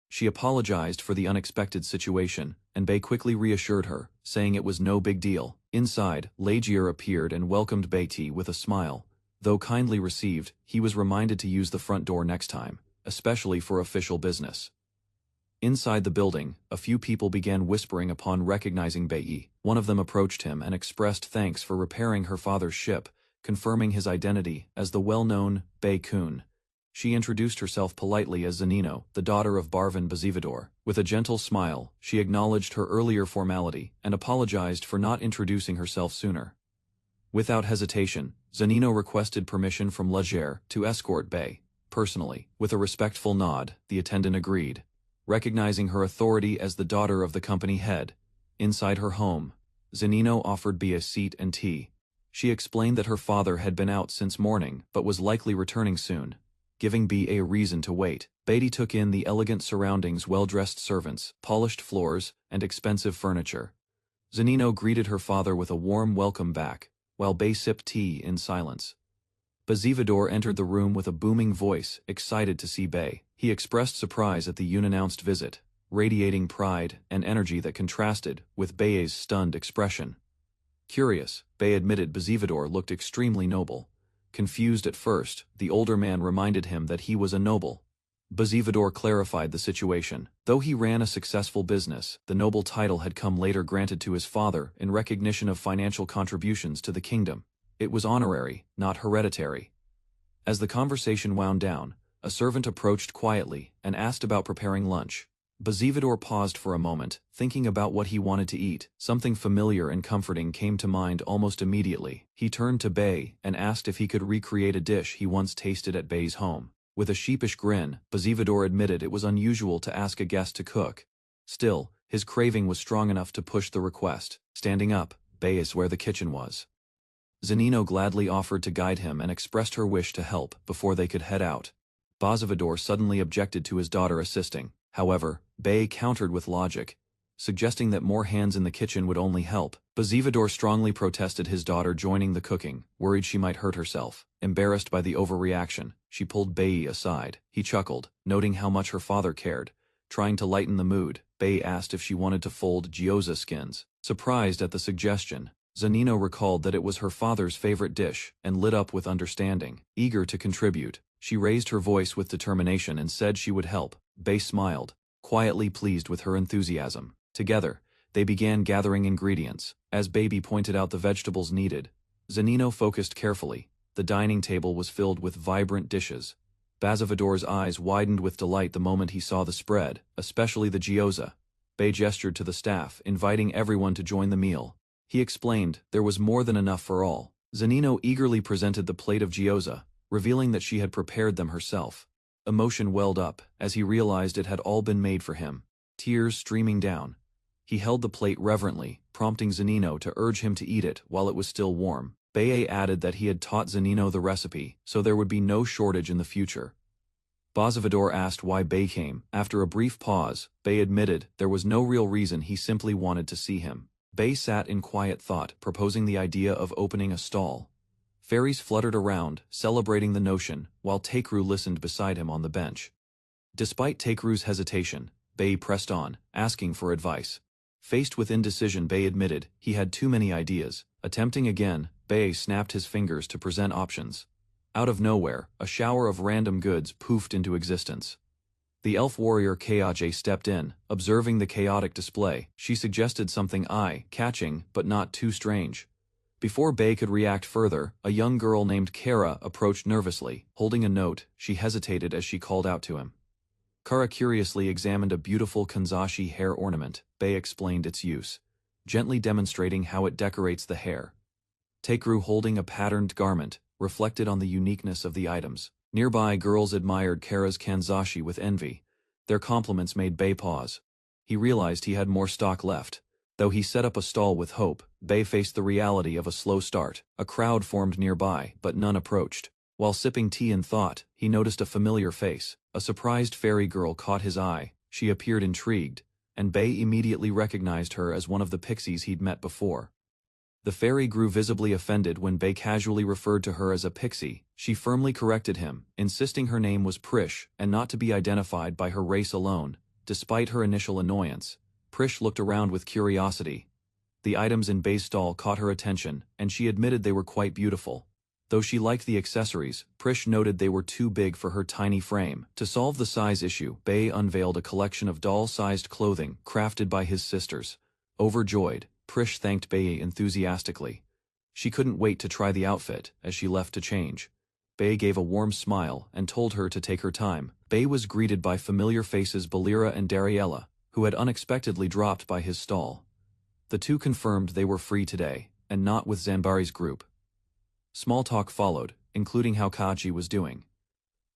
She apologized for the unexpected situation, and Bae quickly reassured her, saying it was no big deal. Inside, Lagier appeared and welcomed Bae with a smile. Though kindly received, he was reminded to use the front door next time, especially for official business. Inside the building, a few people began whispering upon recognizing Bae. One of them approached him and expressed thanks for repairing her father's ship, confirming his identity as the well-known Bae-kun. She introduced herself politely as Zanino, the daughter of Barvin Bazivador. With a gentle smile, she acknowledged her earlier formality and apologized for not introducing herself sooner. Without hesitation, Zanino requested permission from Lagier to escort Bae personally. With a respectful nod, the attendant agreed. Recognizing her authority as the daughter of the company head, inside her home, Zanino offered Bea a seat and tea. She explained that her father had been out since morning but was likely returning soon, giving Bea a reason to wait. Beatty took in the elegant surroundings, well-dressed servants, polished floors, and expensive furniture. Zanino greeted her father with a warm welcome back, while Bea sipped tea in silence. Bazivador entered the room with a booming voice, excited to see Bea. He expressed surprise at the unannounced visit, radiating pride and energy that contrasted with Bea's stunned expression. Curious, Bea admitted Bazivador looked extremely noble. Confused at first, the older man reminded him that he was a noble. Bazivador clarified the situation. Though he ran a successful business, the noble title had come later granted to his father in recognition of financial contributions to the kingdom. It was honorary, not hereditary. As the conversation wound down, a servant approached quietly and asked about preparing lunch. Bazivador paused for a moment, thinking about what he wanted to eat. Something familiar and comforting came to mind almost immediately. He turned to Bea and asked if he could recreate a dish he once tasted at Bea's home. With a sheepish grin, Bazivador admitted it was unusual to ask a guest to cook. Still, his craving was strong enough to push the request. Standing up, Bea is where the kitchen was. Zanino gladly offered to guide him and expressed her wish to help before they could head out. Bazivador suddenly objected to his daughter assisting. However, Bea countered with logic, suggesting that more hands in the kitchen would only help. Bazivador strongly protested his daughter joining the cooking, worried she might hurt herself. Embarrassed by the overreaction, she pulled Bea aside. He chuckled, noting how much her father cared. Trying to lighten the mood, Bea asked if she wanted to fold gyoza skins. Surprised at the suggestion, Zanino recalled that it was her father's favorite dish and lit up with understanding. Eager to contribute, she raised her voice with determination and said she would help. Bea smiled, quietly pleased with her enthusiasm. Together, they began gathering ingredients. As Baby pointed out the vegetables needed, Zanino focused carefully. The dining table was filled with vibrant dishes. Bazivador's eyes widened with delight the moment he saw the spread, especially the gyoza. Bea gestured to the staff, inviting everyone to join the meal. He explained there was more than enough for all. Zanino eagerly presented the plate of gyoza, revealing that she had prepared them herself. Emotion welled up as he realized it had all been made for him, tears streaming down. He held the plate reverently, prompting Zanino to urge him to eat it while it was still warm. Bea added that he had taught Zanino the recipe, so there would be no shortage in the future. Bazivador asked why Bea came. After a brief pause, Bea admitted there was no real reason, he simply wanted to see him. Bea sat in quiet thought, proposing the idea of opening a stall. Fairies fluttered around, celebrating the notion, while Takeru listened beside him on the bench. Despite Takeru's hesitation, Bea pressed on, asking for advice. Faced with indecision, Bea admitted he had too many ideas. Attempting again, Bea snapped his fingers to present options. Out of nowhere, a shower of random goods poofed into existence. The elf warrior Kaage stepped in, observing the chaotic display. She suggested something eye-catching but not too strange. Before Bea could react further, a young girl named Kara approached nervously. Holding a note, she hesitated as she called out to him. Kara curiously examined a beautiful kanzashi hair ornament. Bea explained its use, gently demonstrating how it decorates the hair. Takeru, holding a patterned garment, reflected on the uniqueness of the items. Nearby, girls admired Kara's kanzashi with envy. Their compliments made Bea pause. He realized he had more stock left. Though he set up a stall with hope, Bea faced the reality of a slow start. A crowd formed nearby, but none approached. While sipping tea in thought, he noticed a familiar face. A surprised fairy girl caught his eye. She appeared intrigued, and Bea immediately recognized her as one of the pixies he'd met before. The fairy grew visibly offended when Bea casually referred to her as a pixie. She firmly corrected him, insisting her name was Prish and not to be identified by her race alone. Despite her initial annoyance, Prish looked around with curiosity. The items in Bea's stall caught her attention, and she admitted they were quite beautiful. Though she liked the accessories, Prish noted they were too big for her tiny frame. To solve the size issue, Bea unveiled a collection of doll-sized clothing crafted by his sisters. Overjoyed, Prish thanked Bea enthusiastically. She couldn't wait to try the outfit as she left to change. Bea gave a warm smile and told her to take her time. Bea was greeted by familiar faces Balira and Dariella, who had unexpectedly dropped by his stall. The two confirmed they were free today, and not with Zanbari's group. Small talk followed, including how Kachi was doing.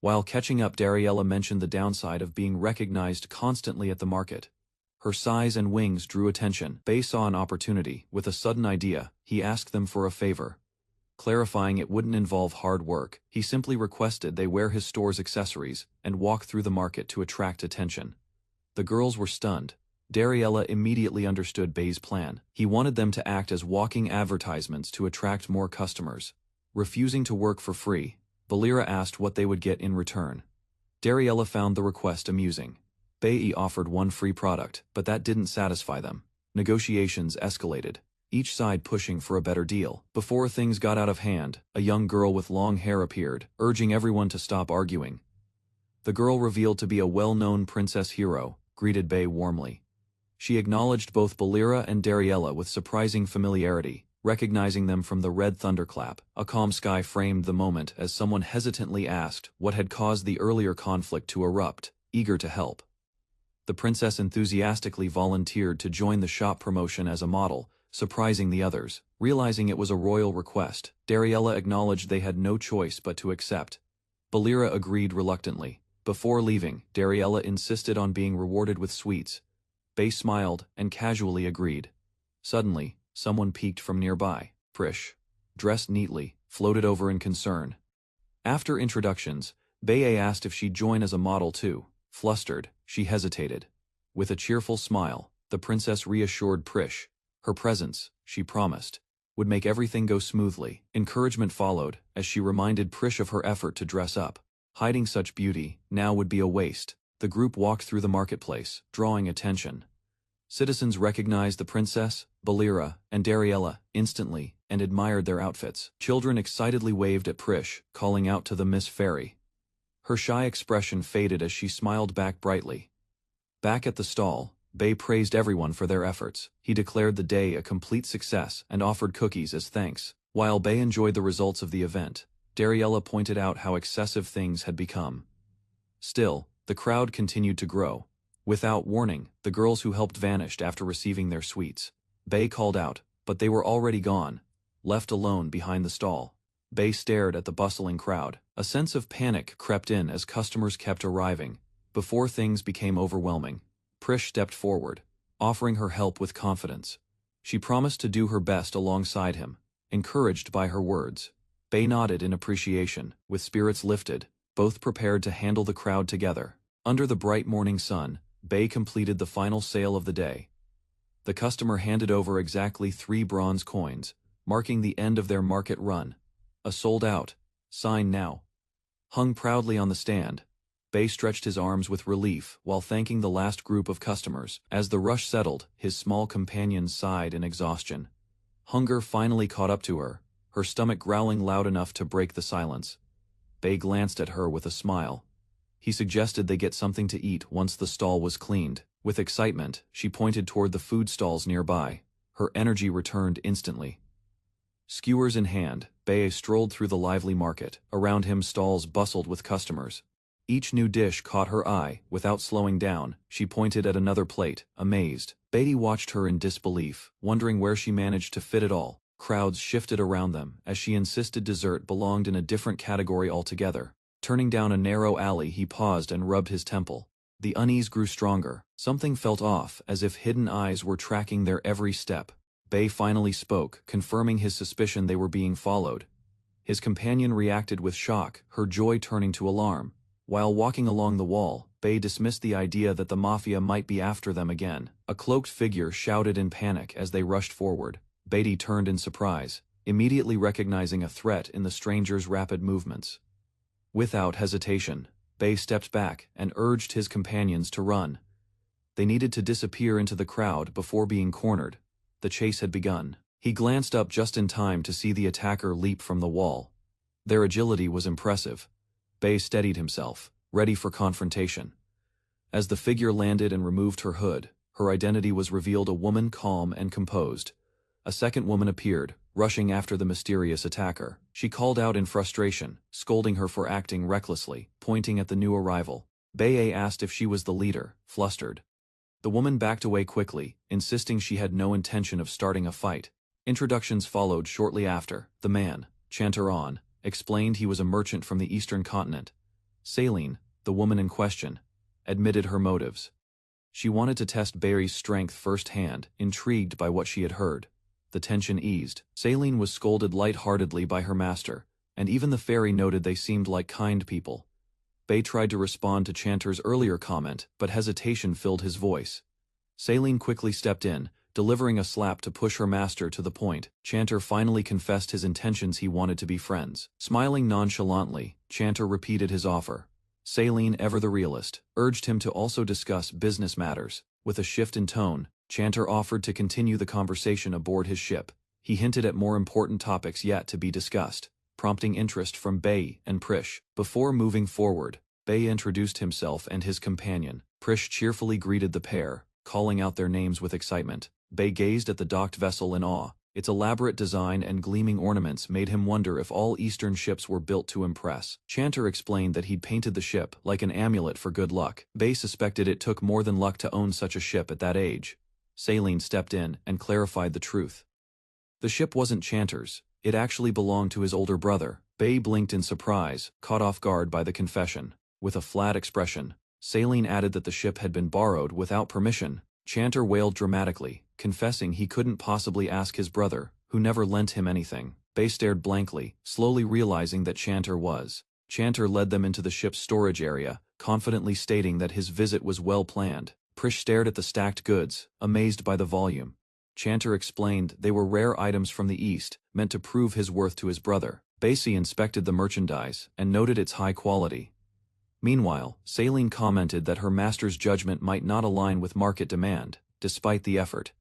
While catching up, Dariella mentioned the downside of being recognized constantly at the market. Her size and wings drew attention. Bei saw an opportunity. With a sudden idea, he asked them for a favor. Clarifying it wouldn't involve hard work, he simply requested they wear his store's accessories and walk through the market to attract attention. The girls were stunned. Dariella immediately understood Bei's plan. He wanted them to act as walking advertisements to attract more customers. Refusing to work for free, Valera asked what they would get in return. Dariella found the request amusing. Bei offered one free product, but that didn't satisfy them. Negotiations escalated, each side pushing for a better deal. Before things got out of hand, a young girl with long hair appeared, urging everyone to stop arguing. The girl, revealed to be a well-known princess hero, greeted Bei warmly. She acknowledged both Valera and Dariella with surprising familiarity, recognizing them from the Red Thunderclap. A calm sky framed the moment as someone hesitantly asked what had caused the earlier conflict to erupt, eager to help. The princess enthusiastically volunteered to join the shop promotion as a model, surprising the others. Realizing it was a royal request, Dariella acknowledged they had no choice but to accept. Valera agreed reluctantly. Before leaving, Dariella insisted on being rewarded with sweets. Bei smiled and casually agreed. Suddenly, someone peeked from nearby. Prish, dressed neatly, floated over in concern. After introductions, Bei asked if she'd join as a model too. Flustered, she hesitated. With a cheerful smile, the princess reassured Prish. Her presence, she promised, would make everything go smoothly. Encouragement followed, as she reminded Prish of her effort to dress up. Hiding such beauty now would be a waste. The group walked through the marketplace, drawing attention. Citizens recognized the princess, Valera, and Dariella instantly and admired their outfits. Children excitedly waved at Prish, calling out to the Miss Fairy. Her shy expression faded as she smiled back brightly. Back at the stall, Bei praised everyone for their efforts. He declared the day a complete success and offered cookies as thanks. While Bei enjoyed the results of the event, Dariella pointed out how excessive things had become. Still, the crowd continued to grow. Without warning, the girls who helped vanished after receiving their sweets. Bei called out, but they were already gone, left alone behind the stall. Bei stared at the bustling crowd. A sense of panic crept in as customers kept arriving. Before things became overwhelming, Prish stepped forward, offering her help with confidence. She promised to do her best alongside him, encouraged by her words. Bei nodded in appreciation. With spirits lifted, both prepared to handle the crowd together. Under the bright morning sun, Bei completed the final sale of the day. The customer handed over exactly 3 bronze coins, marking the end of their market run. A sold-out sign now hung proudly on the stand. Bei stretched his arms with relief while thanking the last group of customers. As the rush settled, his small companions sighed in exhaustion. Hunger finally caught up to her, her stomach growling loud enough to break the silence. Bei glanced at her with a smile. He suggested they get something to eat once the stall was cleaned. With excitement, she pointed toward the food stalls nearby. Her energy returned instantly. Skewers in hand, Bei strolled through the lively market. Around him, stalls bustled with customers. Each new dish caught her eye. Without slowing down, she pointed at another plate, amazed. Bei watched her in disbelief, wondering where she managed to fit it all. Crowds shifted around them as she insisted dessert belonged in a different category altogether. Turning down a narrow alley, he paused and rubbed his temple. The unease grew stronger. Something felt off, as if hidden eyes were tracking their every step. Bei finally spoke, confirming his suspicion they were being followed. His companion reacted with shock, her joy turning to alarm. While walking along the wall, Bei dismissed the idea that the mafia might be after them again. A cloaked figure shouted in panic as they rushed forward. Bei turned in surprise, immediately recognizing a threat in the stranger's rapid movements. Without hesitation, Bei stepped back and urged his companions to run. They needed to disappear into the crowd before being cornered. The chase had begun. He glanced up just in time to see the attacker leap from the wall. Their agility was impressive. Bei steadied himself, ready for confrontation. As the figure landed and removed her hood, her identity was revealed: a woman calm and composed. A second woman appeared, rushing after the mysterious attacker. She called out in frustration, scolding her for acting recklessly, pointing at the new arrival. Bei asked if she was the leader, flustered. The woman backed away quickly, insisting she had no intention of starting a fight. Introductions followed shortly after. The man, Chanteron, explained he was a merchant from the eastern continent. Saline, the woman in question, admitted her motives. She wanted to test Barry's strength firsthand, intrigued by what she had heard. The tension eased. Saline was scolded light-heartedly by her master, and even the fairy noted they seemed like kind people. Bay tried to respond to Chanter's earlier comment, but hesitation filled his voice. Saline quickly stepped in, delivering a slap to push her master to the point. Chanter finally confessed his intentions. He wanted to be friends. Smiling nonchalantly, Chanter repeated his offer. Saline, ever the realist, urged him to also discuss business matters. With a shift in tone, Chanter offered to continue the conversation aboard his ship. He hinted at more important topics yet to be discussed, prompting interest from Bay and Prish. Before moving forward, Bay introduced himself and his companion. Prish cheerfully greeted the pair, calling out their names with excitement. Bay gazed at the docked vessel in awe. Its elaborate design and gleaming ornaments made him wonder if all Eastern ships were built to impress. Chanter explained that he'd painted the ship like an amulet for good luck. Bay suspected it took more than luck to own such a ship at that age. Saline stepped in and clarified the truth. The ship wasn't Chanter's. It actually belonged to his older brother. Bay blinked in surprise, caught off guard by the confession. With a flat expression, Saline added that the ship had been borrowed without permission. Chanter wailed dramatically, confessing he couldn't possibly ask his brother, who never lent him anything. Bay stared blankly, slowly realizing that Chanter was. Chanter led them into the ship's storage area, confidently stating that his visit was well planned. Prish stared at the stacked goods, amazed by the volume. Chanter explained they were rare items from the East, meant to prove his worth to his brother. Basie inspected the merchandise and noted its high quality. Meanwhile, Saline commented that her master's judgment might not align with market demand, despite the effort.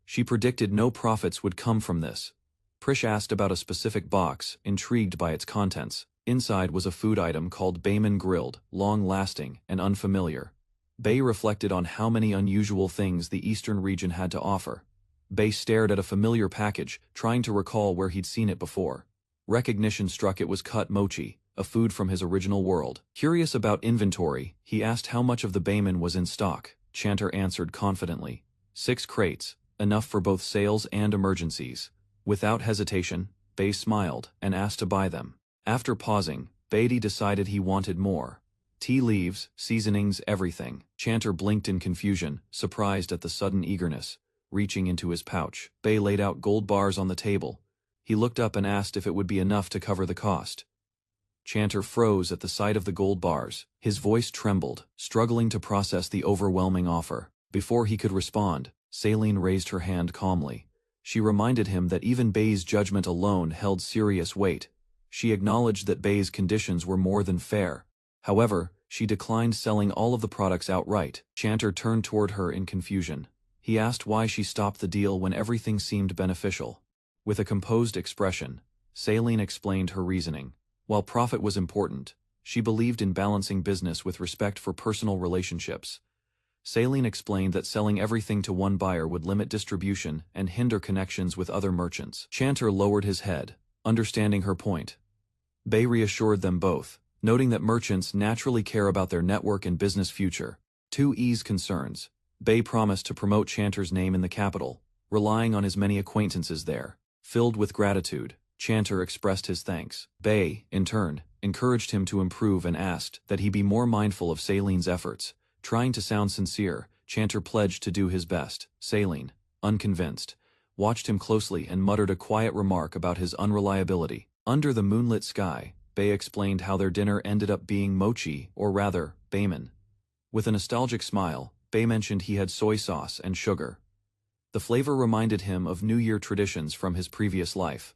She predicted no profits would come from this. Prish asked about a specific box, intrigued by its contents. Inside was a food item called Bayman Grilled, long-lasting and unfamiliar. Bay reflected on how many unusual things the Eastern region had to offer. Bay stared at a familiar package, trying to recall where he'd seen it before. Recognition struck. It was cut mochi, a food from his original world. Curious about inventory, he asked how much of the Bayman was in stock. Chanter answered confidently. 6 crates, enough for both sales and emergencies. Without hesitation, Bay smiled and asked to buy them. After pausing, Beatty decided he wanted more. Tea leaves, seasonings, everything. Chanter blinked in confusion, surprised at the sudden eagerness. Reaching into his pouch, Bay laid out gold bars on the table. He looked up and asked if it would be enough to cover the cost. Chanter froze at the sight of the gold bars. His voice trembled, struggling to process the overwhelming offer. Before he could respond, Saline raised her hand calmly. She reminded him that even Bay's judgment alone held serious weight. She acknowledged that Bay's conditions were more than fair. However, she declined selling all of the products outright. Chanter turned toward her in confusion. He asked why she stopped the deal when everything seemed beneficial. With a composed expression, Saline explained her reasoning. While profit was important, she believed in balancing business with respect for personal relationships. Saline explained that selling everything to one buyer would limit distribution and hinder connections with other merchants. Chanter lowered his head, understanding her point. Bay reassured them both, noting that merchants naturally care about their network and business future. To ease concerns, Bay promised to promote Chanter's name in the capital, relying on his many acquaintances there. Filled with gratitude, Chanter expressed his thanks. Bay, in turn, encouraged him to improve and asked that he be more mindful of Saline's efforts. Trying to sound sincere, Chanter pledged to do his best. Saline, unconvinced, watched him closely and muttered a quiet remark about his unreliability. Under the moonlit sky, Bay explained how their dinner ended up being mochi, or rather, Bayman. With a nostalgic smile, Bay mentioned he had soy sauce and sugar. The flavor reminded him of New Year traditions from his previous life.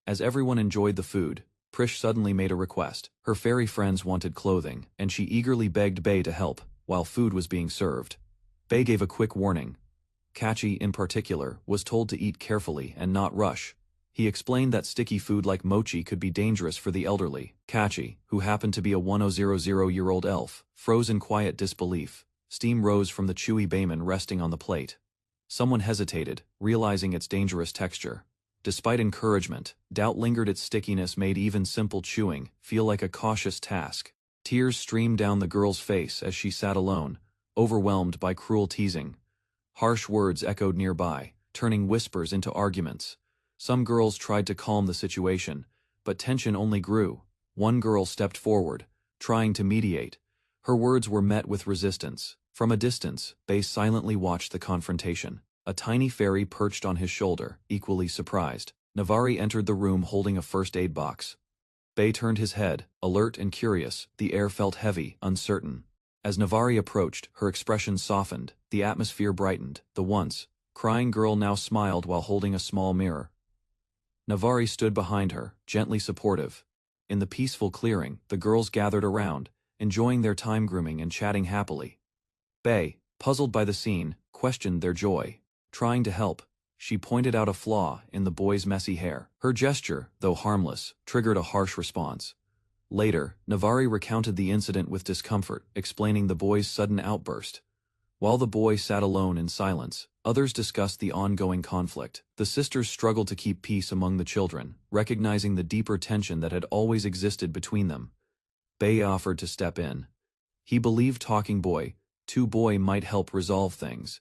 As everyone enjoyed the food, Prish suddenly made a request. Her fairy friends wanted clothing, and she eagerly begged Bay to help, while food was being served. Bay gave a quick warning. Kachi, in particular, was told to eat carefully and not rush. He explained that sticky food like mochi could be dangerous for the elderly. Kachi, who happened to be a 1000-year-old elf, froze in quiet disbelief. Steam rose from the chewy Bayman resting on the plate. Someone hesitated, realizing its dangerous texture. Despite encouragement, doubt lingered. Its stickiness made even simple chewing feel like a cautious task. Tears streamed down the girl's face as she sat alone, overwhelmed by cruel teasing. Harsh words echoed nearby, turning whispers into arguments. Some girls tried to calm the situation, but tension only grew. One girl stepped forward, trying to mediate. Her words were met with resistance. From a distance, Bei silently watched the confrontation. A tiny fairy perched on his shoulder, equally surprised. Navari entered the room holding a first aid box. Bei turned his head, alert and curious. The air felt heavy, uncertain. As Navari approached, her expression softened, the atmosphere brightened. The once crying girl now smiled while holding a small mirror. Navari stood behind her, gently supportive. In the peaceful clearing, the girls gathered around, enjoying their time grooming and chatting happily. Bei, puzzled by the scene, questioned their joy. Trying to help, she pointed out a flaw in the boy's messy hair. Her gesture, though harmless, triggered a harsh response. Later, Navari recounted the incident with discomfort, explaining the boy's sudden outburst. While the boy sat alone in silence, others discussed the ongoing conflict. The sisters struggled to keep peace among the children, recognizing the deeper tension that had always existed between them. Bei offered to step in. He believed talking to boy might help resolve things.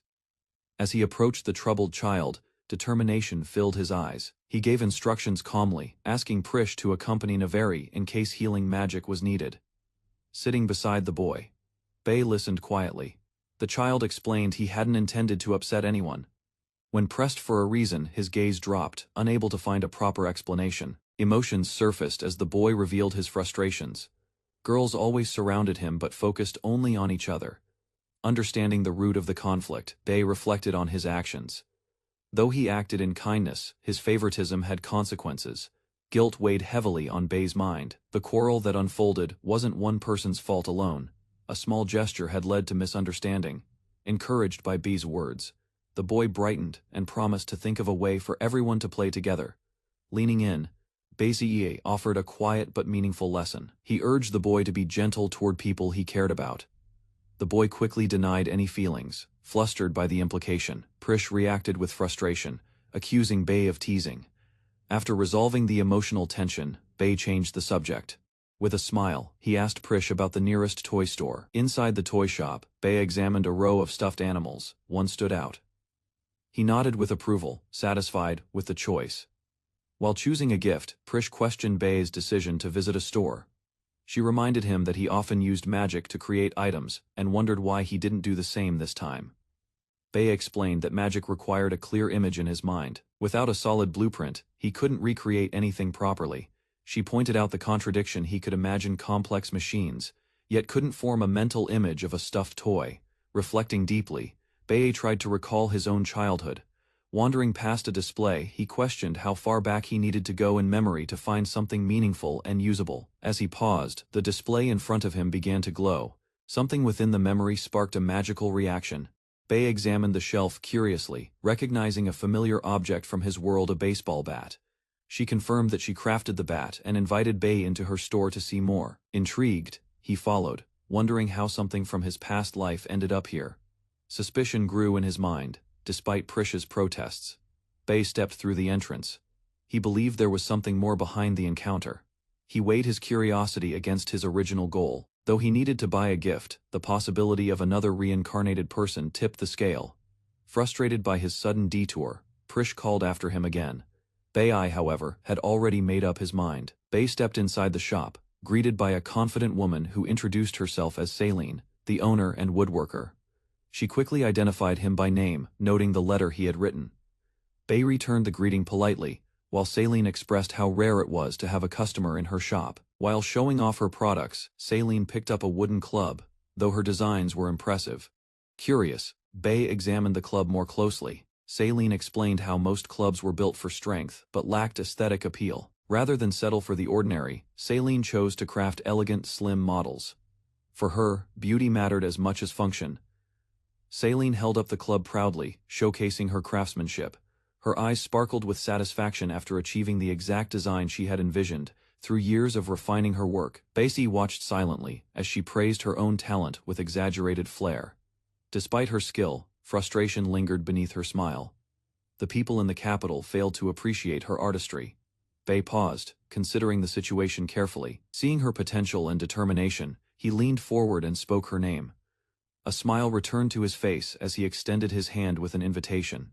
As he approached the troubled child, determination filled his eyes. He gave instructions calmly, asking Prish to accompany Navari in case healing magic was needed. Sitting beside the boy, Bei listened quietly. The child explained he hadn't intended to upset anyone. When pressed for a reason, his gaze dropped, unable to find a proper explanation. Emotions surfaced as the boy revealed his frustrations. Girls always surrounded him but focused only on each other. Understanding the root of the conflict, Bei reflected on his actions. Though he acted in kindness, his favoritism had consequences. Guilt weighed heavily on Bei's mind. The quarrel that unfolded wasn't one person's fault alone. A small gesture had led to misunderstanding. Encouraged by Bei's words, the boy brightened and promised to think of a way for everyone to play together. Leaning in, Bei offered a quiet but meaningful lesson. He urged the boy to be gentle toward people he cared about. The boy quickly denied any feelings, flustered by the implication. Prish reacted with frustration, accusing Bei of teasing. After resolving the emotional tension, Bei changed the subject. With a smile, he asked Prish about the nearest toy store. Inside the toy shop, Bei examined a row of stuffed animals. One stood out. He nodded with approval, satisfied with the choice. While choosing a gift, Prish questioned Bei's decision to visit a store. She reminded him that he often used magic to create items, and wondered why he didn't do the same this time. Bei explained that magic required a clear image in his mind. Without a solid blueprint, he couldn't recreate anything properly. She pointed out the contradiction. He could imagine complex machines, yet couldn't form a mental image of a stuffed toy. Reflecting deeply, Bei tried to recall his own childhood. Wandering past a display, he questioned how far back he needed to go in memory to find something meaningful and usable. As he paused, the display in front of him began to glow. Something within the memory sparked a magical reaction. Bei examined the shelf curiously, recognizing a familiar object from his world, a baseball bat. She confirmed that she crafted the bat and invited Bei into her store to see more. Intrigued, he followed, wondering how something from his past life ended up here. Suspicion grew in his mind. Despite Prish's protests, Bei stepped through the entrance. He believed there was something more behind the encounter. He weighed his curiosity against his original goal. Though he needed to buy a gift, the possibility of another reincarnated person tipped the scale. Frustrated by his sudden detour, Prish called after him again. Bei, however, had already made up his mind. Bei stepped inside the shop, greeted by a confident woman who introduced herself as Celine, the owner and woodworker. She quickly identified him by name, noting the letter he had written. Bei returned the greeting politely, while Celine expressed how rare it was to have a customer in her shop. While showing off her products, Celine picked up a wooden club, though her designs were impressive. Curious, Bei examined the club more closely. Celine explained how most clubs were built for strength but lacked aesthetic appeal. Rather than settle for the ordinary, Celine chose to craft elegant, slim models. For her, beauty mattered as much as function. Celine held up the club proudly, showcasing her craftsmanship. Her eyes sparkled with satisfaction after achieving the exact design she had envisioned. Through years of refining her work, Bei watched silently as she praised her own talent with exaggerated flair. Despite her skill, frustration lingered beneath her smile. The people in the capital failed to appreciate her artistry. Bei paused, considering the situation carefully. Seeing her potential and determination, he leaned forward and spoke her name. A smile returned to his face as he extended his hand with an invitation.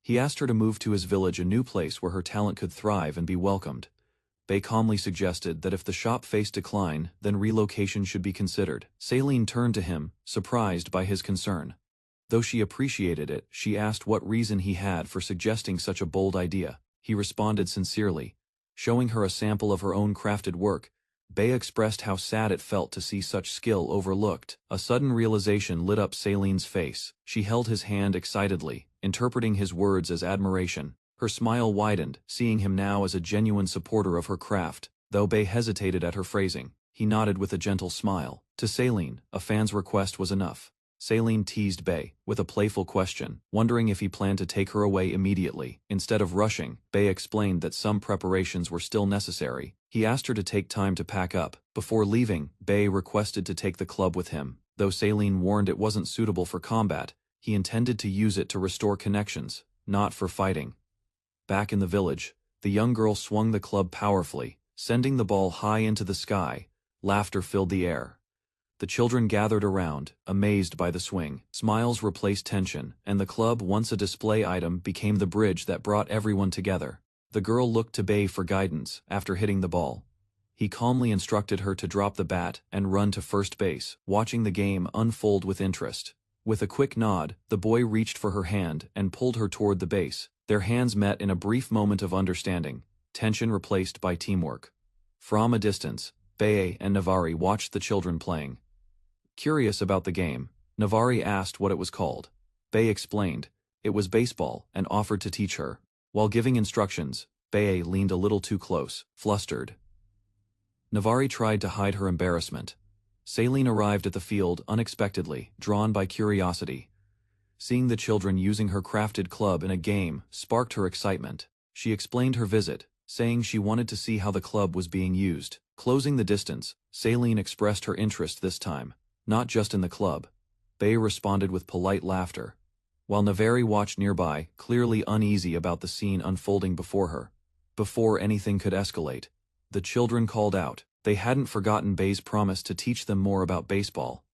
He asked her to move to his village, a new place where her talent could thrive and be welcomed. Bei calmly suggested that if the shop faced decline, then relocation should be considered. Saline turned to him, surprised by his concern. Though she appreciated it, she asked what reason he had for suggesting such a bold idea. He responded sincerely. Showing her a sample of her own crafted work, Bei expressed how sad it felt to see such skill overlooked. A sudden realization lit up Saline's face. She held his hand excitedly, interpreting his words as admiration. Her smile widened, seeing him now as a genuine supporter of her craft. Though Bei hesitated at her phrasing, he nodded with a gentle smile. To Saline, a fan's request was enough. Saline teased Bei with a playful question, wondering if he planned to take her away immediately. Instead of rushing, Bei explained that some preparations were still necessary. He asked her to take time to pack up. Before leaving, Bei requested to take the club with him. Though Saline warned it wasn't suitable for combat, he intended to use it to restore connections, not for fighting. Back in the village, the young girl swung the club powerfully, sending the ball high into the sky. Laughter filled the air. The children gathered around, amazed by the swing. Smiles replaced tension, and the club, once a display item, became the bridge that brought everyone together. The girl looked to Bei for guidance after hitting the ball. He calmly instructed her to drop the bat and run to first base, watching the game unfold with interest. With a quick nod, the boy reached for her hand and pulled her toward the base. Their hands met in a brief moment of understanding, tension replaced by teamwork. From a distance, Bei and Navari watched the children playing. Curious about the game, Navari asked what it was called. Bei explained. It was baseball, and offered to teach her. While giving instructions, Bei leaned a little too close, flustered. Navari tried to hide her embarrassment. Saline arrived at the field unexpectedly, drawn by curiosity. Seeing the children using her crafted club in a game sparked her excitement. She explained her visit, saying she wanted to see how the club was being used. Closing the distance, Saline expressed her interest this time. Not just in the club. Bei responded with polite laughter, while Navari watched nearby, clearly uneasy about the scene unfolding before her. Before anything could escalate, the children called out. They hadn't forgotten Bei's promise to teach them more about baseball.